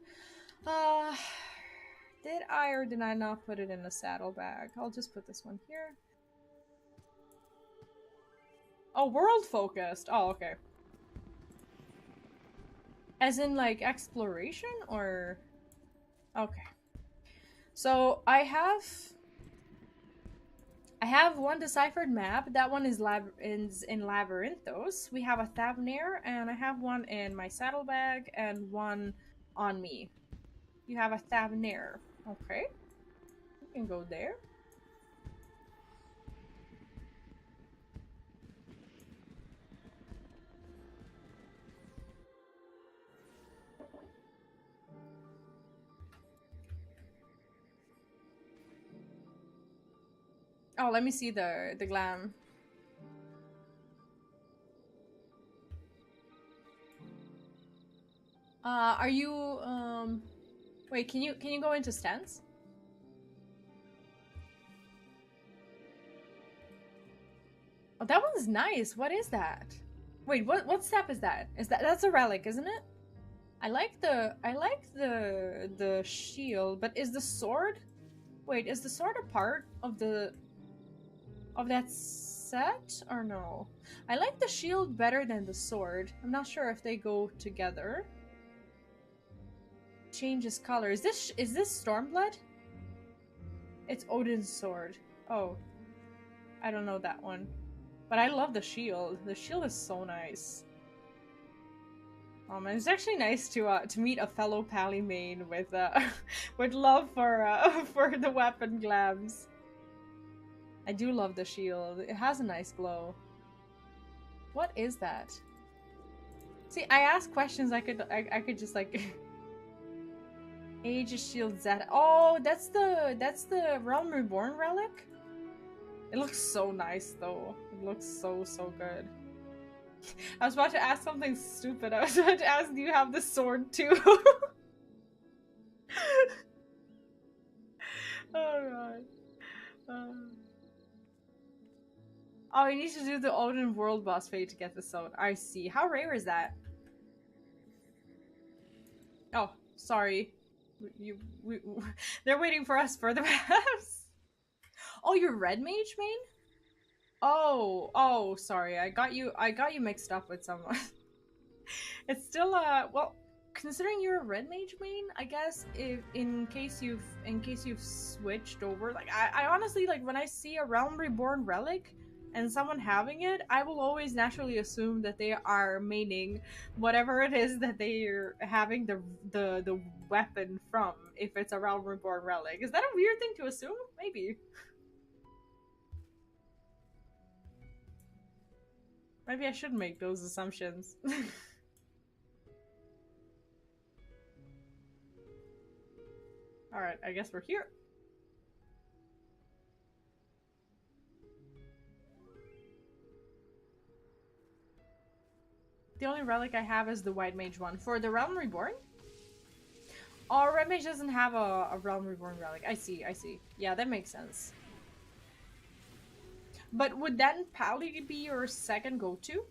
Did I or did I not put it in a saddlebag? I'll just put this one here. Oh, world focused. Oh, okay. As in like exploration or... Okay. So I have one deciphered map. That one is in Labyrinthos. We have a Thavnair, and I have one in my saddlebag and one on me. You have a Thavnair. Okay. You can go there. Oh, let me see the glam. Are you wait, can you go into stance? Oh, that one's nice. What is that? Wait, what step is that? That's a relic, isn't it? I like the shield, but is the sword? Wait, is the sword a part of that set or no? I like the shield better than the sword. I'm not sure if they go together. Changes color. Is this Stormblood? It's Odin's sword. Oh, I don't know that one. But I love the shield. The shield is so nice. And it's actually nice to meet a fellow pally main with with love for for the weapon glams. I do love the shield. It has a nice glow. What is that? See, I ask questions. I could just like Age of Shield Z. Oh, that's the Realm Reborn relic. It looks so nice though. It looks so good. I was about to ask something stupid. I was about to ask, do you have the sword too? Oh god. Oh, you need to do the Odin World Boss fight to get the sword. I see. How rare is that? Oh, sorry. They're waiting for us for the maps. Oh, you're red mage main? Oh, sorry. I got you mixed up with someone. It's still well, considering you're a red mage main, I guess if in case you've switched over, like I honestly, like when I see a Realm Reborn relic and someone having it, I will always naturally assume that they are maining whatever it is that they're having the weapon from, if it's a Realm Reborn relic. Is that a weird thing to assume? Maybe. Maybe I should make those assumptions. Alright, I guess we're here. The only relic I have is the White Mage one. For the Realm Reborn? Oh, Red Mage doesn't have a Realm Reborn relic. I see. Yeah, that makes sense. But would then Pally be your second go-to?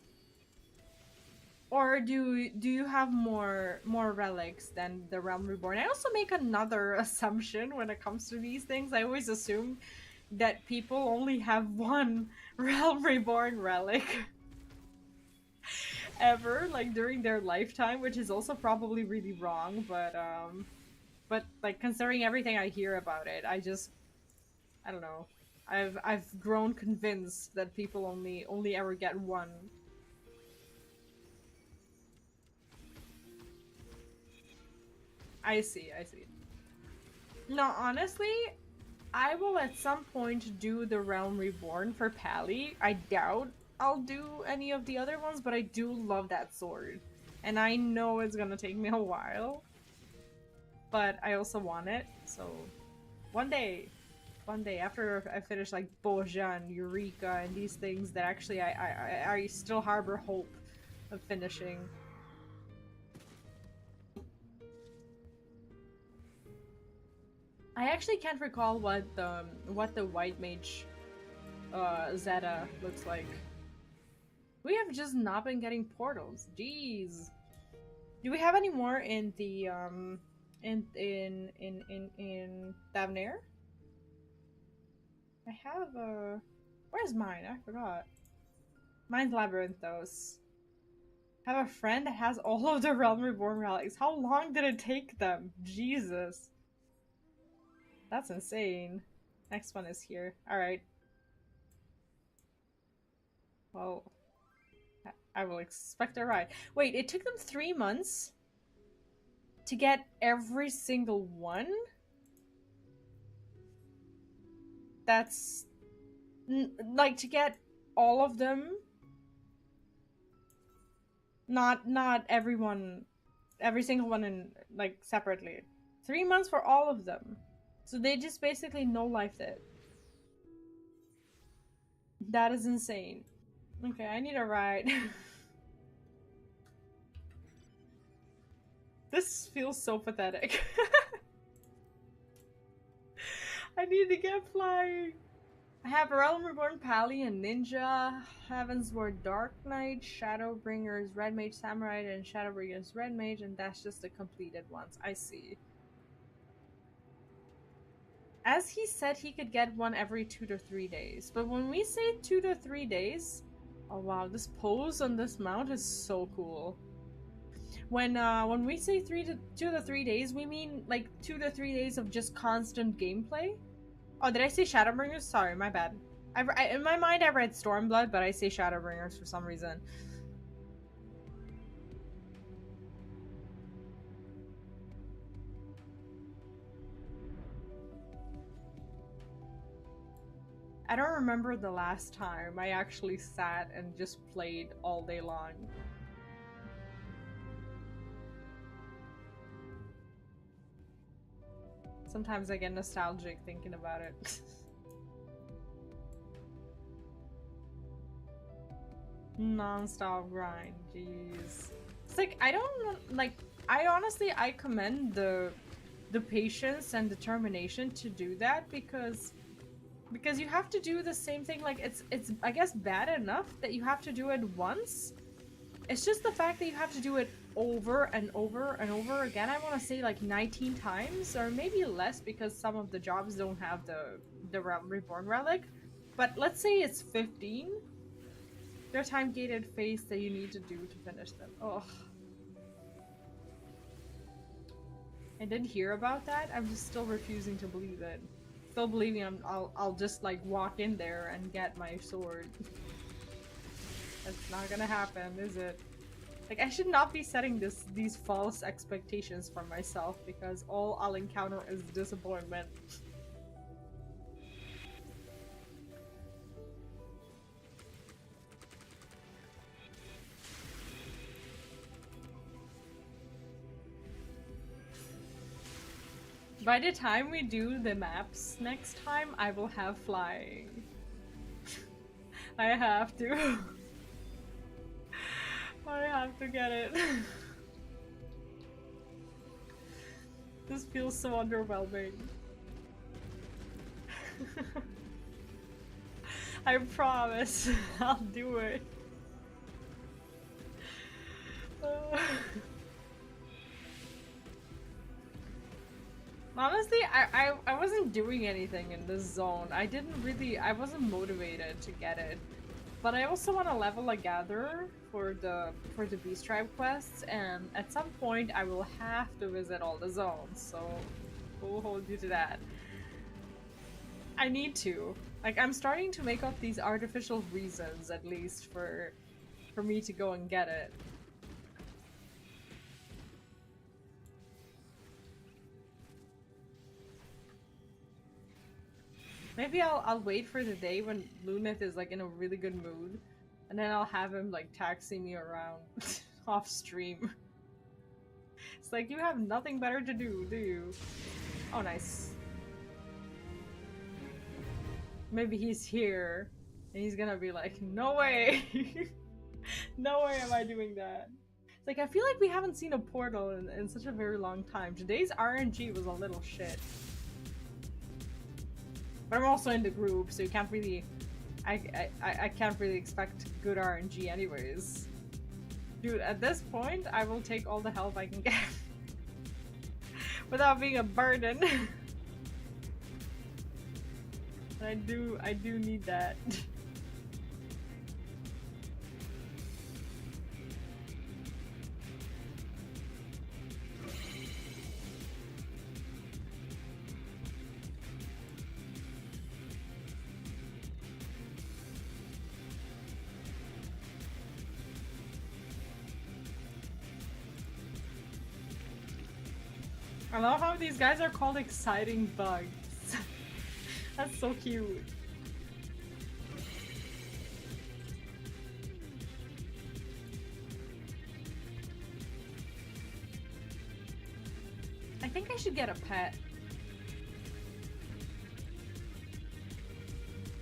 Or do you have more relics than the Realm Reborn? I also make another assumption when it comes to these things. I always assume that people only have one Realm Reborn relic ever, like during their lifetime, which is also probably really wrong, but like considering everything I hear about it, I don't know. I've grown convinced that people only ever get one. I see. No, honestly, I will at some point do the Realm Reborn for Pally. I doubt I'll do any of the other ones, but I do love that sword. And I know it's gonna take me a while, but I also want it, so one day after I finish like Bojan, Eureka, and these things that actually I still harbor hope of finishing. I actually can't recall what the White Mage Zeta looks like. We have just not been getting portals. Jeez. Do we have any more in the in Davnair? I have where's mine? I forgot. Mine's Labyrinthos. I have a friend that has all of the Realm Reborn relics. How long did it take them? Jesus. That's insane. Next one is here. Alright. Well, I will expect a ride. Wait, it took them 3 months to get every single one? That's... like, to get all of them? Not everyone... every single one in, like, separately. 3 months for all of them. So they just basically no-lifed it. That is insane. Okay, I need a ride. feels so pathetic. I need to get flying. I have Realm Reborn, Pally, and Ninja, Heavensward Dark Knight, Shadowbringers, Red Mage Samurai, and Shadowbringers Red Mage, and that's just the completed ones. I see. As he said, he could get one every 2 to 3 days. But when we say 2 to 3 days, oh wow, this pose on this mount is so cool. When we say 2 to 3 days, we mean like 2 to 3 days of just constant gameplay. Oh, did I say Shadowbringers? Sorry, my bad. In my mind, I read Stormblood, but I say Shadowbringers for some reason. I don't remember the last time I actually sat and just played all day long. Sometimes I get nostalgic thinking about it. Non-stop grind, jeez. It's like, I don't, like, I honestly, I commend the patience and determination to do that because you have to do the same thing. Like, it's I guess bad enough that you have to do it once. It's just the fact that you have to do it over and over and over again. I want to say like 19 times or maybe less because some of the jobs don't have the Realm Reborn relic. But let's say it's 15. They're time-gated phase that you need to do to finish them. Oh. I didn't hear about that. I'm just still refusing to believe it. Still believing I'll just like walk in there and get my sword. That's not gonna happen, is it? Like, I should not be setting these false expectations for myself because all I'll encounter is disappointment. By the time we do the maps next time, I will have flying. I have to. I have to get it. This feels so underwhelming. I promise I'll do it. Honestly, I wasn't doing anything in this zone. I wasn't motivated to get it. But I also want to level a gatherer for the Beast Tribe quests, and at some point I will have to visit all the zones, so we'll hold you to that. I need to. Like, I'm starting to make up these artificial reasons, at least, for me to go and get it. Maybe I'll wait for the day when Lunith is like in a really good mood, and then I'll have him like taxiing me around off stream. It's like, you have nothing better to do you? Oh, nice. Maybe he's here, and he's gonna be like, no way! No way am I doing that. It's like, I feel like we haven't seen a portal in such a very long time. Today's RNG was a little shit. But I'm also in the group, so you can't really... I can't really expect good RNG anyways. Dude, at this point, I will take all the help I can get. Without being a burden. And I do need that. I love how these guys are called exciting bugs. That's so cute. I think I should get a pet.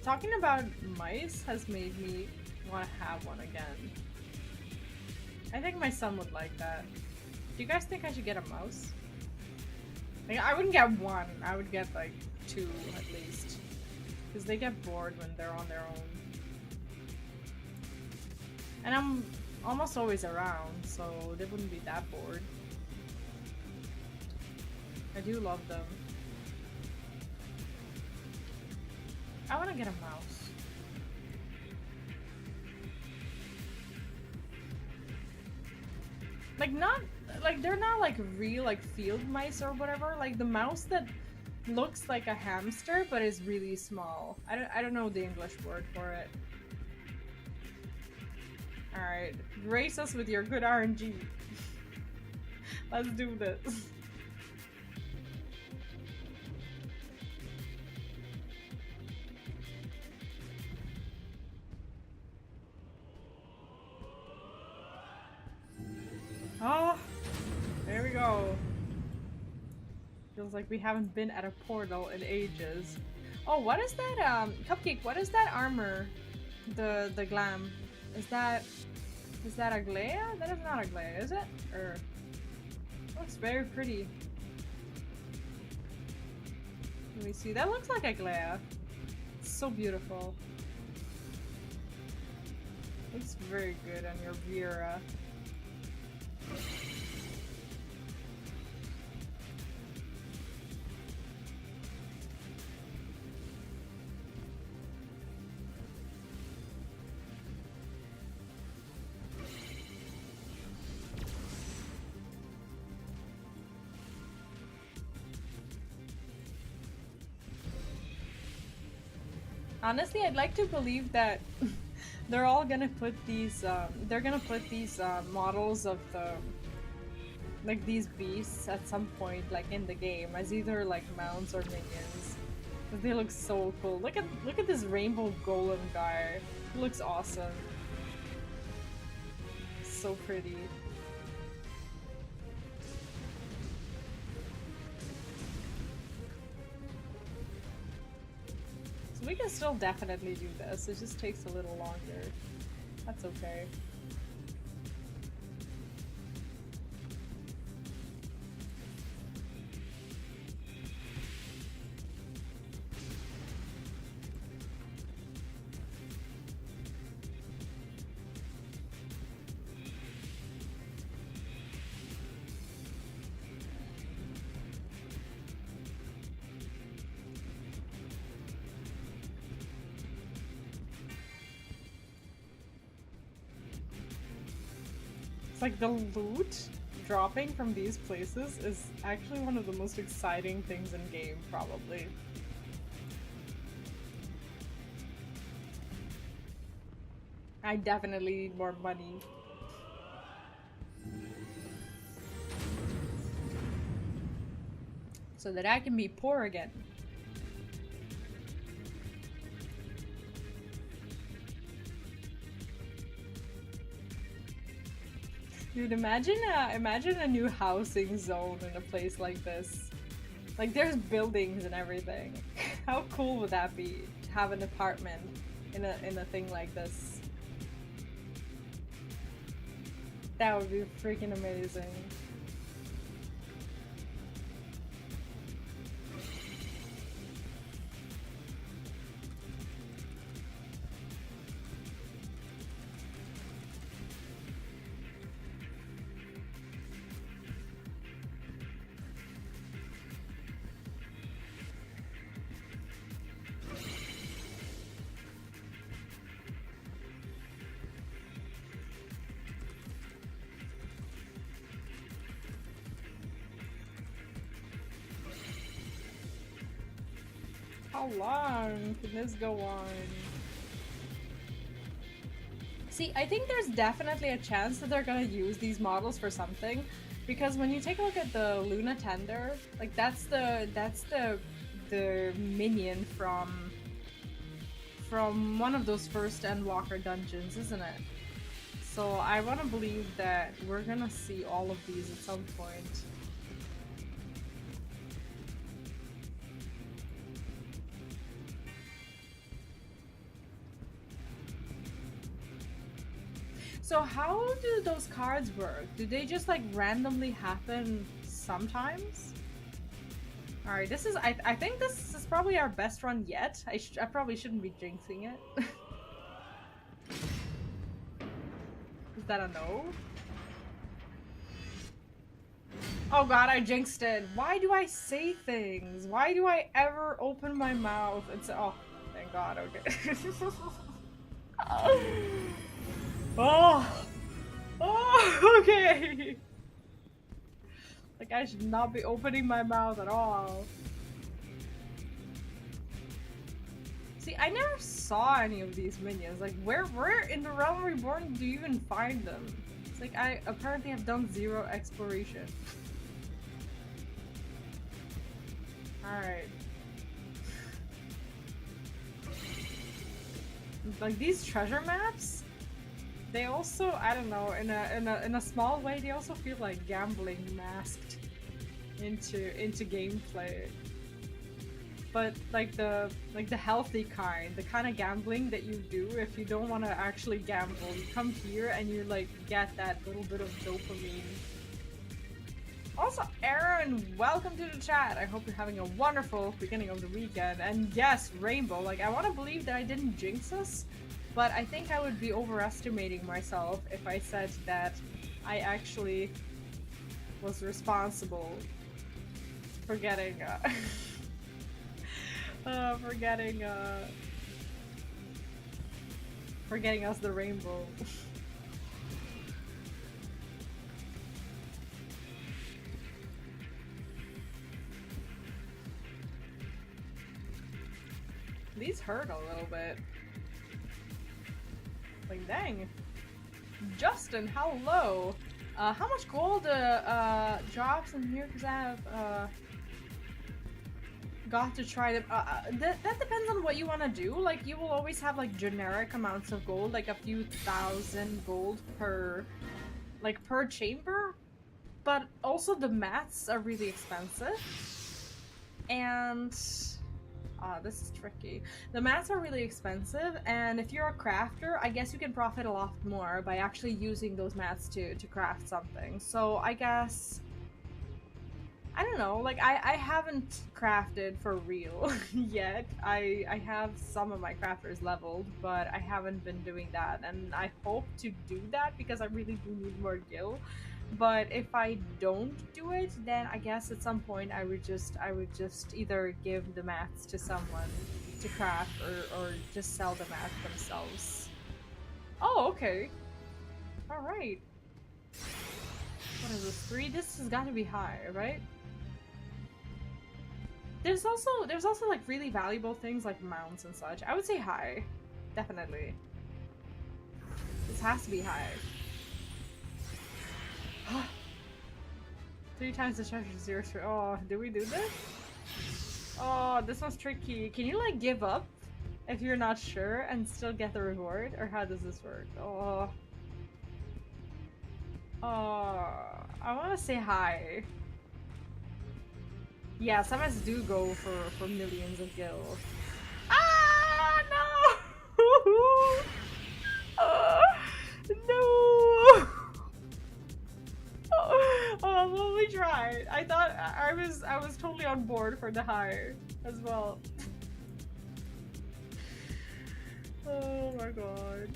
Talking about mice has made me want to have one again. I think my son would like that. Do you guys think I should get a mouse? Like, I wouldn't get one. I would get like 2 at least. Because they get bored when they're on their own. And I'm almost always around, so they wouldn't be that bored. I do love them. I want to get a mouse. Like, not, like, they're not like real, like, field mice or whatever. Like, the mouse that looks like a hamster but is really small. I don't know the English word for it. Alright, grace us with your good RNG. Let's do this. Oh, there we go. Feels like we haven't been at a portal in ages. Oh, what is that, Cupcake, what is that armor? The glam. Is that Aglaya? That is not Aglaya, is it? Or looks very pretty. Let me see. That looks like Aglaya. It's so beautiful. Looks very good on your Vera. Honestly, I'd like to believe that they're all gonna put these, models of the, like, these beasts at some point, like, in the game, as either, like, mounts or minions. Because they look so cool. Look at this rainbow golem guy. He looks awesome. So pretty. So we can still definitely do this, it just takes a little longer. That's okay. It's like the loot dropping from these places is actually one of the most exciting things in game, probably. I definitely need more money. So that I can be poor again. Dude, imagine a new housing zone in a place like this. Like, there's buildings and everything. How cool would that be to have an apartment in a thing like this? That would be freaking amazing. How long can this go on? See, I think there's definitely a chance that they're gonna use these models for something, because when you take a look at the Luna Tender, like that's the minion from one of those first Endwalker dungeons, isn't it? So I want to believe that we're gonna see all of these at some point. So how do those cards work? Do they just like randomly happen sometimes? Alright, this is I think this is probably our best run yet. I probably shouldn't be jinxing it. Is that a no? Oh god, I jinxed it. Why do I say things? Why do I ever open my mouth and say, oh, thank god, okay. Oh! Oh, okay! Like, I should not be opening my mouth at all. See, I never saw any of these minions. Like, where in the Realm Reborn do you even find them? It's like, I apparently have done zero exploration. Alright. Like, these treasure maps, they also, I don't know, in a small way, they also feel like gambling masked into gameplay. But like the healthy kind, the kind of gambling that you do if you don't want to actually gamble. You come here and you like get that little bit of dopamine. Also, Aaron, welcome to the chat. I hope you're having a wonderful beginning of the weekend. And yes, Rainbow, like I want to believe that I didn't jinx us, but I think I would be overestimating myself if I said that I actually was responsible for getting for getting us the rainbow. These hurt a little bit. Like, dang. Justin, hello! How much gold drops in here? Because I have got to try them. That depends on what you want to do. Like, you will always have like generic amounts of gold, like a few thousand gold per chamber, but also the mats are really expensive. And this is tricky. The mats are really expensive, and if you're a crafter, I guess you can profit a lot more by actually using those mats to craft something. So I guess, I don't know, like I haven't crafted for real yet. I have some of my crafters leveled, but I haven't been doing that, and I hope to do that because I really do need more gil. But if I don't do it, then I guess at some point I would just either give the mats to someone to craft or just sell the mats themselves. Oh, okay. Alright. What is this? 3? This has got to be high, right? There's also like really valuable things like mounts and such. I would say high. Definitely. This has to be high. 3 times the treasure, 0 to. Oh, did we do this? Oh, this one's tricky. Can you like give up if you're not sure and still get the reward? Or how does this work? Oh. Oh, I want to say high. Yeah, some of us do go for millions of gil. Ah, no! No! Oh, well, we tried. I thought I was totally on board for the high as well. Oh my god.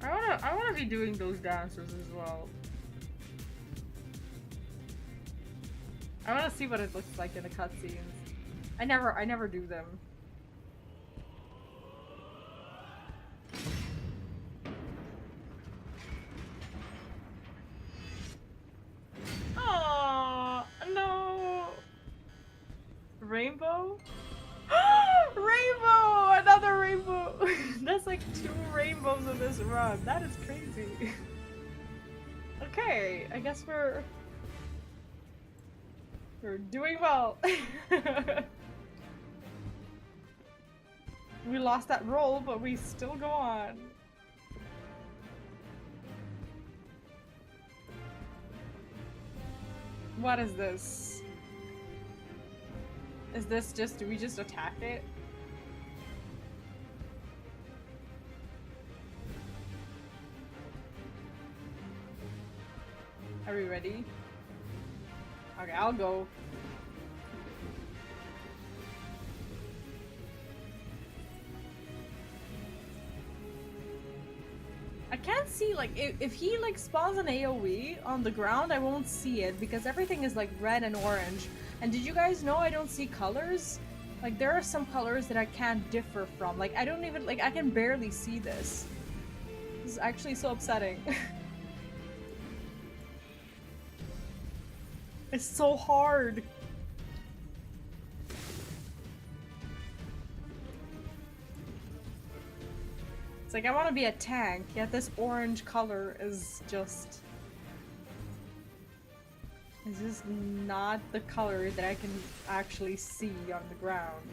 I wanna be doing those dances as well. I wanna see what it looks like in the cutscenes. I never do them. Oh no! Rainbow? Rainbow! Another rainbow! That's like 2 rainbows in this run. That is crazy. Okay, I guess we're doing well. We lost that roll, but we still go on. What is this? Is this just, do we just attack it? Are we ready? Okay, I'll go. I can't see, like, if he, like, spawns an AoE on the ground, I won't see it because everything is, like, red and orange. And did you guys know I don't see colors? Like, there are some colors that I can't differ from. Like, I don't even, like, I can barely see this. This is actually so upsetting. It's so hard. It's like I want to be a tank, yet this orange color is just not the color that I can actually see on the ground.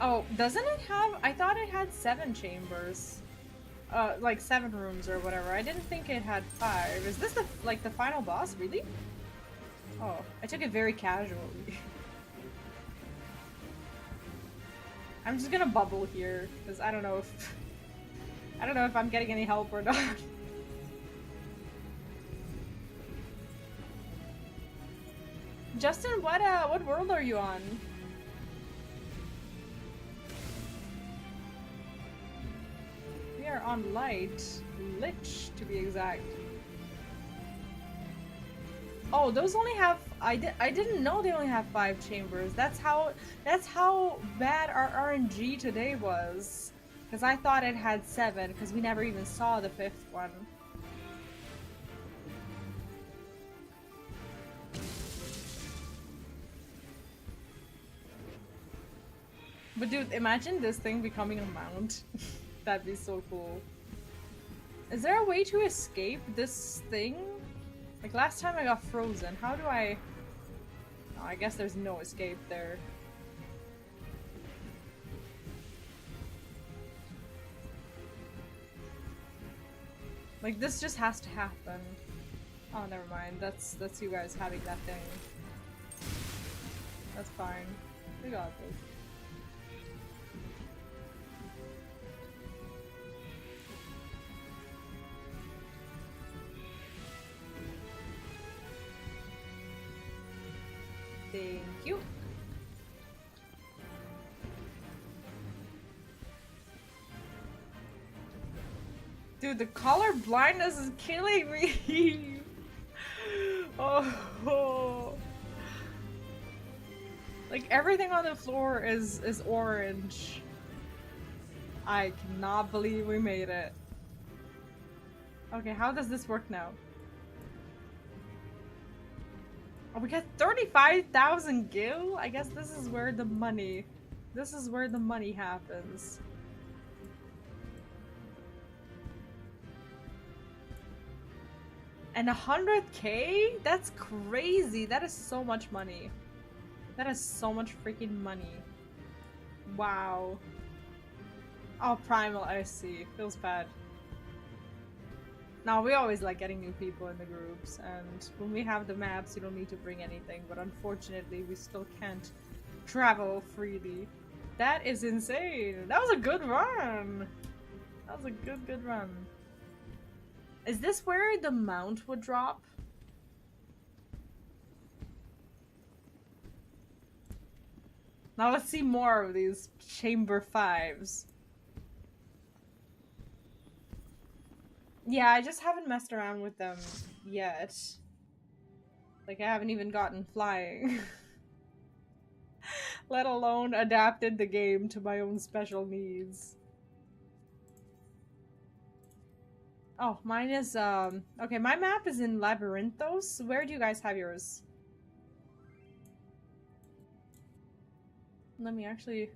Oh, doesn't it have? I thought it had 7 chambers. Like 7 rooms or whatever. I didn't think it had 5. Is this the final boss, really? Oh, I took it very casually. I'm just gonna bubble here because I don't know if I'm getting any help or not. Justin, what world are you on? We are on Lich to be exact. Oh, those only have I didn't know they only have 5 chambers. That's how bad our RNG today was. Because I thought it had 7 because we never even saw the 5th one. But dude, imagine this thing becoming a mount. That'd be so cool. Is there a way to escape this thing? Like last time I got frozen. How do I... Oh, I guess there's no escape there. Like this just has to happen. Oh, never mind. That's you guys having that thing. That's fine. We got this. Thank you. Dude, the color blindness is killing me. Oh. Like everything on the floor is orange. I cannot believe we made it. Okay, how does this work now? Oh, we got 35,000 gil? I guess this is where the money happens. And 100k? That's crazy. That is so much money. That is so much freaking money. Wow. Oh, Primal, I see. Feels bad. Now, we always like getting new people in the groups, and when we have the maps, you don't need to bring anything, but unfortunately, we still can't travel freely. That is insane! That was a good run! That was a good run. Is this where the mount would drop? Now let's see more of these Chamber 5s. Yeah, I just haven't messed around with them yet. Like, I haven't even gotten flying. Let alone adapted the game to my own special needs. Oh, mine is, okay, my map is in Labyrinthos. Where do you guys have yours? Let me actually...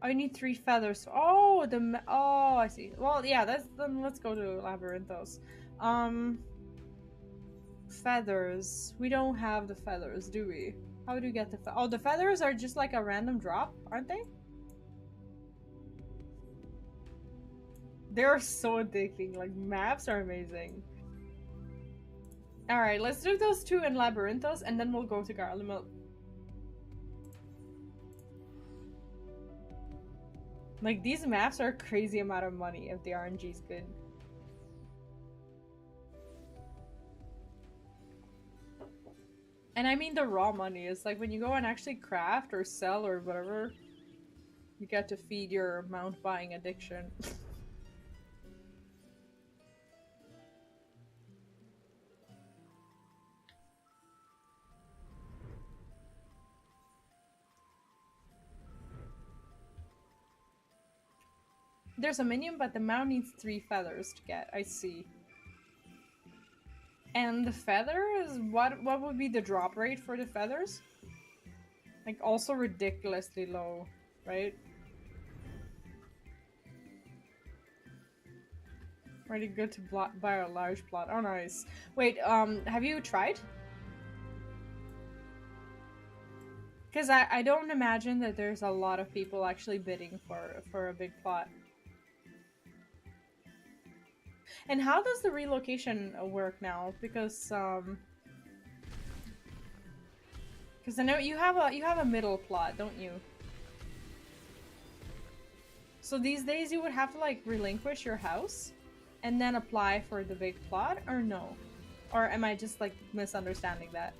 Oh, you need 3 feathers. Oh, oh, I see. Well, yeah, then let's go to Labyrinthos. Feathers. We don't have the feathers, do we? How do you get the oh, the feathers are just like a random drop, aren't they? They're so addicting. Like, maps are amazing. Alright, let's do those 2 in Labyrinthos, and then we'll go to Garlemald. Like, these maps are a crazy amount of money if the RNG is good. And I mean the raw money. It's like when you go and actually craft or sell or whatever, you get to feed your mount buying addiction. There's a minion, but the mount needs 3 feathers to get. I see. And the feathers, what would be the drop rate for the feathers? Like, also ridiculously low, right? Really good to buy a large plot. Oh, nice. Wait, have you tried? Because I don't imagine that there's a lot of people actually bidding for a big plot. And how does the relocation work now? Because I know you have a middle plot, don't you? So these days you would have to like relinquish your house and then apply for the big plot, or no? Or am I just like misunderstanding that?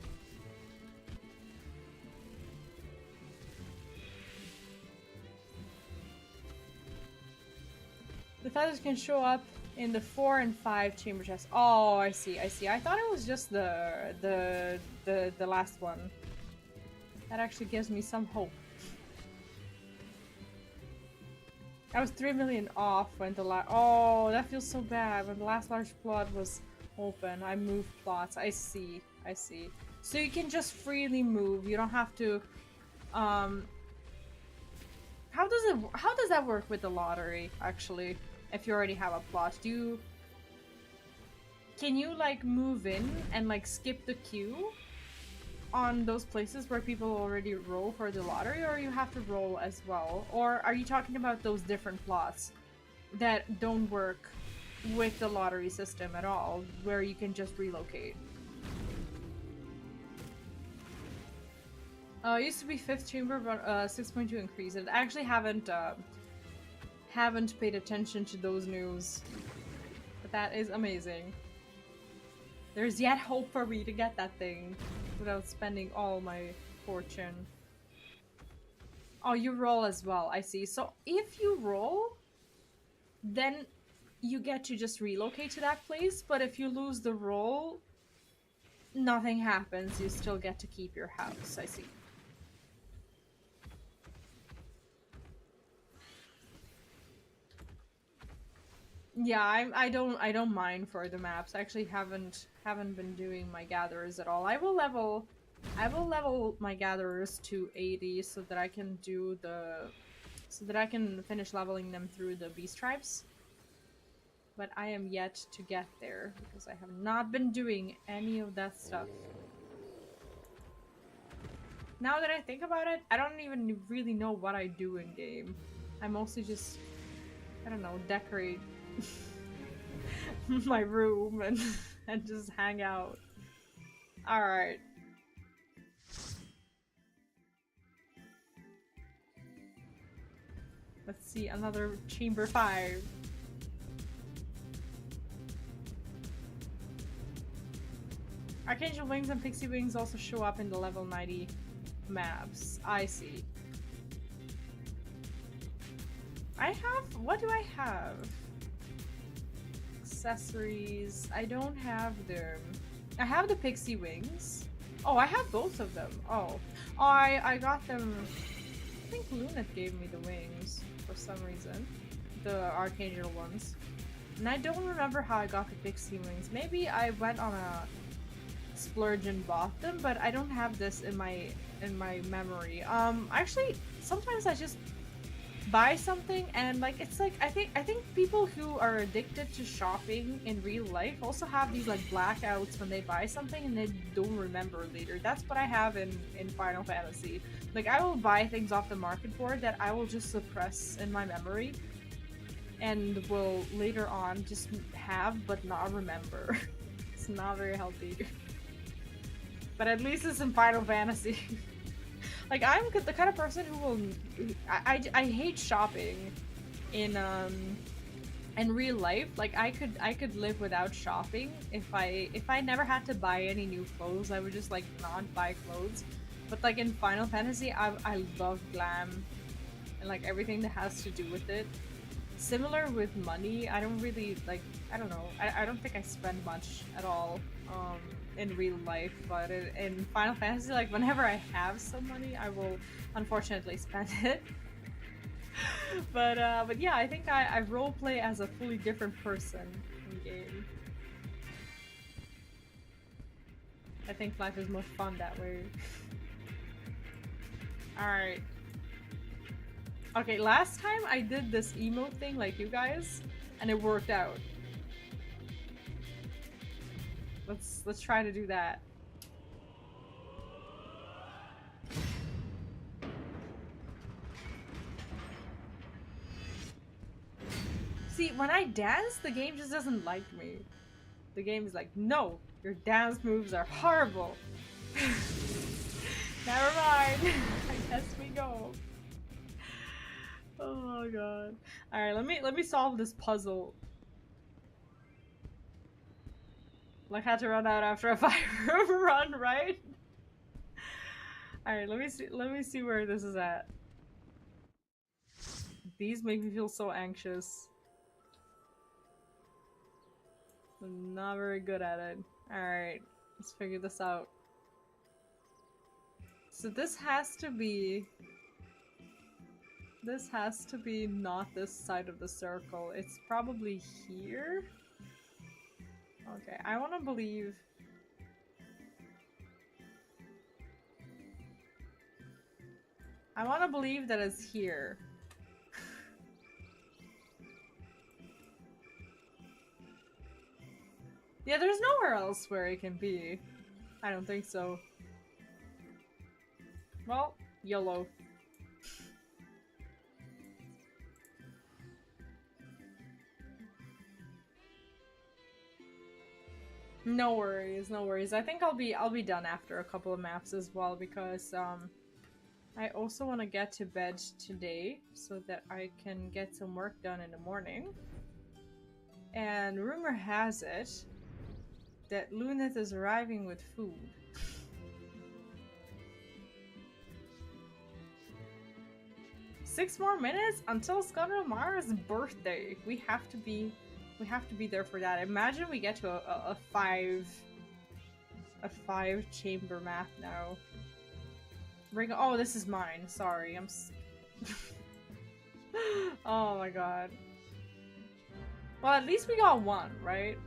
The feathers can show up in the 4 and 5 chamber chests. Oh, I see, I see. I thought it was just the last one. That actually gives me some hope. I was 3 million off when the last. Oh, that feels so bad. When the last large plot was open, I moved plots. I see, I see. So you can just freely move. You don't have to. How does that work with the lottery? Actually, if you already have a plot, can you like move in and like skip the queue on those places where people already roll for the lottery, or you have to roll as well? Or are you talking about those different plots that don't work with the lottery system at all, where you can just relocate? It used to be 5th chamber, but 6.2 increase. I actually haven't paid attention to those news, but that is amazing. There's yet hope for me to get that thing without spending all my fortune. Oh, you roll as well, I see. So if you roll, then you get to just relocate to that place, but if you lose the roll, nothing happens. You still get to keep your house, I see. Yeah, I don't mind for the maps. I actually haven't been doing my gatherers at all. I will level my gatherers to 80 so that I can finish leveling them through the beast tribes. But I am yet to get there because I have not been doing any of that stuff. Now that I think about it, I don't even really know what I do in game. I mostly just, I don't know, decorate my room and just hang out. Alright. Let's see, another chamber 5. Archangel Wings and Pixie Wings also show up in the level 90 maps. I see. What do I have? Accessories. I don't have them. I have the Pixie Wings. Oh, I have both of them. Oh. I got them. I think Lunat gave me the wings for some reason. The Archangel ones. And I don't remember how I got the Pixie Wings. Maybe I went on a splurge and bought them, but I don't have this in my memory. Actually, sometimes I just buy something and like it's like I think people who are addicted to shopping in real life also have these like blackouts when they buy something and they don't remember later. That's what I have in Final Fantasy. Like I will buy things off the market board that I will just suppress in my memory and will later on just have but not remember. It's not very healthy. But at least it's in Final Fantasy. Like, I'm the kind of person who will... I hate shopping. in real life. Like I could live without shopping if I never had to buy any new clothes. I would just like not buy clothes. But like in Final Fantasy, I love glam and like everything that has to do with it. Similar with money, I don't really like, I don't know, I don't think I spend much at all in real life, but in Final Fantasy, like whenever I have some money, I will unfortunately spend it. But yeah, I think I roleplay as a fully different person in game. I think life is more fun that way. Alright. Okay, last time I did this emote thing like you guys, and it worked out. Let's try to do that. See, when I dance, the game just doesn't like me. The game is like, no, your dance moves are horrible. Never mind. I guess we go. Oh god. Alright, let me solve this puzzle. Like had to run out after a fire run, right? Alright, let me see where this is at. These make me feel so anxious. I'm not very good at it. Alright, let's figure this out. So this has to be not this side of the circle. It's probably here? Okay, I want to believe... that it's here. Yeah, there's nowhere else where it can be. I don't think so. Well, YOLO. No worries, no worries. I think I'll be done after a couple of maps as well because I also want to get to bed today so that I can get some work done in the morning. And rumor has it that Lunith is arriving with food. 6 more minutes until Mara's birthday. We have to be there for that. Imagine we get to a five chamber map now. Oh, this is mine. Sorry, oh my god. Well, at least we got one, right?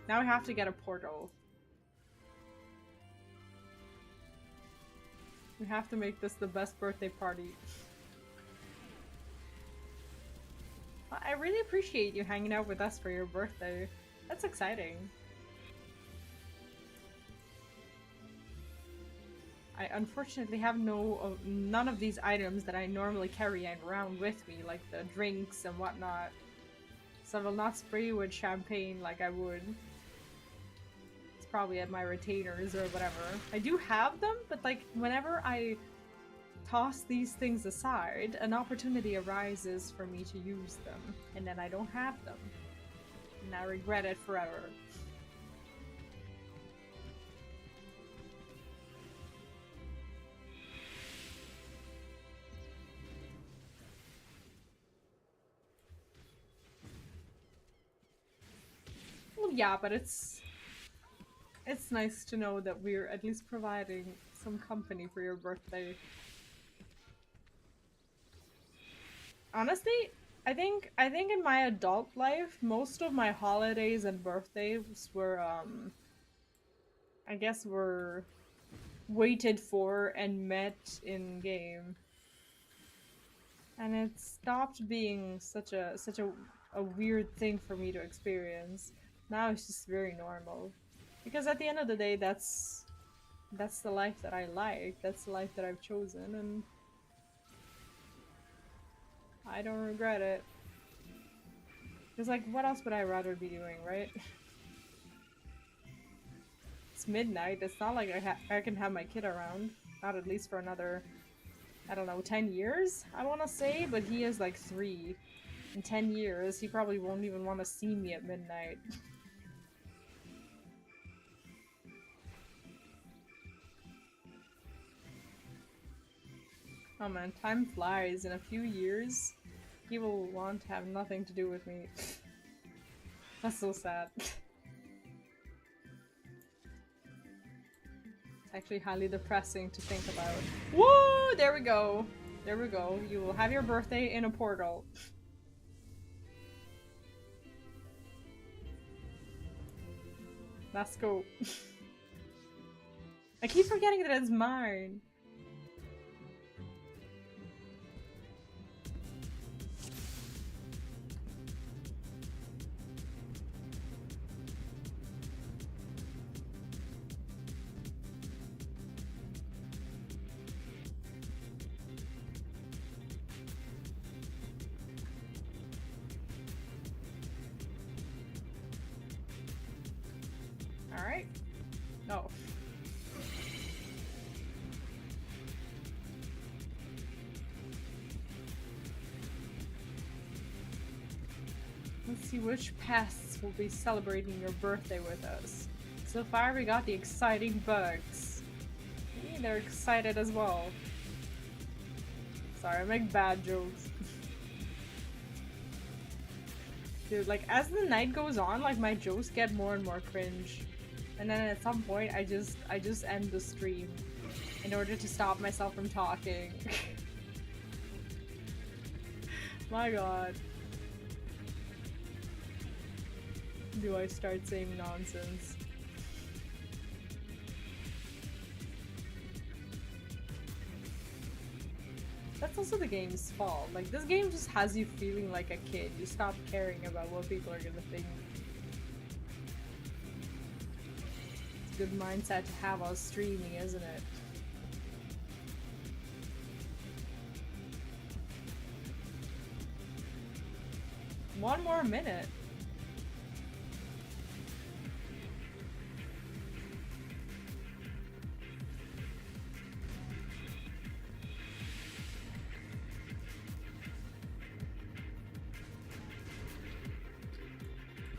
Now we have to get a portal. We have to make this the best birthday party. I really appreciate you hanging out with us for your birthday. That's exciting. I unfortunately have none of these items that I normally carry around with me, like the drinks and whatnot. So I will not spray you with champagne like I would. It's probably at my retainers or whatever. I do have them, but like whenever I toss these things aside, an opportunity arises for me to use them, and then I don't have them. And I regret it forever. Well, yeah, but it's nice to know that we're at least providing some company for your birthday. Honestly, I think in my adult life, most of my holidays and birthdays were I guess were waited for and met in game. And it stopped being such a weird thing for me to experience. Now it's just very normal. Because at the end of the day, that's the life that I like. That's the life that I've chosen, and I don't regret it. Because, like, what else would I rather be doing, right? It's midnight. It's not like I can have my kid around. Not at least for another I don't know, 10 years, I want to say, but he is like 3. In 10 years, he probably won't even want to see me at midnight. Oh man, time flies. In a few years, he will want to have nothing to do with me. That's so sad. It's actually highly depressing to think about. Woo! There we go. There we go. You will have your birthday in a portal. Let's go. I keep forgetting that it's mine. Alright. No. Let's see which pests will be celebrating your birthday with us. So far we got the exciting bugs. They're excited as well. Sorry, I make bad jokes. Dude, like as the night goes on, like my jokes get more and more cringe. And then at some point I just end the stream in order to stop myself from talking. My god. Do I start saying nonsense? That's also the game's fault. Like, this game just has you feeling like a kid. You stop caring about what people are gonna think. It's a good mindset to have while streaming, isn't it? One more minute.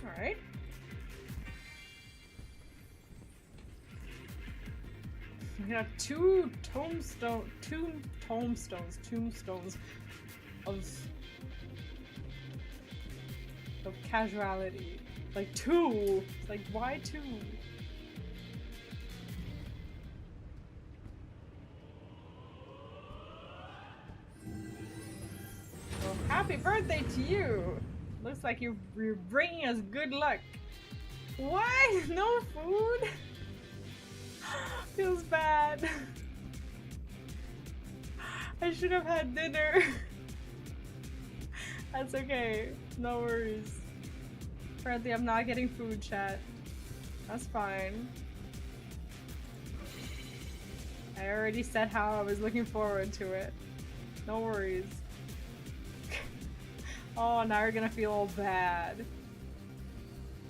Alright. We got two tombstones of casuality. Like 2! Like, why 2? Well, happy birthday to you! Looks like you're bringing us good luck. What? No food? Feels bad. I should have had dinner. That's okay. No worries. Apparently I'm not getting food, chat. That's fine. I already said how I was looking forward to it. No worries. Oh, now you're gonna feel all bad.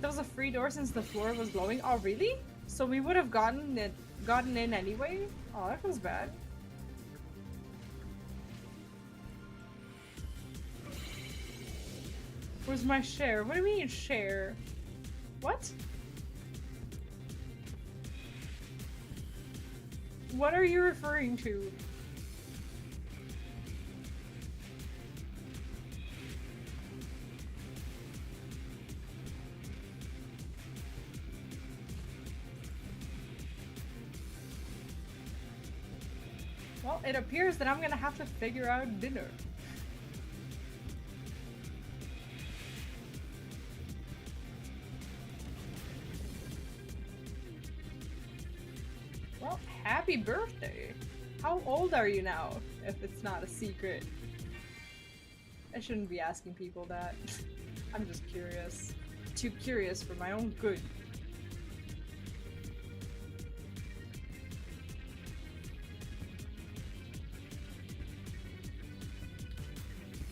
There was a free door since the floor was glowing. Oh, really? So we would have gotten in anyway? Oh, that feels bad. Where's my share? What do you mean share? What? What are you referring to? Well, it appears that I'm gonna have to figure out dinner. Well, happy birthday! How old are you now, if it's not a secret? I shouldn't be asking people that. I'm just curious. Too curious for my own good.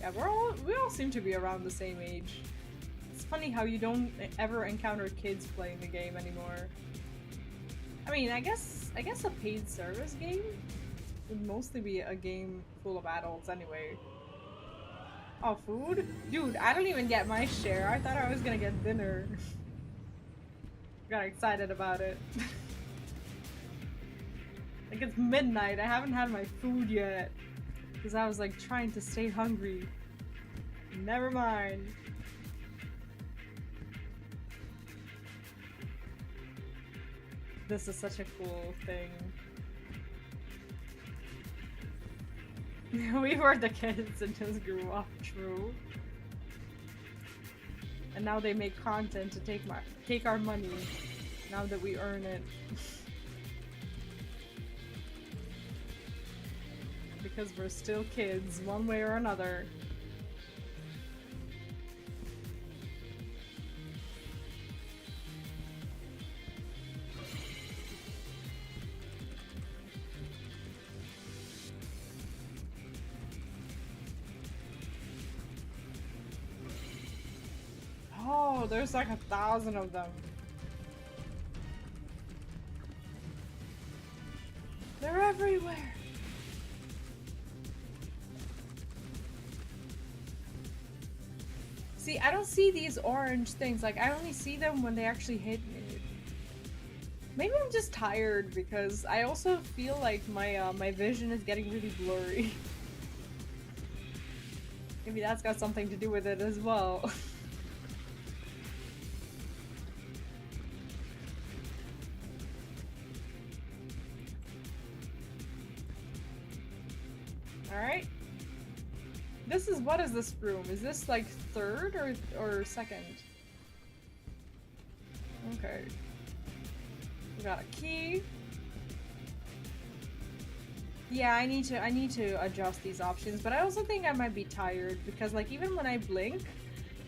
Yeah, we all seem to be around the same age. It's funny how you don't ever encounter kids playing the game anymore. I mean, I guess a paid service game? would mostly be a game full of adults anyway. Oh, food? Dude, I don't even get my share. I thought I was gonna get dinner. Got excited about it. Like, it's midnight. I haven't had my food yet. Because I was like trying to stay hungry. Never mind. This is such a cool thing. We were the kids and just grew up, true. And now they make content to take our money now that we earn it. Because we're still kids, one way or another. Oh, there's like 1,000 of them. They're everywhere. See, I don't see these orange things. Like, I only see them when they actually hit me. Maybe I'm just tired because I also feel like my vision is getting really blurry. Maybe that's got something to do with it as well. Alright. What is this room? Is this like third or second? Okay. We got a key. Yeah, I need to adjust these options, but I also think I might be tired because like even when I blink,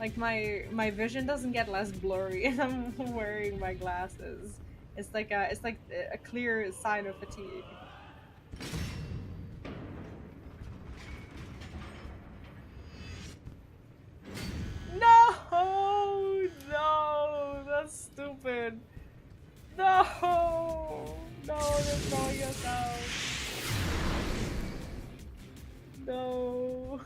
like my vision doesn't get less blurry and I'm wearing my glasses. It's like a clear sign of fatigue. No! No! That's stupid. No! No, they're throwing us out. No.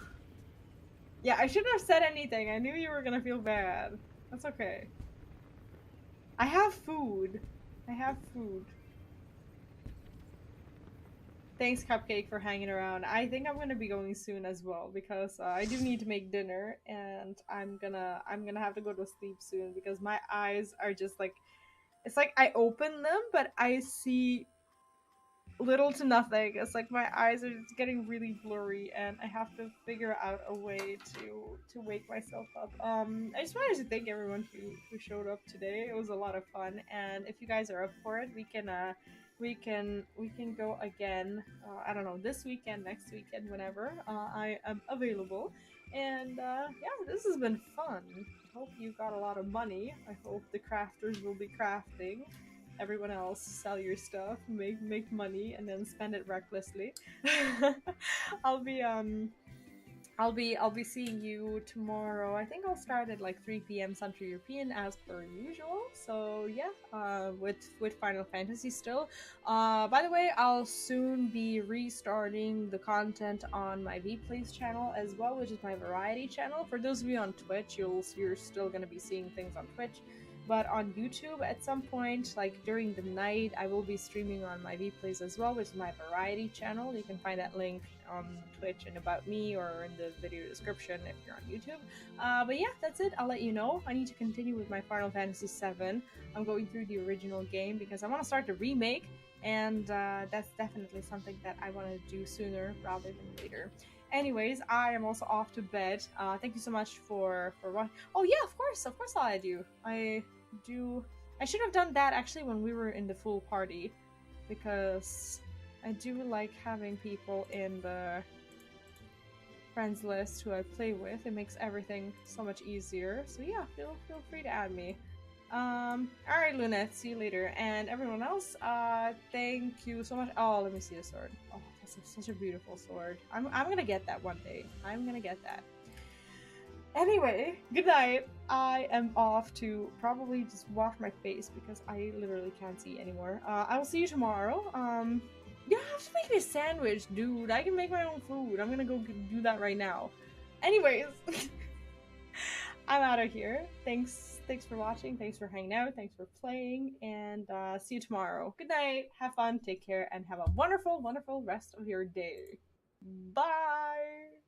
Yeah, I shouldn't have said anything. I knew you were gonna feel bad. That's okay. I have food. I have food. Thanks, Cupcake, for hanging around. I think I'm gonna be going soon as well because I do need to make dinner, and I'm gonna have to go to sleep soon because my eyes are just like, it's like I open them, but I see little to nothing. It's like my eyes are just getting really blurry, and I have to figure out a way to wake myself up. I just wanted to thank everyone who showed up today. It was a lot of fun, and if you guys are up for it, we can go again. I don't know, this weekend, next weekend, whenever. I am available, and yeah, this has been fun. Hope you got a lot of money. I hope the crafters will be crafting. Everyone else, sell your stuff, make money, and then spend it recklessly. I'll be I'll be seeing you tomorrow. I think I'll start at like 3 p.m. Central European as per usual. So yeah, with Final Fantasy still. By the way, I'll soon be restarting the content on my Vplays channel as well, which is my variety channel. For those of you on Twitch, you're still gonna be seeing things on Twitch. But on YouTube, at some point, like during the night, I will be streaming on my Vplays as well, which is my variety channel. You can find that link on Twitch and About Me or in the video description if you're on YouTube. But yeah, that's it. I'll let you know. I need to continue with my Final Fantasy VII. I'm going through the original game because I want to start the remake, and that's definitely something that I want to do sooner rather than later. Anyways, I am also off to bed. Thank you so much for watching. Oh yeah, of course I'll add you. I should have done that actually when we were in the full party, because I do like having people in the friends list who I play with. It makes everything so much easier. So yeah, feel free to add me. Alright, Lunette, see you later. And everyone else, thank you so much. Oh, let me see the sword. Oh, that's such a beautiful sword. I'm gonna get that one day. I'm gonna get that. Anyway, good night. I am off to probably just wash my face because I literally can't see anymore. I will see you tomorrow. You have to make me a sandwich, dude. I can make my own food. I'm gonna go do that right now. Anyways, I'm out of here. Thanks for watching. Thanks for hanging out. Thanks for playing. And see you tomorrow. Good night. Have fun. Take care. And have a wonderful, wonderful rest of your day. Bye.